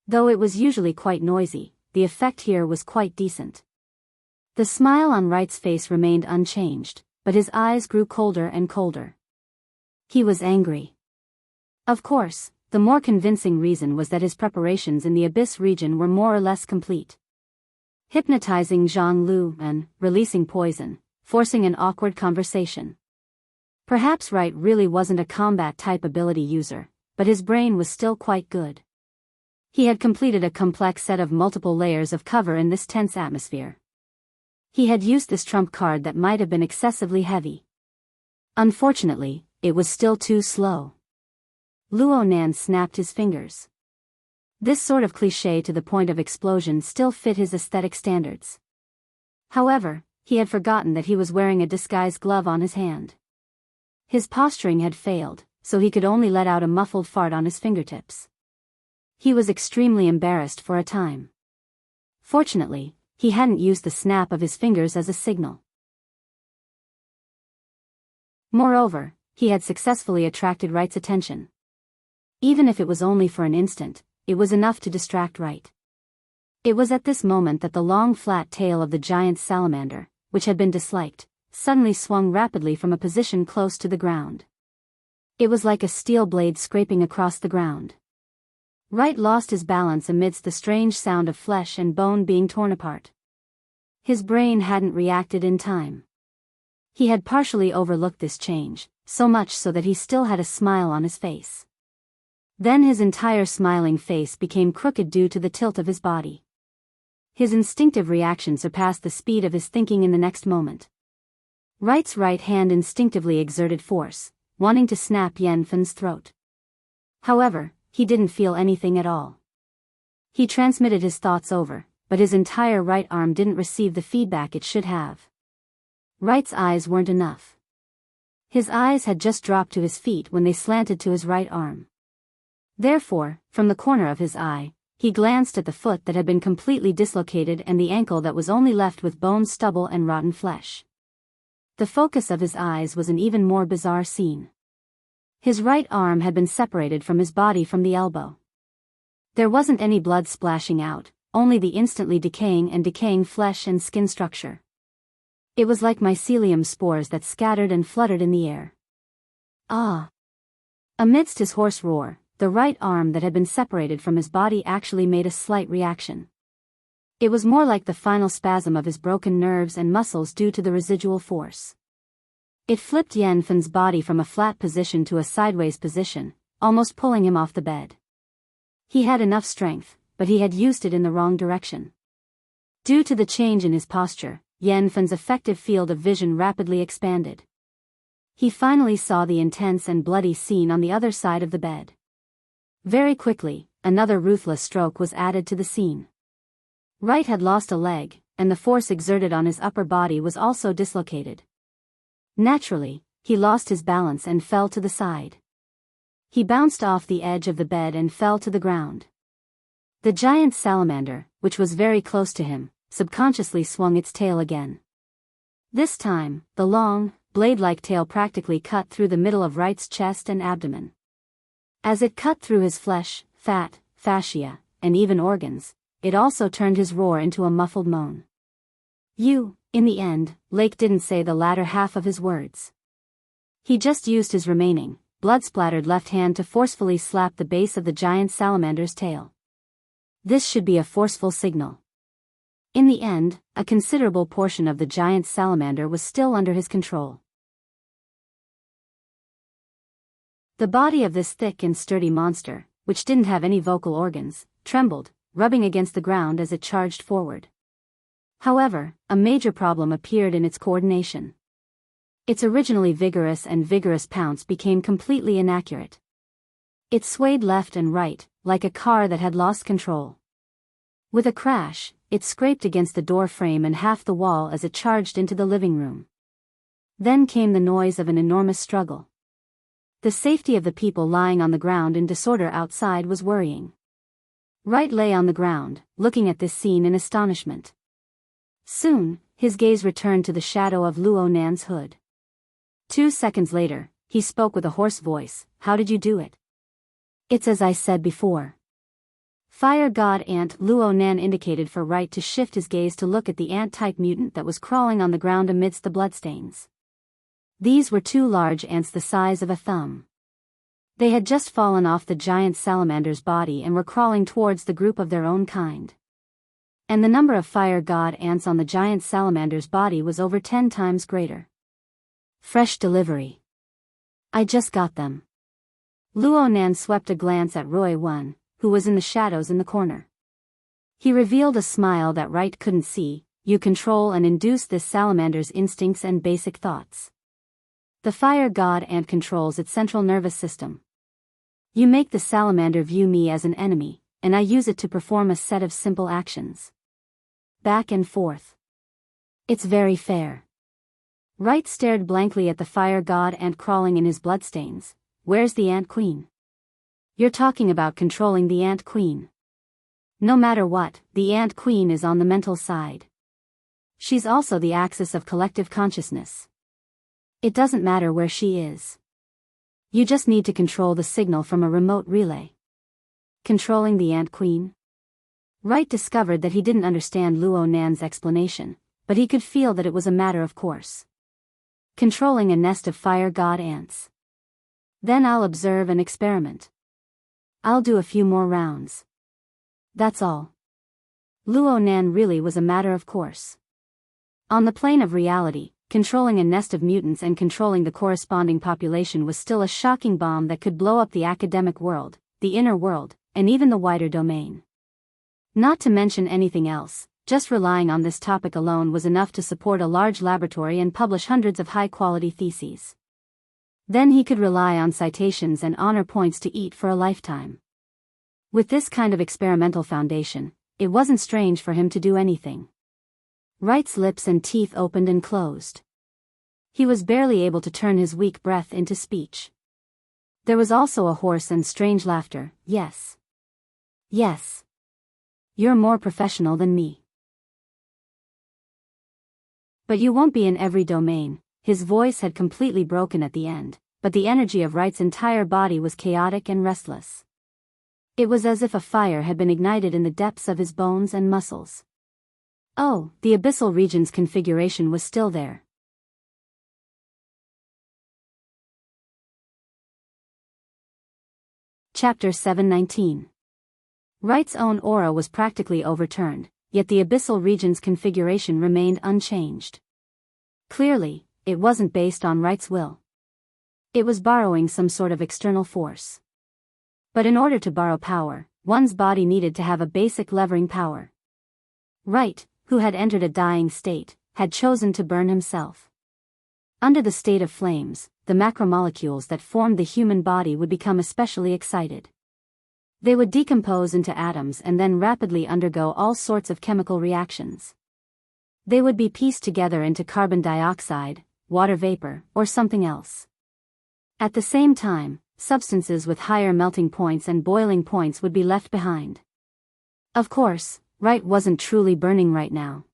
Though it was usually quite noisy, the effect here was quite decent. The smile on Wright's face remained unchanged, but his eyes grew colder and colder. He was angry. Of course, the more convincing reason was that his preparations in the Abyss region were more or less complete. Hypnotizing Zhang Lu and releasing poison, forcing an awkward conversation. Perhaps Wright really wasn't a combat-type ability user, but his brain was still quite good. He had completed a complex set of multiple layers of cover in this tense atmosphere. He had used this trump card that might have been excessively heavy. Unfortunately, it was still too slow. Luo Nan snapped his fingers. This sort of cliché to the point of explosion still fit his aesthetic standards. However, he had forgotten that he was wearing a disguise glove on his hand. His posturing had failed, so he could only let out a muffled fart on his fingertips. He was extremely embarrassed for a time. Fortunately, he hadn't used the snap of his fingers as a signal. Moreover, he had successfully attracted Wright's attention. Even if it was only for an instant, it was enough to distract Wright. It was at this moment that the long flat tail of the giant salamander, which had been disliked, suddenly swung rapidly from a position close to the ground. It was like a steel blade scraping across the ground. Wright lost his balance amidst the strange sound of flesh and bone being torn apart. His brain hadn't reacted in time. He had partially overlooked this change, so much so that he still had a smile on his face. Then his entire smiling face became crooked due to the tilt of his body. His instinctive reaction surpassed the speed of his thinking in the next moment. Wright's right hand instinctively exerted force, wanting to snap Yen Fen's throat. However, he didn't feel anything at all. He transmitted his thoughts over, but his entire right arm didn't receive the feedback it should have. Wright's eyes weren't enough. His eyes had just dropped to his feet when they slanted to his right arm. Therefore, from the corner of his eye, he glanced at the foot that had been completely dislocated and the ankle that was only left with bone stubble and rotten flesh. The focus of his eyes was an even more bizarre scene. His right arm had been separated from his body from the elbow. There wasn't any blood splashing out, only the instantly decaying flesh and skin structure. It was like mycelium spores that scattered and fluttered in the air. Ah! Amidst his hoarse roar, the right arm that had been separated from his body actually made a slight reaction. It was more like the final spasm of his broken nerves and muscles due to the residual force. It flipped Yanfen's body from a flat position to a sideways position, almost pulling him off the bed. He had enough strength, but he had used it in the wrong direction. Due to the change in his posture, Yanfen's effective field of vision rapidly expanded. He finally saw the intense and bloody scene on the other side of the bed. Very quickly, another ruthless stroke was added to the scene. Wright had lost a leg, and the force exerted on his upper body was also dislocated. Naturally, he lost his balance and fell to the side. He bounced off the edge of the bed and fell to the ground. The giant salamander, which was very close to him, subconsciously swung its tail again. This time, the long, blade-like tail practically cut through the middle of Wright's chest and abdomen. As it cut through his flesh, fat, fascia, and even organs, it also turned his roar into a muffled moan. In the end, Lake didn't say the latter half of his words. He just used his remaining, blood-splattered left hand to forcefully slap the base of the giant salamander's tail. This should be a forceful signal. In the end, a considerable portion of the giant salamander was still under his control. The body of this thick and sturdy monster, which didn't have any vocal organs, trembled, rubbing against the ground as it charged forward. However, a major problem appeared in its coordination. Its originally vigorous pounce became completely inaccurate. It swayed left and right, like a car that had lost control. With a crash, it scraped against the door frame and half the wall as it charged into the living room. Then came the noise of an enormous struggle. The safety of the people lying on the ground in disorder outside was worrying. Wright lay on the ground, looking at this scene in astonishment. Soon, his gaze returned to the shadow of Luo Nan's hood. 2 seconds later, he spoke with a hoarse voice, "How did you do it?" "It's as I said before." Fire God Ant Luo Nan indicated for Wright to shift his gaze to look at the ant-type mutant that was crawling on the ground amidst the bloodstains. These were 2 large ants the size of a thumb. They had just fallen off the giant salamander's body and were crawling towards the group of their own kind. And the number of fire god ants on the giant salamander's body was over 10 times greater. "Fresh delivery. I just got them." Luo Nan swept a glance at Roy One, who was in the shadows in the corner. He revealed a smile that Wright couldn't see. "You control and induce this salamander's instincts and basic thoughts. The fire god ant controls its central nervous system. You make the salamander view me as an enemy, and I use it to perform a set of simple actions. Back and forth. It's very fair." Wright stared blankly at the fire god ant crawling in his bloodstains. "Where's the ant queen?" "You're talking about controlling the ant queen. No matter what, the ant queen is on the mental side. She's also the axis of collective consciousness. It doesn't matter where she is. You just need to control the signal from a remote relay." Controlling the ant queen? Wright discovered that he didn't understand Luo Nan's explanation, but he could feel that it was a matter of course. Controlling a nest of fire god ants. Then I'll observe and experiment. I'll do a few more rounds. That's all. Luo Nan really was a matter of course. On the plane of reality, controlling a nest of mutants and controlling the corresponding population was still a shocking bomb that could blow up the academic world, the inner world, and even the wider domain. Not to mention anything else, just relying on this topic alone was enough to support a large laboratory and publish hundreds of high-quality theses. Then he could rely on citations and honor points to eat for a lifetime. With this kind of experimental foundation, it wasn't strange for him to do anything. Wright's lips and teeth opened and closed. He was barely able to turn his weak breath into speech. There was also a hoarse and strange laughter. "Yes. Yes. You're more professional than me. But you won't be in every domain." His voice had completely broken at the end, but the energy of Wright's entire body was chaotic and restless. It was as if a fire had been ignited in the depths of his bones and muscles. Oh, the abyssal region's configuration was still there. Chapter 719. Wright's own aura was practically overturned, yet the abyssal region's configuration remained unchanged. Clearly, it wasn't based on Wright's will. It was borrowing some sort of external force. But in order to borrow power, one's body needed to have a basic levering power. Wright, who had entered a dying state, had chosen to burn himself. Under the state of flames, the macromolecules that formed the human body would become especially excited. They would decompose into atoms and then rapidly undergo all sorts of chemical reactions. They would be pieced together into carbon dioxide, water vapor, or something else. At the same time, substances with higher melting points and boiling points would be left behind. Of course, Wright wasn't truly burning right now.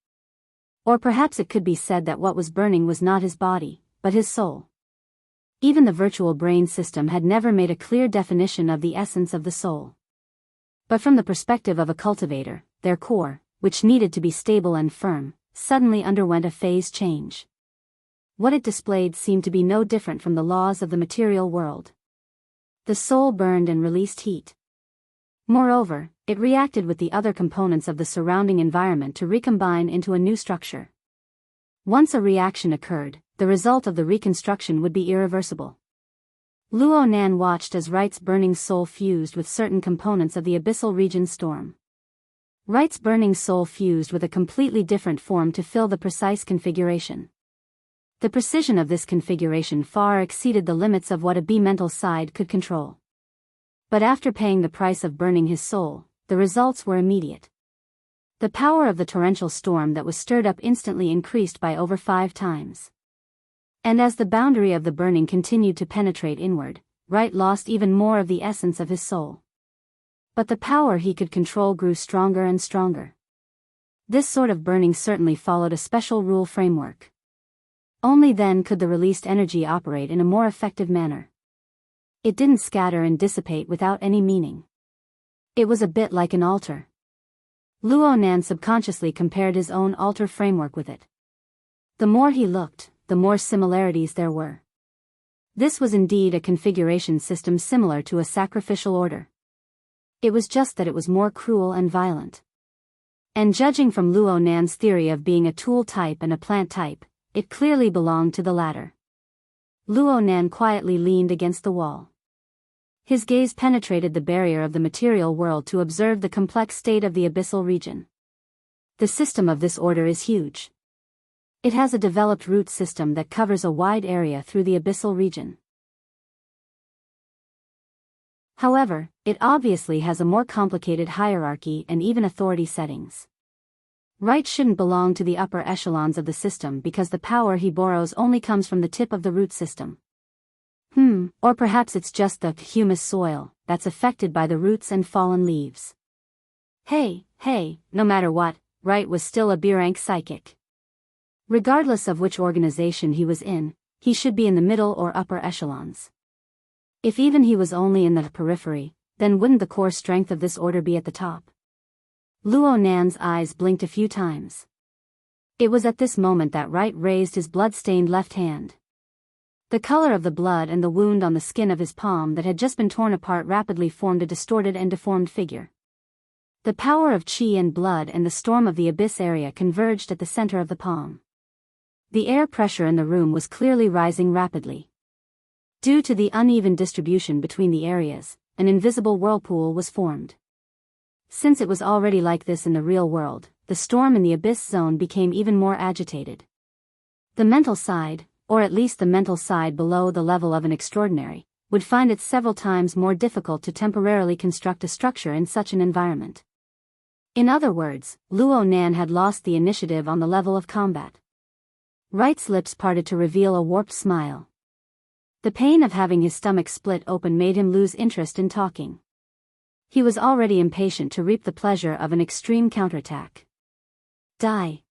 Or perhaps it could be said that what was burning was not his body, but his soul. Even the virtual brain system had never made a clear definition of the essence of the soul. But from the perspective of a cultivator, their core, which needed to be stable and firm, suddenly underwent a phase change. What it displayed seemed to be no different from the laws of the material world. The soul burned and released heat. Moreover, it reacted with the other components of the surrounding environment to recombine into a new structure. Once a reaction occurred, the result of the reconstruction would be irreversible. Luo Nan watched as Wright's burning soul fused with certain components of the abyssal region storm. Wright's burning soul fused with a completely different form to fill the precise configuration. The precision of this configuration far exceeded the limits of what a B-mental side could control. But after paying the price of burning his soul, the results were immediate. The power of the torrential storm that was stirred up instantly increased by over 5 times. And as the boundary of the burning continued to penetrate inward, Wright lost even more of the essence of his soul. But the power he could control grew stronger and stronger. This sort of burning certainly followed a special rule framework. Only then could the released energy operate in a more effective manner. It didn't scatter and dissipate without any meaning. It was a bit like an altar. Luo Nan subconsciously compared his own altar framework with it. The more he looked, the more similarities there were. This was indeed a configuration system similar to a sacrificial order. It was just that it was more cruel and violent. And judging from Luo Nan's theory of being a tool type and a plant type, it clearly belonged to the latter. Luo Nan quietly leaned against the wall. His gaze penetrated the barrier of the material world to observe the complex state of the abyssal region. The system of this order is huge. It has a developed root system that covers a wide area through the abyssal region. However, it obviously has a more complicated hierarchy and even authority settings. Wright shouldn't belong to the upper echelons of the system because the power he borrows only comes from the tip of the root system. Or perhaps it's just the humus soil that's affected by the roots and fallen leaves. Hey, no matter what, Wright was still a B-rank psychic. Regardless of which organization he was in, he should be in the middle or upper echelons. If even he was only in the periphery, then wouldn't the core strength of this order be at the top? Luo Nan's eyes blinked a few times. It was at this moment that Wright raised his blood-stained left hand. The color of the blood and the wound on the skin of his palm that had just been torn apart rapidly formed a distorted and deformed figure. The power of qi and blood and the storm of the abyss area converged at the center of the palm. The air pressure in the room was clearly rising rapidly. Due to the uneven distribution between the areas, an invisible whirlpool was formed. Since it was already like this in the real world, the storm in the abyss zone became even more agitated. The mental side, or at least the mental side below the level of an extraordinary, would find it several times more difficult to temporarily construct a structure in such an environment. In other words, Luo Nan had lost the initiative on the level of combat. Wright's lips parted to reveal a warped smile. The pain of having his stomach split open made him lose interest in talking. He was already impatient to reap the pleasure of an extreme counterattack. Die.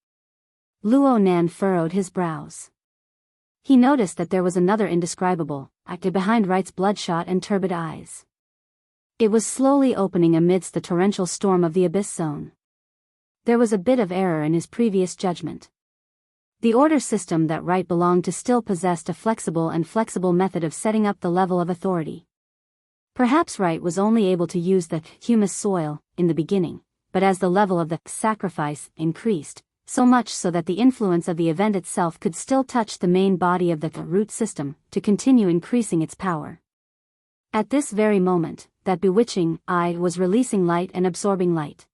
Luo Nan furrowed his brows. He noticed that there was another indescribable actor behind Wright's bloodshot and turbid eyes. It was slowly opening amidst the torrential storm of the abyss zone. There was a bit of error in his previous judgment. The order system that Wright belonged to still possessed a flexible method of setting up the level of authority. Perhaps Wright was only able to use the humus soil in the beginning, but as the level of the sacrifice increased, so much so that the influence of the event itself could still touch the main body of the root system to continue increasing its power. At this very moment, that bewitching eye was releasing light and absorbing light.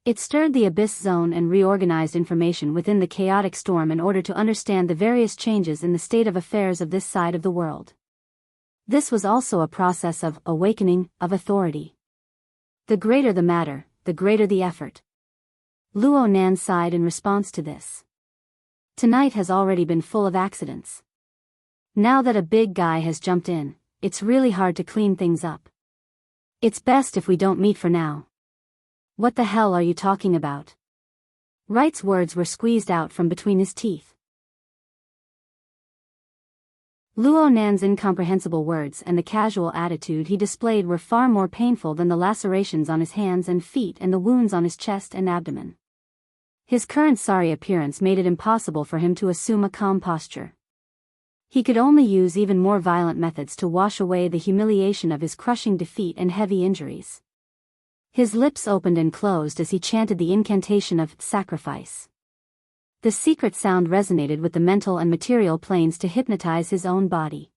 It stirred the abyss zone and reorganized information within the chaotic storm in order to understand the various changes in the state of affairs of this side of the world. This was also a process of awakening of authority. The greater the matter, the greater the effort. Luo Nan sighed in response to this. Tonight has already been full of accidents. Now that a big guy has jumped in, it's really hard to clean things up. It's best if we don't meet for now. What the hell are you talking about? Wright's words were squeezed out from between his teeth. Luo Nan's incomprehensible words and the casual attitude he displayed were far more painful than the lacerations on his hands and feet and the wounds on his chest and abdomen. His current sorry appearance made it impossible for him to assume a calm posture. He could only use even more violent methods to wash away the humiliation of his crushing defeat and heavy injuries. His lips opened and closed as he chanted the incantation of sacrifice. The secret sound resonated with the mental and material planes to hypnotize his own body.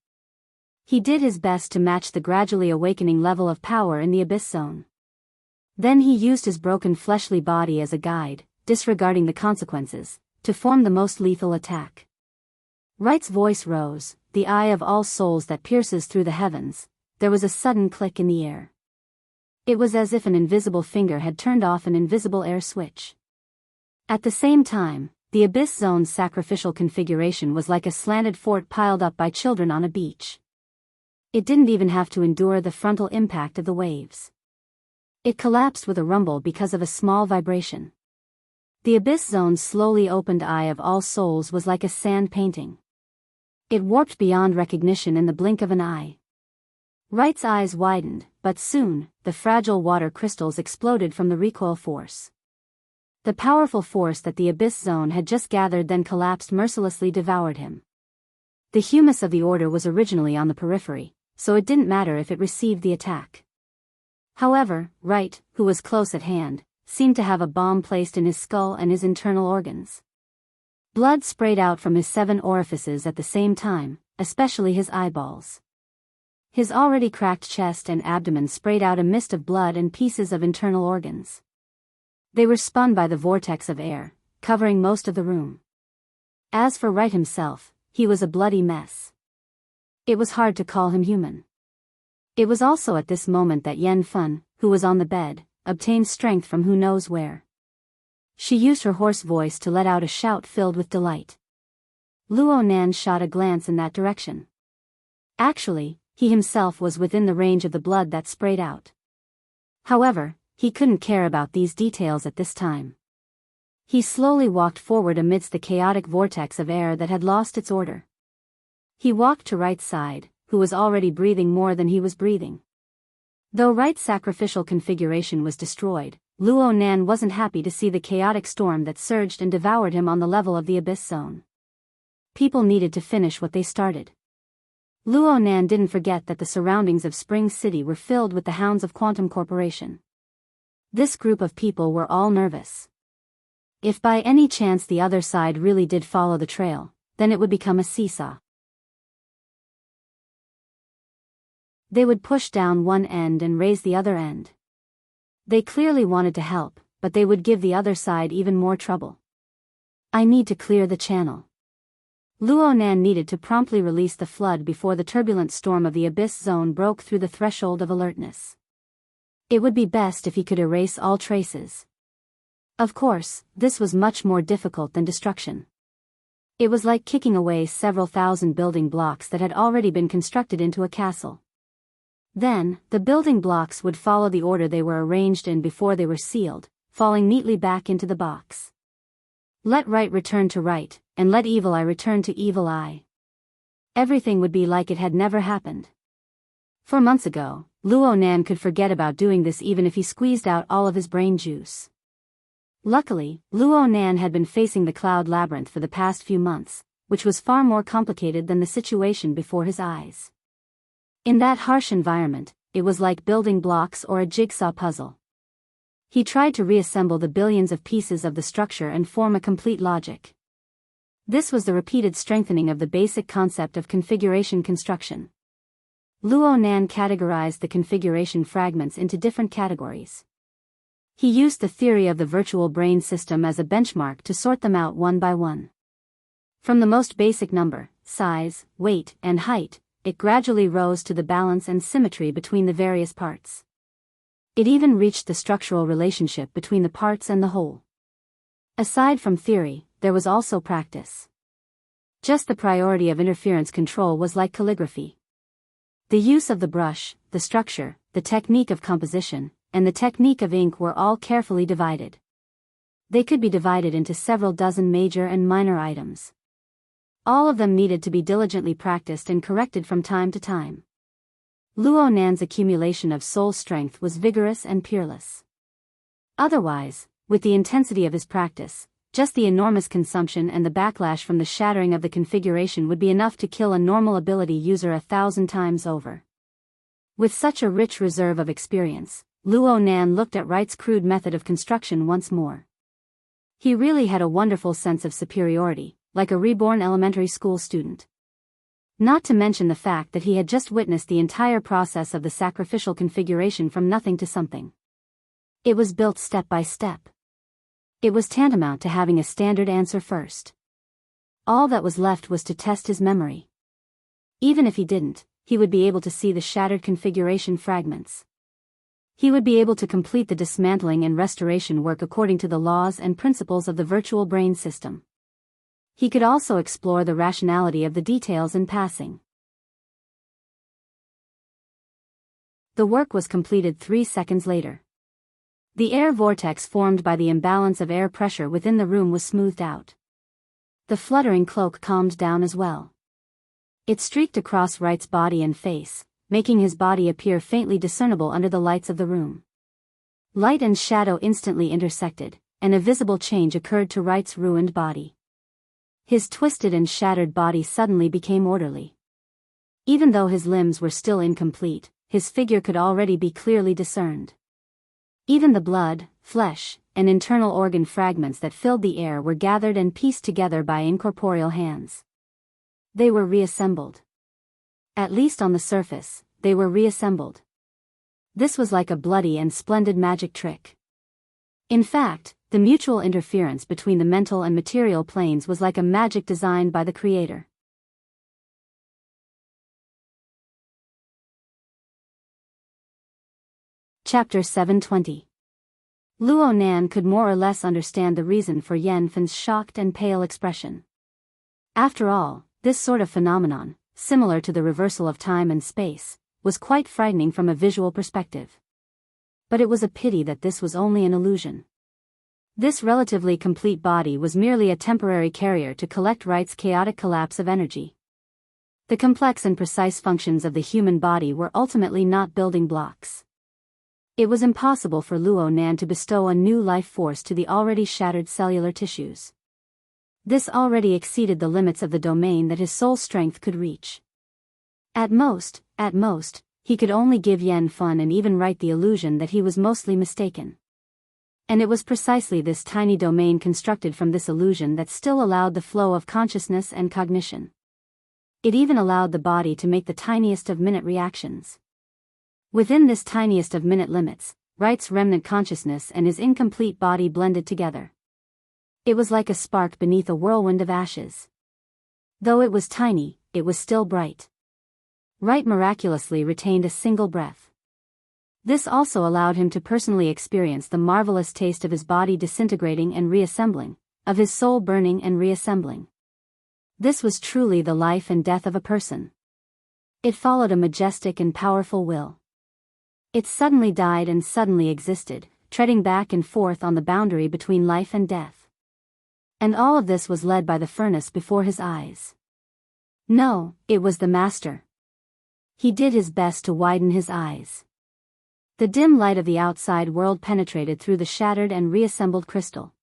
He did his best to match the gradually awakening level of power in the abyss zone. Then he used his broken fleshly body as a guide, disregarding the consequences, to form the most lethal attack. Wright's voice rose, the eye of all souls that pierces through the heavens. There was a sudden click in the air. It was as if an invisible finger had turned off an invisible air switch. At the same time, the abyss zone's sacrificial configuration was like a slanted fort piled up by children on a beach. It didn't even have to endure the frontal impact of the waves. It collapsed with a rumble because of a small vibration. The abyss zone's slowly opened eye of all souls was like a sand painting. It warped beyond recognition in the blink of an eye. Wright's eyes widened, but soon, the fragile water crystals exploded from the recoil force. The powerful force that the abyss zone had just gathered then collapsed mercilessly devoured him. The humus of the order was originally on the periphery, so it didn't matter if it received the attack. However, Wright, who was close at hand, seemed to have a bomb placed in his skull and his internal organs. Blood sprayed out from his 7 orifices at the same time, especially his eyeballs. His already cracked chest and abdomen sprayed out a mist of blood and pieces of internal organs. They were spun by the vortex of air, covering most of the room. As for Wright himself, he was a bloody mess. It was hard to call him human. It was also at this moment that Yen Fun, who was on the bed, obtained strength from who knows where. She used her hoarse voice to let out a shout filled with delight. Luo Nan shot a glance in that direction. Actually, he himself was within the range of the blood that sprayed out. However, he couldn't care about these details at this time. He slowly walked forward amidst the chaotic vortex of air that had lost its order. He walked to Wright's side, who was already breathing more than he was breathing. Though Wright's sacrificial configuration was destroyed, Luo Nan wasn't happy to see the chaotic storm that surged and devoured him on the level of the abyss zone. People needed to finish what they started. Luo Nan didn't forget that the surroundings of Spring City were filled with the hounds of Quantum Corporation. This group of people were all nervous. If by any chance the other side really did follow the trail, then it would become a seesaw. They would push down one end and raise the other end. They clearly wanted to help, but they would give the other side even more trouble. I need to clear the channel. Luo Nan needed to promptly release the flood before the turbulent storm of the abyss zone broke through the threshold of alertness. It would be best if he could erase all traces. Of course, this was much more difficult than destruction. It was like kicking away several thousand building blocks that had already been constructed into a castle. Then, the building blocks would follow the order they were arranged in before they were sealed, falling neatly back into the box. Let right return to right, and let evil eye return to evil eye. Everything would be like it had never happened. 4 months ago, Luo Nan could forget about doing this even if he squeezed out all of his brain juice. Luckily, Luo Nan had been facing the cloud labyrinth for the past few months, which was far more complicated than the situation before his eyes. In that harsh environment, it was like building blocks or a jigsaw puzzle. He tried to reassemble the billions of pieces of the structure and form a complete logic. This was the repeated strengthening of the basic concept of configuration construction. Luo Nan categorized the configuration fragments into different categories. He used the theory of the virtual brain system as a benchmark to sort them out one by one. From the most basic number, size, weight, and height, it gradually rose to the balance and symmetry between the various parts. It even reached the structural relationship between the parts and the whole. Aside from theory, there was also practice. Just the priority of interference control was like calligraphy. The use of the brush, the structure, the technique of composition, and the technique of ink were all carefully divided. They could be divided into several dozen major and minor items. All of them needed to be diligently practiced and corrected from time to time. Luo Nan's accumulation of soul strength was vigorous and peerless. Otherwise, with the intensity of his practice, just the enormous consumption and the backlash from the shattering of the configuration would be enough to kill a normal ability user 1,000 times over. With such a rich reserve of experience, Luo Nan looked at Wright's crude method of construction once more. He really had a wonderful sense of superiority, like a reborn elementary school student. Not to mention the fact that he had just witnessed the entire process of the sacrificial configuration from nothing to something. It was built step by step. It was tantamount to having a standard answer first. All that was left was to test his memory. Even if he didn't, he would be able to see the shattered configuration fragments. He would be able to complete the dismantling and restoration work according to the laws and principles of the virtual brain system. He could also explore the rationality of the details in passing. The work was completed 3 seconds later. The air vortex formed by the imbalance of air pressure within the room was smoothed out. The fluttering cloak calmed down as well. It streaked across Wright's body and face, making his body appear faintly discernible under the lights of the room. Light and shadow instantly intersected, and a visible change occurred to Wright's ruined body. His twisted and shattered body suddenly became orderly. Even though his limbs were still incomplete, his figure could already be clearly discerned. Even the blood, flesh, and internal organ fragments that filled the air were gathered and pieced together by incorporeal hands. They were reassembled. At least on the surface, they were reassembled. This was like a bloody and splendid magic trick. In fact, the mutual interference between the mental and material planes was like a magic designed by the creator. Chapter 720. Luo Nan could more or less understand the reason for Yan Fan's shocked and pale expression. After all, this sort of phenomenon, similar to the reversal of time and space, was quite frightening from a visual perspective. But it was a pity that this was only an illusion. This relatively complete body was merely a temporary carrier to collect Wright's chaotic collapse of energy. The complex and precise functions of the human body were ultimately not building blocks. It was impossible for Luo Nan to bestow a new life force to the already shattered cellular tissues. This already exceeded the limits of the domain that his soul strength could reach. At most, he could only give Yan Fan and even Wright the illusion that he was mostly mistaken. And it was precisely this tiny domain constructed from this illusion that still allowed the flow of consciousness and cognition. It even allowed the body to make the tiniest of minute reactions. Within this tiniest of minute limits, Wright's remnant consciousness and his incomplete body blended together. It was like a spark beneath a whirlwind of ashes. Though it was tiny, it was still bright. Wright miraculously retained a single breath. This also allowed him to personally experience the marvelous taste of his body disintegrating and reassembling, of his soul burning and reassembling. This was truly the life and death of a person. It followed a majestic and powerful will. It suddenly died and suddenly existed, treading back and forth on the boundary between life and death. And all of this was led by the furnace before his eyes. No, it was the master. He did his best to widen his eyes. The dim light of the outside world penetrated through the shattered and reassembled crystal.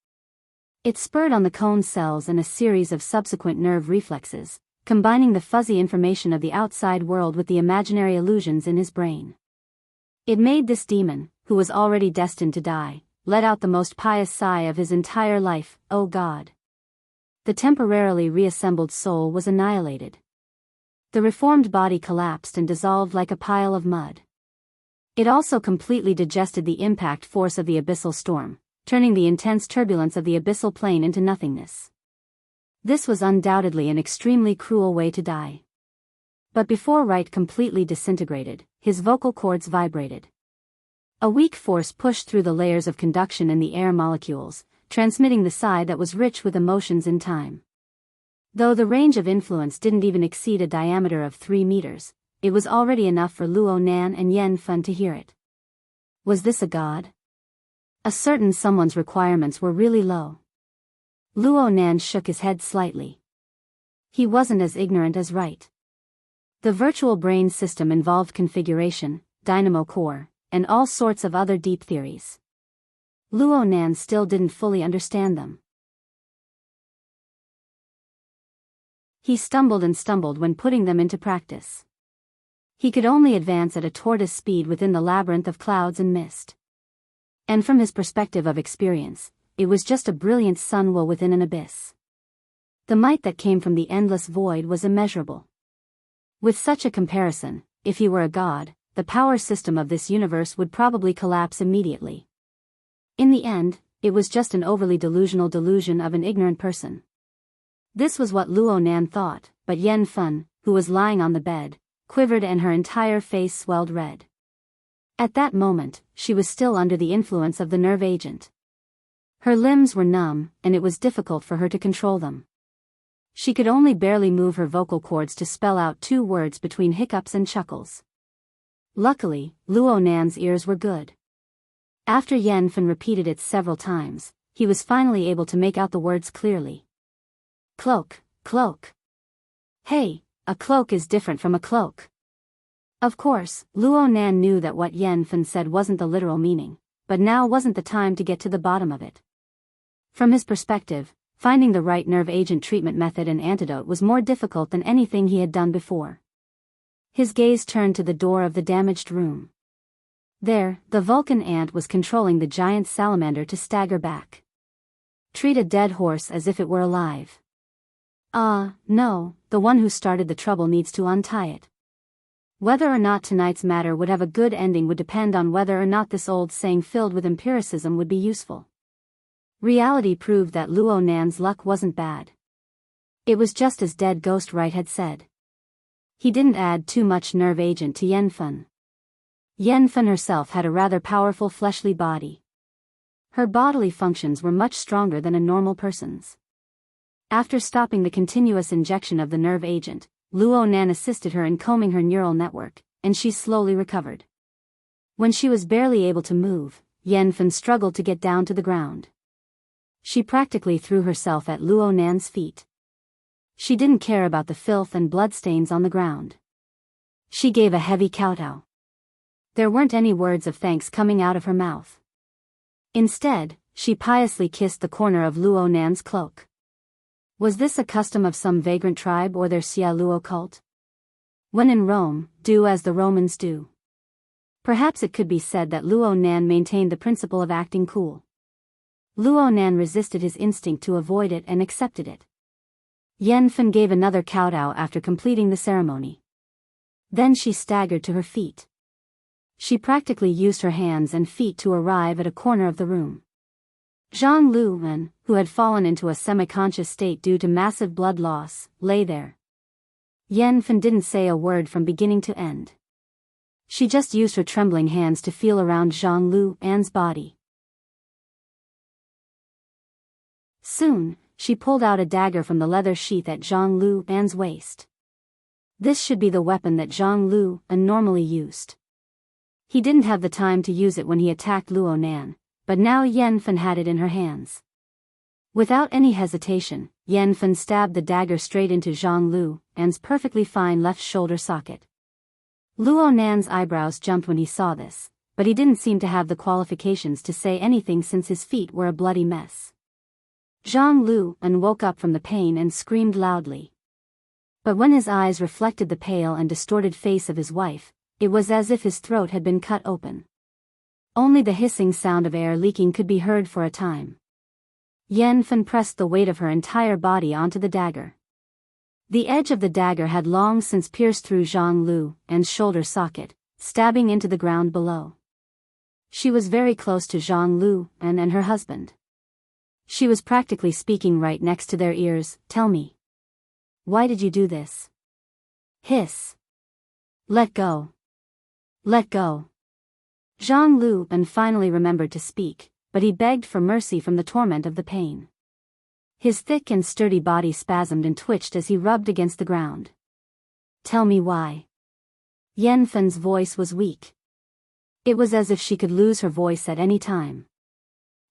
It spurred on the cone cells and a series of subsequent nerve reflexes, combining the fuzzy information of the outside world with the imaginary illusions in his brain. It made this demon, who was already destined to die, let out the most pious sigh of his entire life. "Oh God." The temporarily reassembled soul was annihilated. The reformed body collapsed and dissolved like a pile of mud. It also completely digested the impact force of the abyssal storm, turning the intense turbulence of the abyssal plane into nothingness. This was undoubtedly an extremely cruel way to die. But before Wright completely disintegrated, his vocal cords vibrated. A weak force pushed through the layers of conduction in the air molecules, transmitting the sigh that was rich with emotions in time. Though the range of influence didn't even exceed a diameter of 3 meters, it was already enough for Luo Nan and Yen Fen to hear it. Was this a god? A certain someone's requirements were really low. Luo Nan shook his head slightly. He wasn't as ignorant as Wright. The virtual brain system involved configuration, dynamo core, and all sorts of other deep theories. Luo Nan still didn't fully understand them. He stumbled and stumbled when putting them into practice. He could only advance at a tortoise speed within the labyrinth of clouds and mist. And from his perspective of experience, it was just a brilliant sunwheel within an abyss. The might that came from the endless void was immeasurable. With such a comparison, if he were a god, the power system of this universe would probably collapse immediately. In the end, it was just an overly delusional delusion of an ignorant person. This was what Luo Nan thought, but Yen Fen, who was lying on the bed, quivered and her entire face swelled red. At that moment, she was still under the influence of the nerve agent. Her limbs were numb, and it was difficult for her to control them. She could only barely move her vocal cords to spell out 2 words between hiccups and chuckles. Luckily, Luo Nan's ears were good. After Yen Fen repeated it several times, he was finally able to make out the words clearly. Cloak, cloak. Hey, a cloak is different from a cloak. Of course, Luo Nan knew that what Yen Fen said wasn't the literal meaning, but now wasn't the time to get to the bottom of it. From his perspective, finding the right nerve agent treatment method and antidote was more difficult than anything he had done before. His gaze turned to the door of the damaged room. There, the Vulcan ant was controlling the giant salamander to stagger back. Treat a dead horse as if it were alive. No, the one who started the trouble needs to untie it. Whether or not tonight's matter would have a good ending would depend on whether or not this old saying filled with empiricism would be useful. Reality proved that Luo Nan's luck wasn't bad. It was just as Dead Ghost Wright had said. He didn't add too much nerve agent to Yen Fen. Yen Fen herself had a rather powerful fleshly body. Her bodily functions were much stronger than a normal person's. After stopping the continuous injection of the nerve agent, Luo Nan assisted her in combing her neural network, and she slowly recovered. When she was barely able to move, Yen Fen struggled to get down to the ground. She practically threw herself at Luo Nan's feet. She didn't care about the filth and bloodstains on the ground. She gave a heavy kowtow. There weren't any words of thanks coming out of her mouth. Instead, she piously kissed the corner of Luo Nan's cloak. Was this a custom of some vagrant tribe or their Xia Luo cult? When in Rome, do as the Romans do. Perhaps it could be said that Luo Nan maintained the principle of acting cool. Luo Nan resisted his instinct to avoid it and accepted it. Yen Fen gave another kowtow after completing the ceremony. Then she staggered to her feet. She practically used her hands and feet to arrive at a corner of the room. Zhang Luwen, who had fallen into a semi-conscious state due to massive blood loss, lay there. Yen Fen didn't say a word from beginning to end. She just used her trembling hands to feel around Zhang Luwen's body. Soon, she pulled out a dagger from the leather sheath at Zhang Luwen's waist. This should be the weapon that Zhang Luwen normally used. He didn't have the time to use it when he attacked Luo Nan, but now Yen Fen had it in her hands. Without any hesitation, Yen Fen stabbed the dagger straight into Zhang Luwen's perfectly fine left shoulder socket. Luo Nan's eyebrows jumped when he saw this, but he didn't seem to have the qualifications to say anything since his feet were a bloody mess. Zhang Luwen woke up from the pain and screamed loudly. But when his eyes reflected the pale and distorted face of his wife, it was as if his throat had been cut open. Only the hissing sound of air leaking could be heard for a time. Yen Fen pressed the weight of her entire body onto the dagger. The edge of the dagger had long since pierced through Zhang Lu's shoulder socket, stabbing into the ground below. She was very close to Zhang Lu and her husband. She was practically speaking right next to their ears. Tell me. Why did you do this? Hiss. Let go. Let go. Zhang Lu finally remembered to speak, but he begged for mercy from the torment of the pain. His thick and sturdy body spasmed and twitched as he rubbed against the ground. Tell me why. Yen Fen's voice was weak. It was as if she could lose her voice at any time.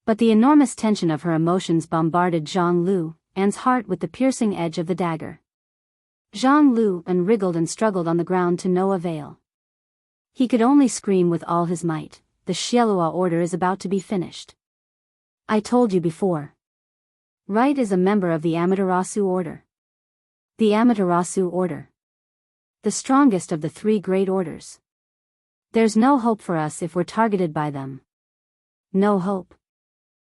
But the enormous tension of her emotions bombarded Zhang Lu's heart with the piercing edge of the dagger. Zhang Lu wriggled and struggled on the ground to no avail. He could only scream with all his might, the Xielua order is about to be finished. I told you before. Right is a member of the Amaterasu order. The Amaterasu order. The strongest of the three great orders. There's no hope for us if we're targeted by them. No hope.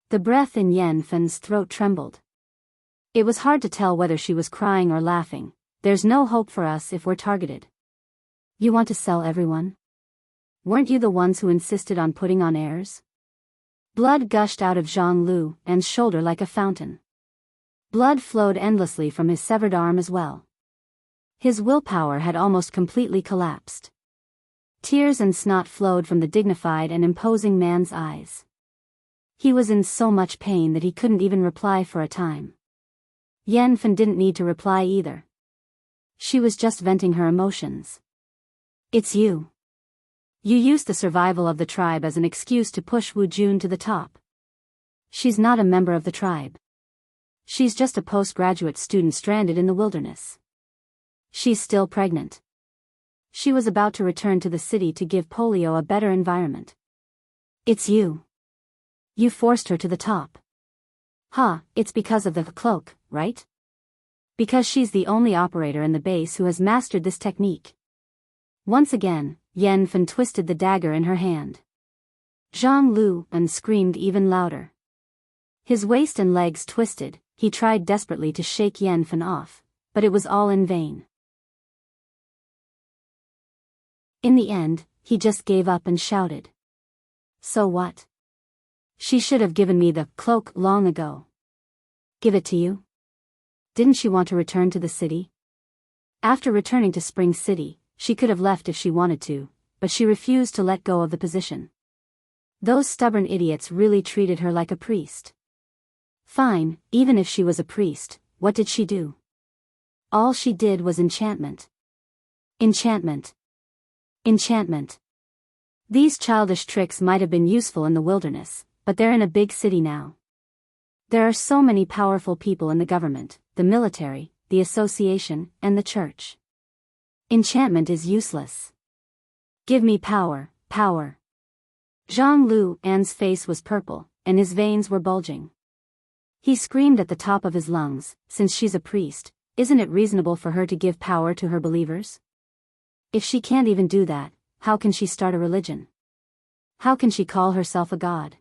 The breath in Yen Fen's throat trembled. It was hard to tell whether she was crying or laughing. There's no hope for us if we're targeted. You want to sell everyone? Weren't you the ones who insisted on putting on airs? Blood gushed out of Zhang Lu's shoulder like a fountain. Blood flowed endlessly from his severed arm as well. His willpower had almost completely collapsed. Tears and snot flowed from the dignified and imposing man's eyes. He was in so much pain that he couldn't even reply for a time. Yen Fen didn't need to reply either. She was just venting her emotions. It's you. You used the survival of the tribe as an excuse to push Wu Jun to the top. She's not a member of the tribe. She's just a postgraduate student stranded in the wilderness. She's still pregnant. She was about to return to the city to give Polio a better environment. It's you. You forced her to the top. It's because of the cloak, right? Because she's the only operator in the base who has mastered this technique. Once again, Yen Fen twisted the dagger in her hand. Zhang Lu screamed even louder. His waist and legs twisted, he tried desperately to shake Yen Fen off, but it was all in vain. In the end, he just gave up and shouted. So what? She should have given me the cloak long ago. Give it to you? Didn't she want to return to the city? After returning to Spring City, she could have left if she wanted to, but she refused to let go of the position. Those stubborn idiots really treated her like a priest. Fine, even if she was a priest, what did she do? All she did was enchantment. Enchantment. Enchantment. These childish tricks might have been useful in the wilderness, but they're in a big city now. There are so many powerful people in the government, the military, the association, and the church. Enchantment is useless. Give me power, power. Zhang Lu's face was purple, and his veins were bulging. He screamed at the top of his lungs, since she's a priest, isn't it reasonable for her to give power to her believers? If she can't even do that, how can she start a religion? How can she call herself a god?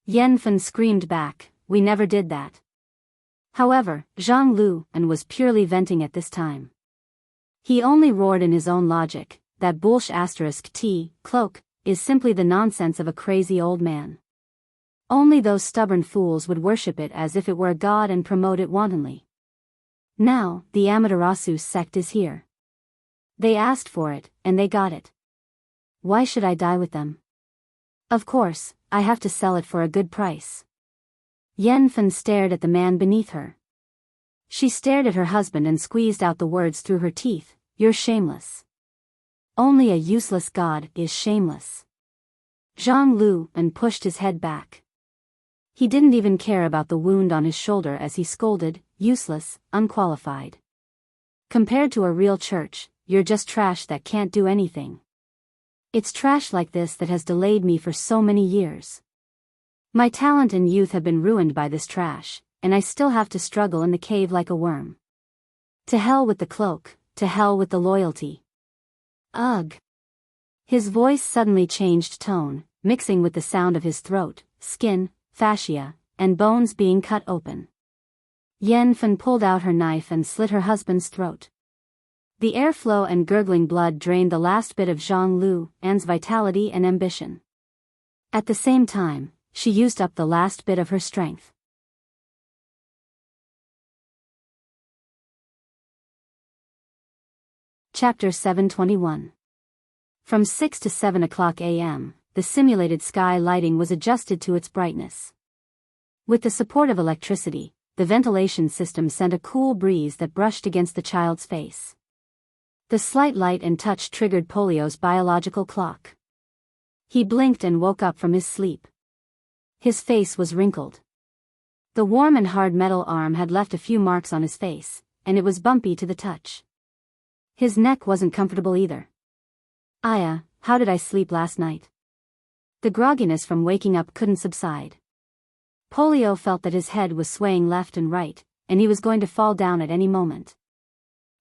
Yen Fen screamed back, we never did that. However, Zhang Lu was purely venting at this time. He only roared in his own logic, that bullsh *t, cloak, is simply the nonsense of a crazy old man. Only those stubborn fools would worship it as if it were a god and promote it wantonly. Now, the Amaterasu sect is here. They asked for it, and they got it. Why should I die with them? Of course, I have to sell it for a good price. Yen Fen stared at the man beneath her. She stared at her husband and squeezed out the words through her teeth, you're shameless. Only a useless god is shameless. Zhang Lu pushed his head back. He didn't even care about the wound on his shoulder as he scolded, useless, unqualified. Compared to a real church, you're just trash that can't do anything. It's trash like this that has delayed me for so many years. My talent and youth have been ruined by this trash, and I still have to struggle in the cave like a worm. To hell with the cloak, to hell with the loyalty. Ugh. His voice suddenly changed tone, mixing with the sound of his throat, skin, fascia, and bones being cut open. Yen-Fen pulled out her knife and slit her husband's throat. The airflow and gurgling blood drained the last bit of Zhang Lu An's vitality and ambition. At the same time, she used up the last bit of her strength. Chapter 721. From 6 to 7 o'clock a.m., the simulated sky lighting was adjusted to its brightness. With the support of electricity, the ventilation system sent a cool breeze that brushed against the child's face. The slight light and touch triggered Polio's biological clock. He blinked and woke up from his sleep. His face was wrinkled. The warm and hard metal arm had left a few marks on his face, and it was bumpy to the touch. His neck wasn't comfortable either. Aya, how did I sleep last night? The grogginess from waking up couldn't subside. Polio felt that his head was swaying left and right, and he was going to fall down at any moment.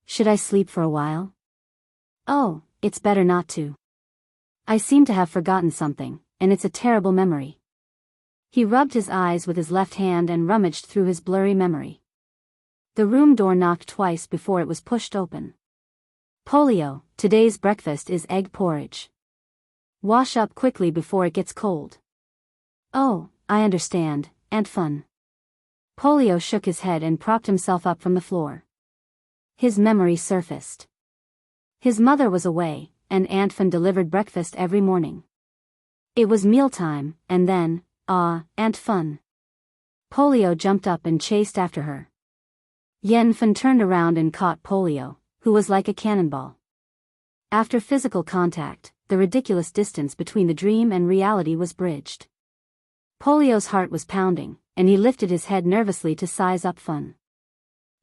Should I sleep for a while? Oh, it's better not to. I seem to have forgotten something, and it's a terrible memory. He rubbed his eyes with his left hand and rummaged through his blurry memory. The room door knocked twice before it was pushed open. Polio, today's breakfast is egg porridge. Wash up quickly before it gets cold. Oh, I understand, Aunt Fun. Polio shook his head and propped himself up from the floor. His memory surfaced. His mother was away, and Aunt Fun delivered breakfast every morning. It was mealtime, and then, Aunt Fun. Polio jumped up and chased after her. Yen-Fen turned around and caught Polio, who was like a cannonball. After physical contact, the ridiculous distance between the dream and reality was bridged. Polio's heart was pounding, and he lifted his head nervously to size up Fun.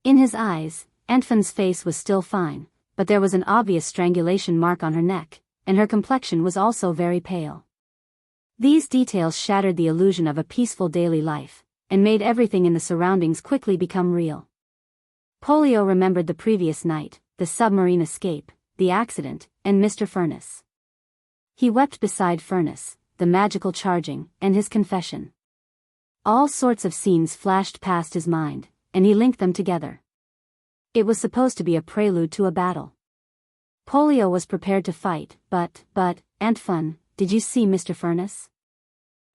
In his eyes, Aunt Fun's face was still fine, but there was an obvious strangulation mark on her neck, and her complexion was also very pale. These details shattered the illusion of a peaceful daily life, and made everything in the surroundings quickly become real. Polio remembered the previous night, the submarine escape, the accident, and Mr. Furnace. He wept beside Furnace, the magical charging, and his confession. All sorts of scenes flashed past his mind, and he linked them together. It was supposed to be a prelude to a battle. Polio was prepared to fight, but, Aunt Fun, did you see Mr. Furnace?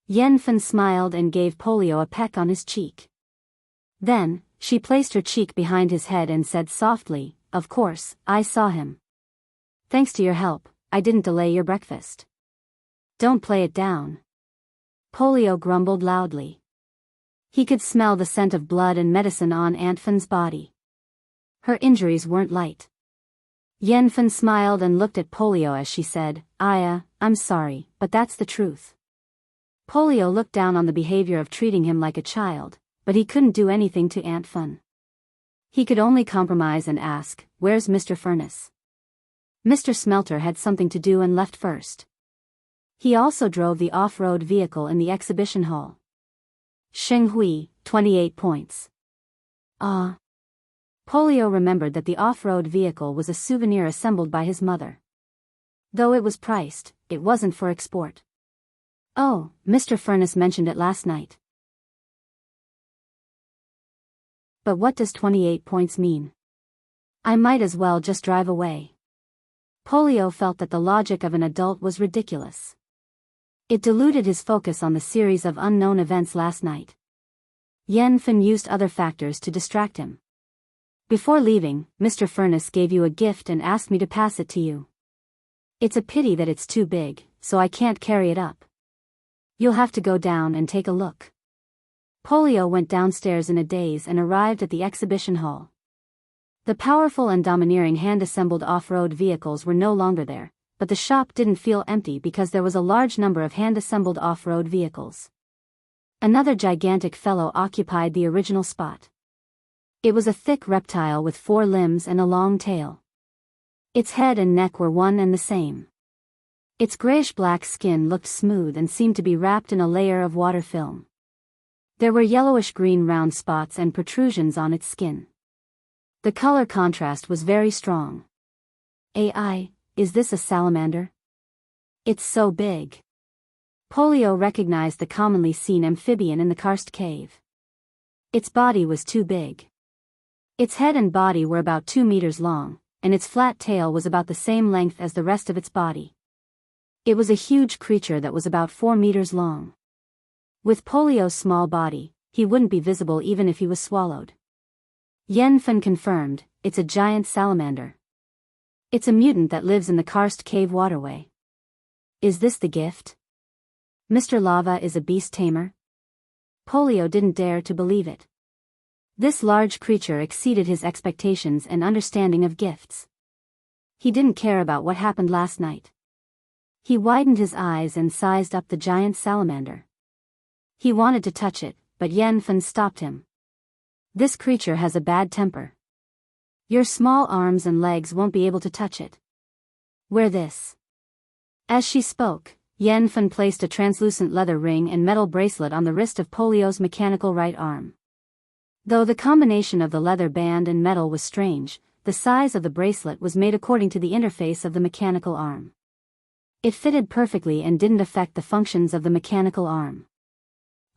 Yen-Fen smiled and gave Polio a peck on his cheek. Then, she placed her cheek behind his head and said softly, "Of course, I saw him. Thanks to your help, I didn't delay your breakfast." Don't play it down. Polio grumbled loudly. He could smell the scent of blood and medicine on Aunt Fun's body. Her injuries weren't light. Yen-Fen smiled and looked at Polio as she said, I'm sorry, but that's the truth." Polio looked down on the behavior of treating him like a child, but he couldn't do anything to Aunt Fun. He could only compromise and ask, "Where's Mr. Furnace?" Mr. Smelter had something to do and left first. He also drove the off-road vehicle in the exhibition hall. Sheng Hui, 28 points. Polio remembered that the off-road vehicle was a souvenir assembled by his mother. Though it was priced, it wasn't for export. Oh, Mr. Furnace mentioned it last night. But what does 28 points mean? I might as well just drive away. Polio felt that the logic of an adult was ridiculous. It diluted his focus on the series of unknown events last night. Yen-Fen used other factors to distract him. Before leaving, Mr. Furnace gave you a gift and asked me to pass it to you. It's a pity that it's too big, so I can't carry it up. You'll have to go down and take a look. Polio went downstairs in a daze and arrived at the exhibition hall. The powerful and domineering hand-assembled off-road vehicles were no longer there, but the shop didn't feel empty because there was a large number of hand-assembled off-road vehicles. Another gigantic fellow occupied the original spot. It was a thick reptile with 4 limbs and a long tail. Its head and neck were one and the same. Its grayish-black skin looked smooth and seemed to be wrapped in a layer of water film. There were yellowish-green round spots and protrusions on its skin. The color contrast was very strong. Is this a salamander? It's so big. Polio recognized the commonly seen amphibian in the karst cave. Its body was too big. Its head and body were about 2 meters long, and its flat tail was about the same length as the rest of its body. It was a huge creature that was about 4 meters long. With Polio's small body, he wouldn't be visible even if he was swallowed. Yen Fen confirmed, it's a giant salamander. It's a mutant that lives in the karst cave waterway. Is this the gift? Mr. Lava is a beast tamer? Polio didn't dare to believe it. This large creature exceeded his expectations and understanding of gifts. He didn't care about what happened last night. He widened his eyes and sized up the giant salamander. He wanted to touch it, but Yen Fen stopped him. This creature has a bad temper. Your small arms and legs won't be able to touch it. Wear this. As she spoke, Yen Fen placed a translucent leather ring and metal bracelet on the wrist of Polio's mechanical right arm. Though the combination of the leather band and metal was strange, the size of the bracelet was made according to the interface of the mechanical arm. It fitted perfectly and didn't affect the functions of the mechanical arm.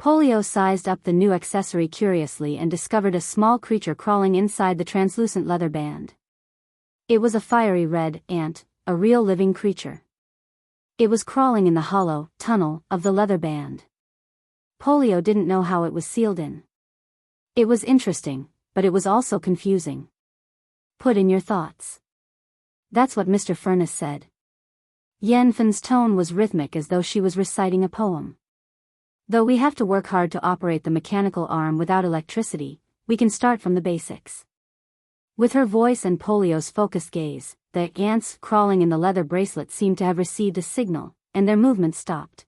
Polio sized up the new accessory curiously and discovered a small creature crawling inside the translucent leather band. It was a fiery red ant, a real living creature. It was crawling in the hollow tunnel of the leather band. Polio didn't know how it was sealed in. It was interesting, but it was also confusing. Put in your thoughts. That's what Mr. Furness said. Yen Fen's tone was rhythmic as though she was reciting a poem. Though we have to work hard to operate the mechanical arm without electricity, we can start from the basics. With her voice and Polio's focused gaze, the ants crawling in the leather bracelet seemed to have received a signal, and their movement stopped.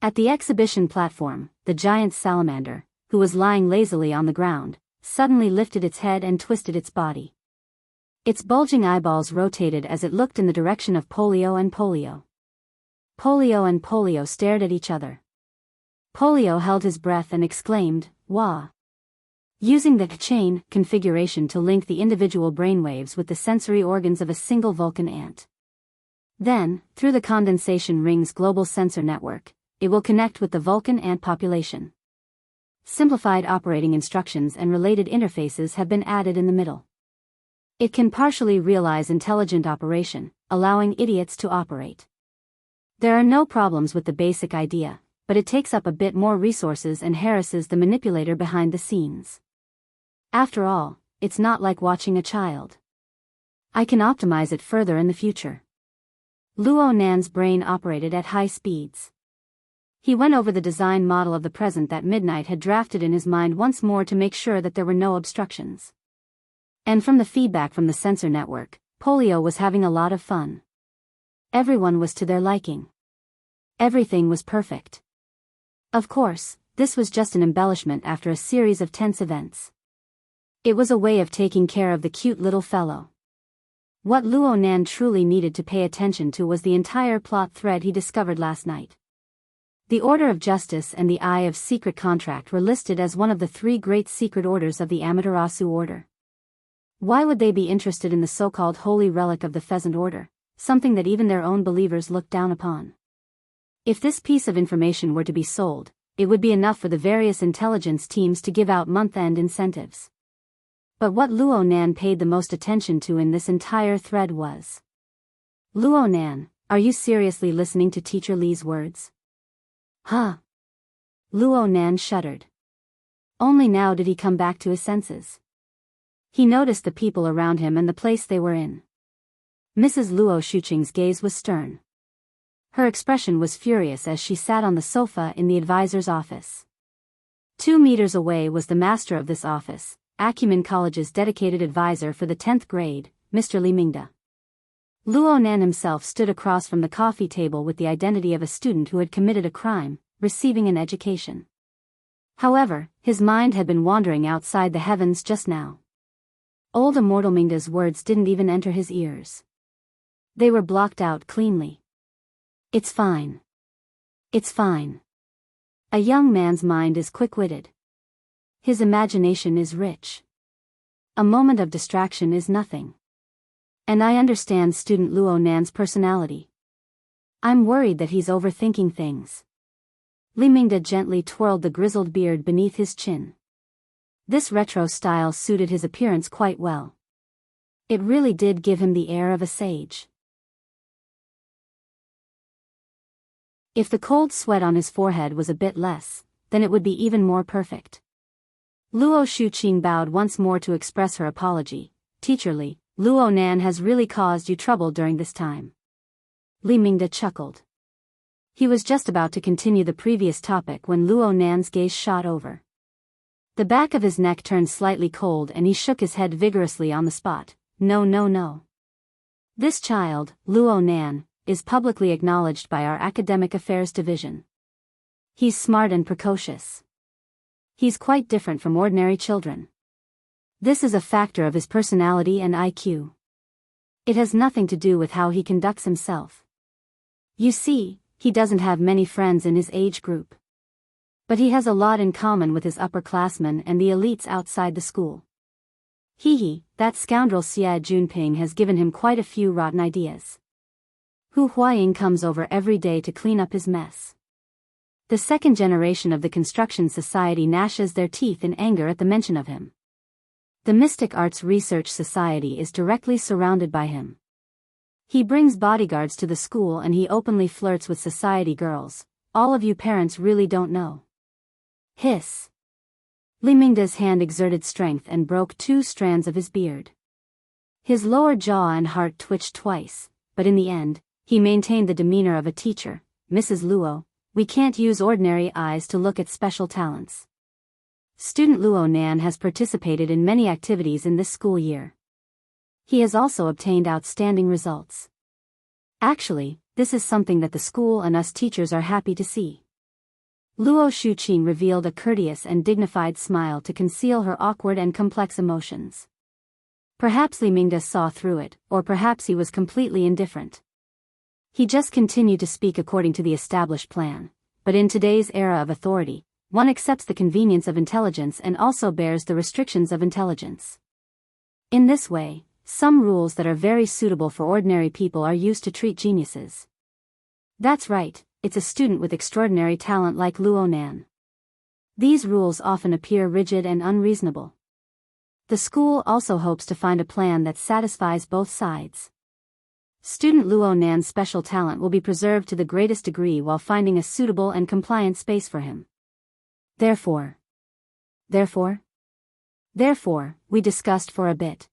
At the exhibition platform, the giant salamander, who was lying lazily on the ground, suddenly lifted its head and twisted its body. Its bulging eyeballs rotated as it looked in the direction of Polio and Polio. Polio and Polio stared at each other. Polio held his breath and exclaimed, "Wah!" Using the chain configuration to link the individual brainwaves with the sensory organs of a single Vulcan ant. Then, through the condensation ring's global sensor network, it will connect with the Vulcan ant population. Simplified operating instructions and related interfaces have been added in the middle. It can partially realize intelligent operation, allowing idiots to operate. There are no problems with the basic idea, but it takes up a bit more resources and harasses the manipulator behind the scenes. After all, it's not like watching a child. I can optimize it further in the future. Luo Nan's brain operated at high speeds. He went over the design model of the present that Midnight had drafted in his mind once more to make sure that there were no obstructions. And from the feedback from the sensor network, Polio was having a lot of fun. Everyone was to their liking. Everything was perfect. Of course, this was just an embellishment after a series of tense events. It was a way of taking care of the cute little fellow. What Luo Nan truly needed to pay attention to was the entire plot thread he discovered last night. The Order of Justice and the Eye of Secret Contract were listed as one of the 3 great secret orders of the Amaterasu Order. Why would they be interested in the so-called holy relic of the Pheasant Order, something that even their own believers looked down upon? If this piece of information were to be sold, it would be enough for the various intelligence teams to give out month-end incentives. But what Luo Nan paid the most attention to in this entire thread was: Luo Nan, are you seriously listening to Teacher Li's words? Huh? Luo Nan shuddered. Only now did he come back to his senses. He noticed the people around him and the place they were in. Mrs. Luo Shuqing's gaze was stern. Her expression was furious as she sat on the sofa in the advisor's office. 2 meters away was the master of this office, Acumen College's dedicated advisor for the 10th grade, Mr. Li Mingda. Luo Nan himself stood across from the coffee table with the identity of a student who had committed a crime, receiving an education. However, his mind had been wandering outside the heavens just now. Old Immortal Mingda's words didn't even enter his ears. They were blocked out cleanly. It's fine. It's fine. A young man's mind is quick-witted. His imagination is rich. A moment of distraction is nothing. And I understand student Luo Nan's personality. I'm worried that he's overthinking things. Li Mingde gently twirled the grizzled beard beneath his chin. This retro style suited his appearance quite well. It really did give him the air of a sage. If the cold sweat on his forehead was a bit less, then it would be even more perfect. Luo Shuqing bowed once more to express her apology. Teacher Li, Luo Nan has really caused you trouble during this time. Li Mingde chuckled. He was just about to continue the previous topic when Luo Nan's gaze shot over. The back of his neck turned slightly cold and he shook his head vigorously on the spot. No, no, no. This child, Luo Nan, is publicly acknowledged by our Academic Affairs Division. He's smart and precocious. He's quite different from ordinary children. This is a factor of his personality and IQ. It has nothing to do with how he conducts himself. You see, he doesn't have many friends in his age group. But he has a lot in common with his upperclassmen and the elites outside the school. Hee, that scoundrel Xie Junping has given him quite a few rotten ideas. Hu Huaying comes over every day to clean up his mess. The second generation of the construction society gnashes their teeth in anger at the mention of him. The Mystic Arts Research Society is directly surrounded by him. He brings bodyguards to the school and he openly flirts with society girls. All of you parents really don't know. Hiss. Li Mingde's hand exerted strength and broke 2 strands of his beard. His lower jaw and heart twitched twice, but in the end, he maintained the demeanor of a teacher. Mrs. Luo, we can't use ordinary eyes to look at special talents. Student Luo Nan has participated in many activities in this school year. He has also obtained outstanding results. Actually, this is something that the school and us teachers are happy to see. Luo Shuqing revealed a courteous and dignified smile to conceal her awkward and complex emotions. Perhaps Li Mingde saw through it, or perhaps he was completely indifferent. He just continued to speak according to the established plan, but in today's era of authority, one accepts the convenience of intelligence and also bears the restrictions of intelligence. In this way, some rules that are very suitable for ordinary people are used to treat geniuses. That's right, it's a student with extraordinary talent like Luo Nan. These rules often appear rigid and unreasonable. The school also hopes to find a plan that satisfies both sides. Student Luo Nan's special talent will be preserved to the greatest degree while finding a suitable and compliant space for him. Therefore, we discussed for a bit.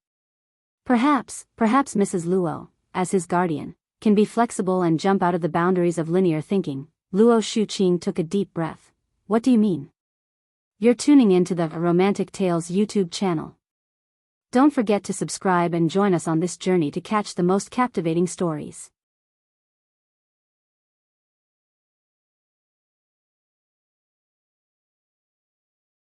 Perhaps Mrs. Luo, as his guardian, can be flexible and jump out of the boundaries of linear thinking. Luo Shuqing took a deep breath. What do you mean? You're tuning into the Romantic Tales YouTube channel. Don't forget to subscribe and join us on this journey to catch the most captivating stories.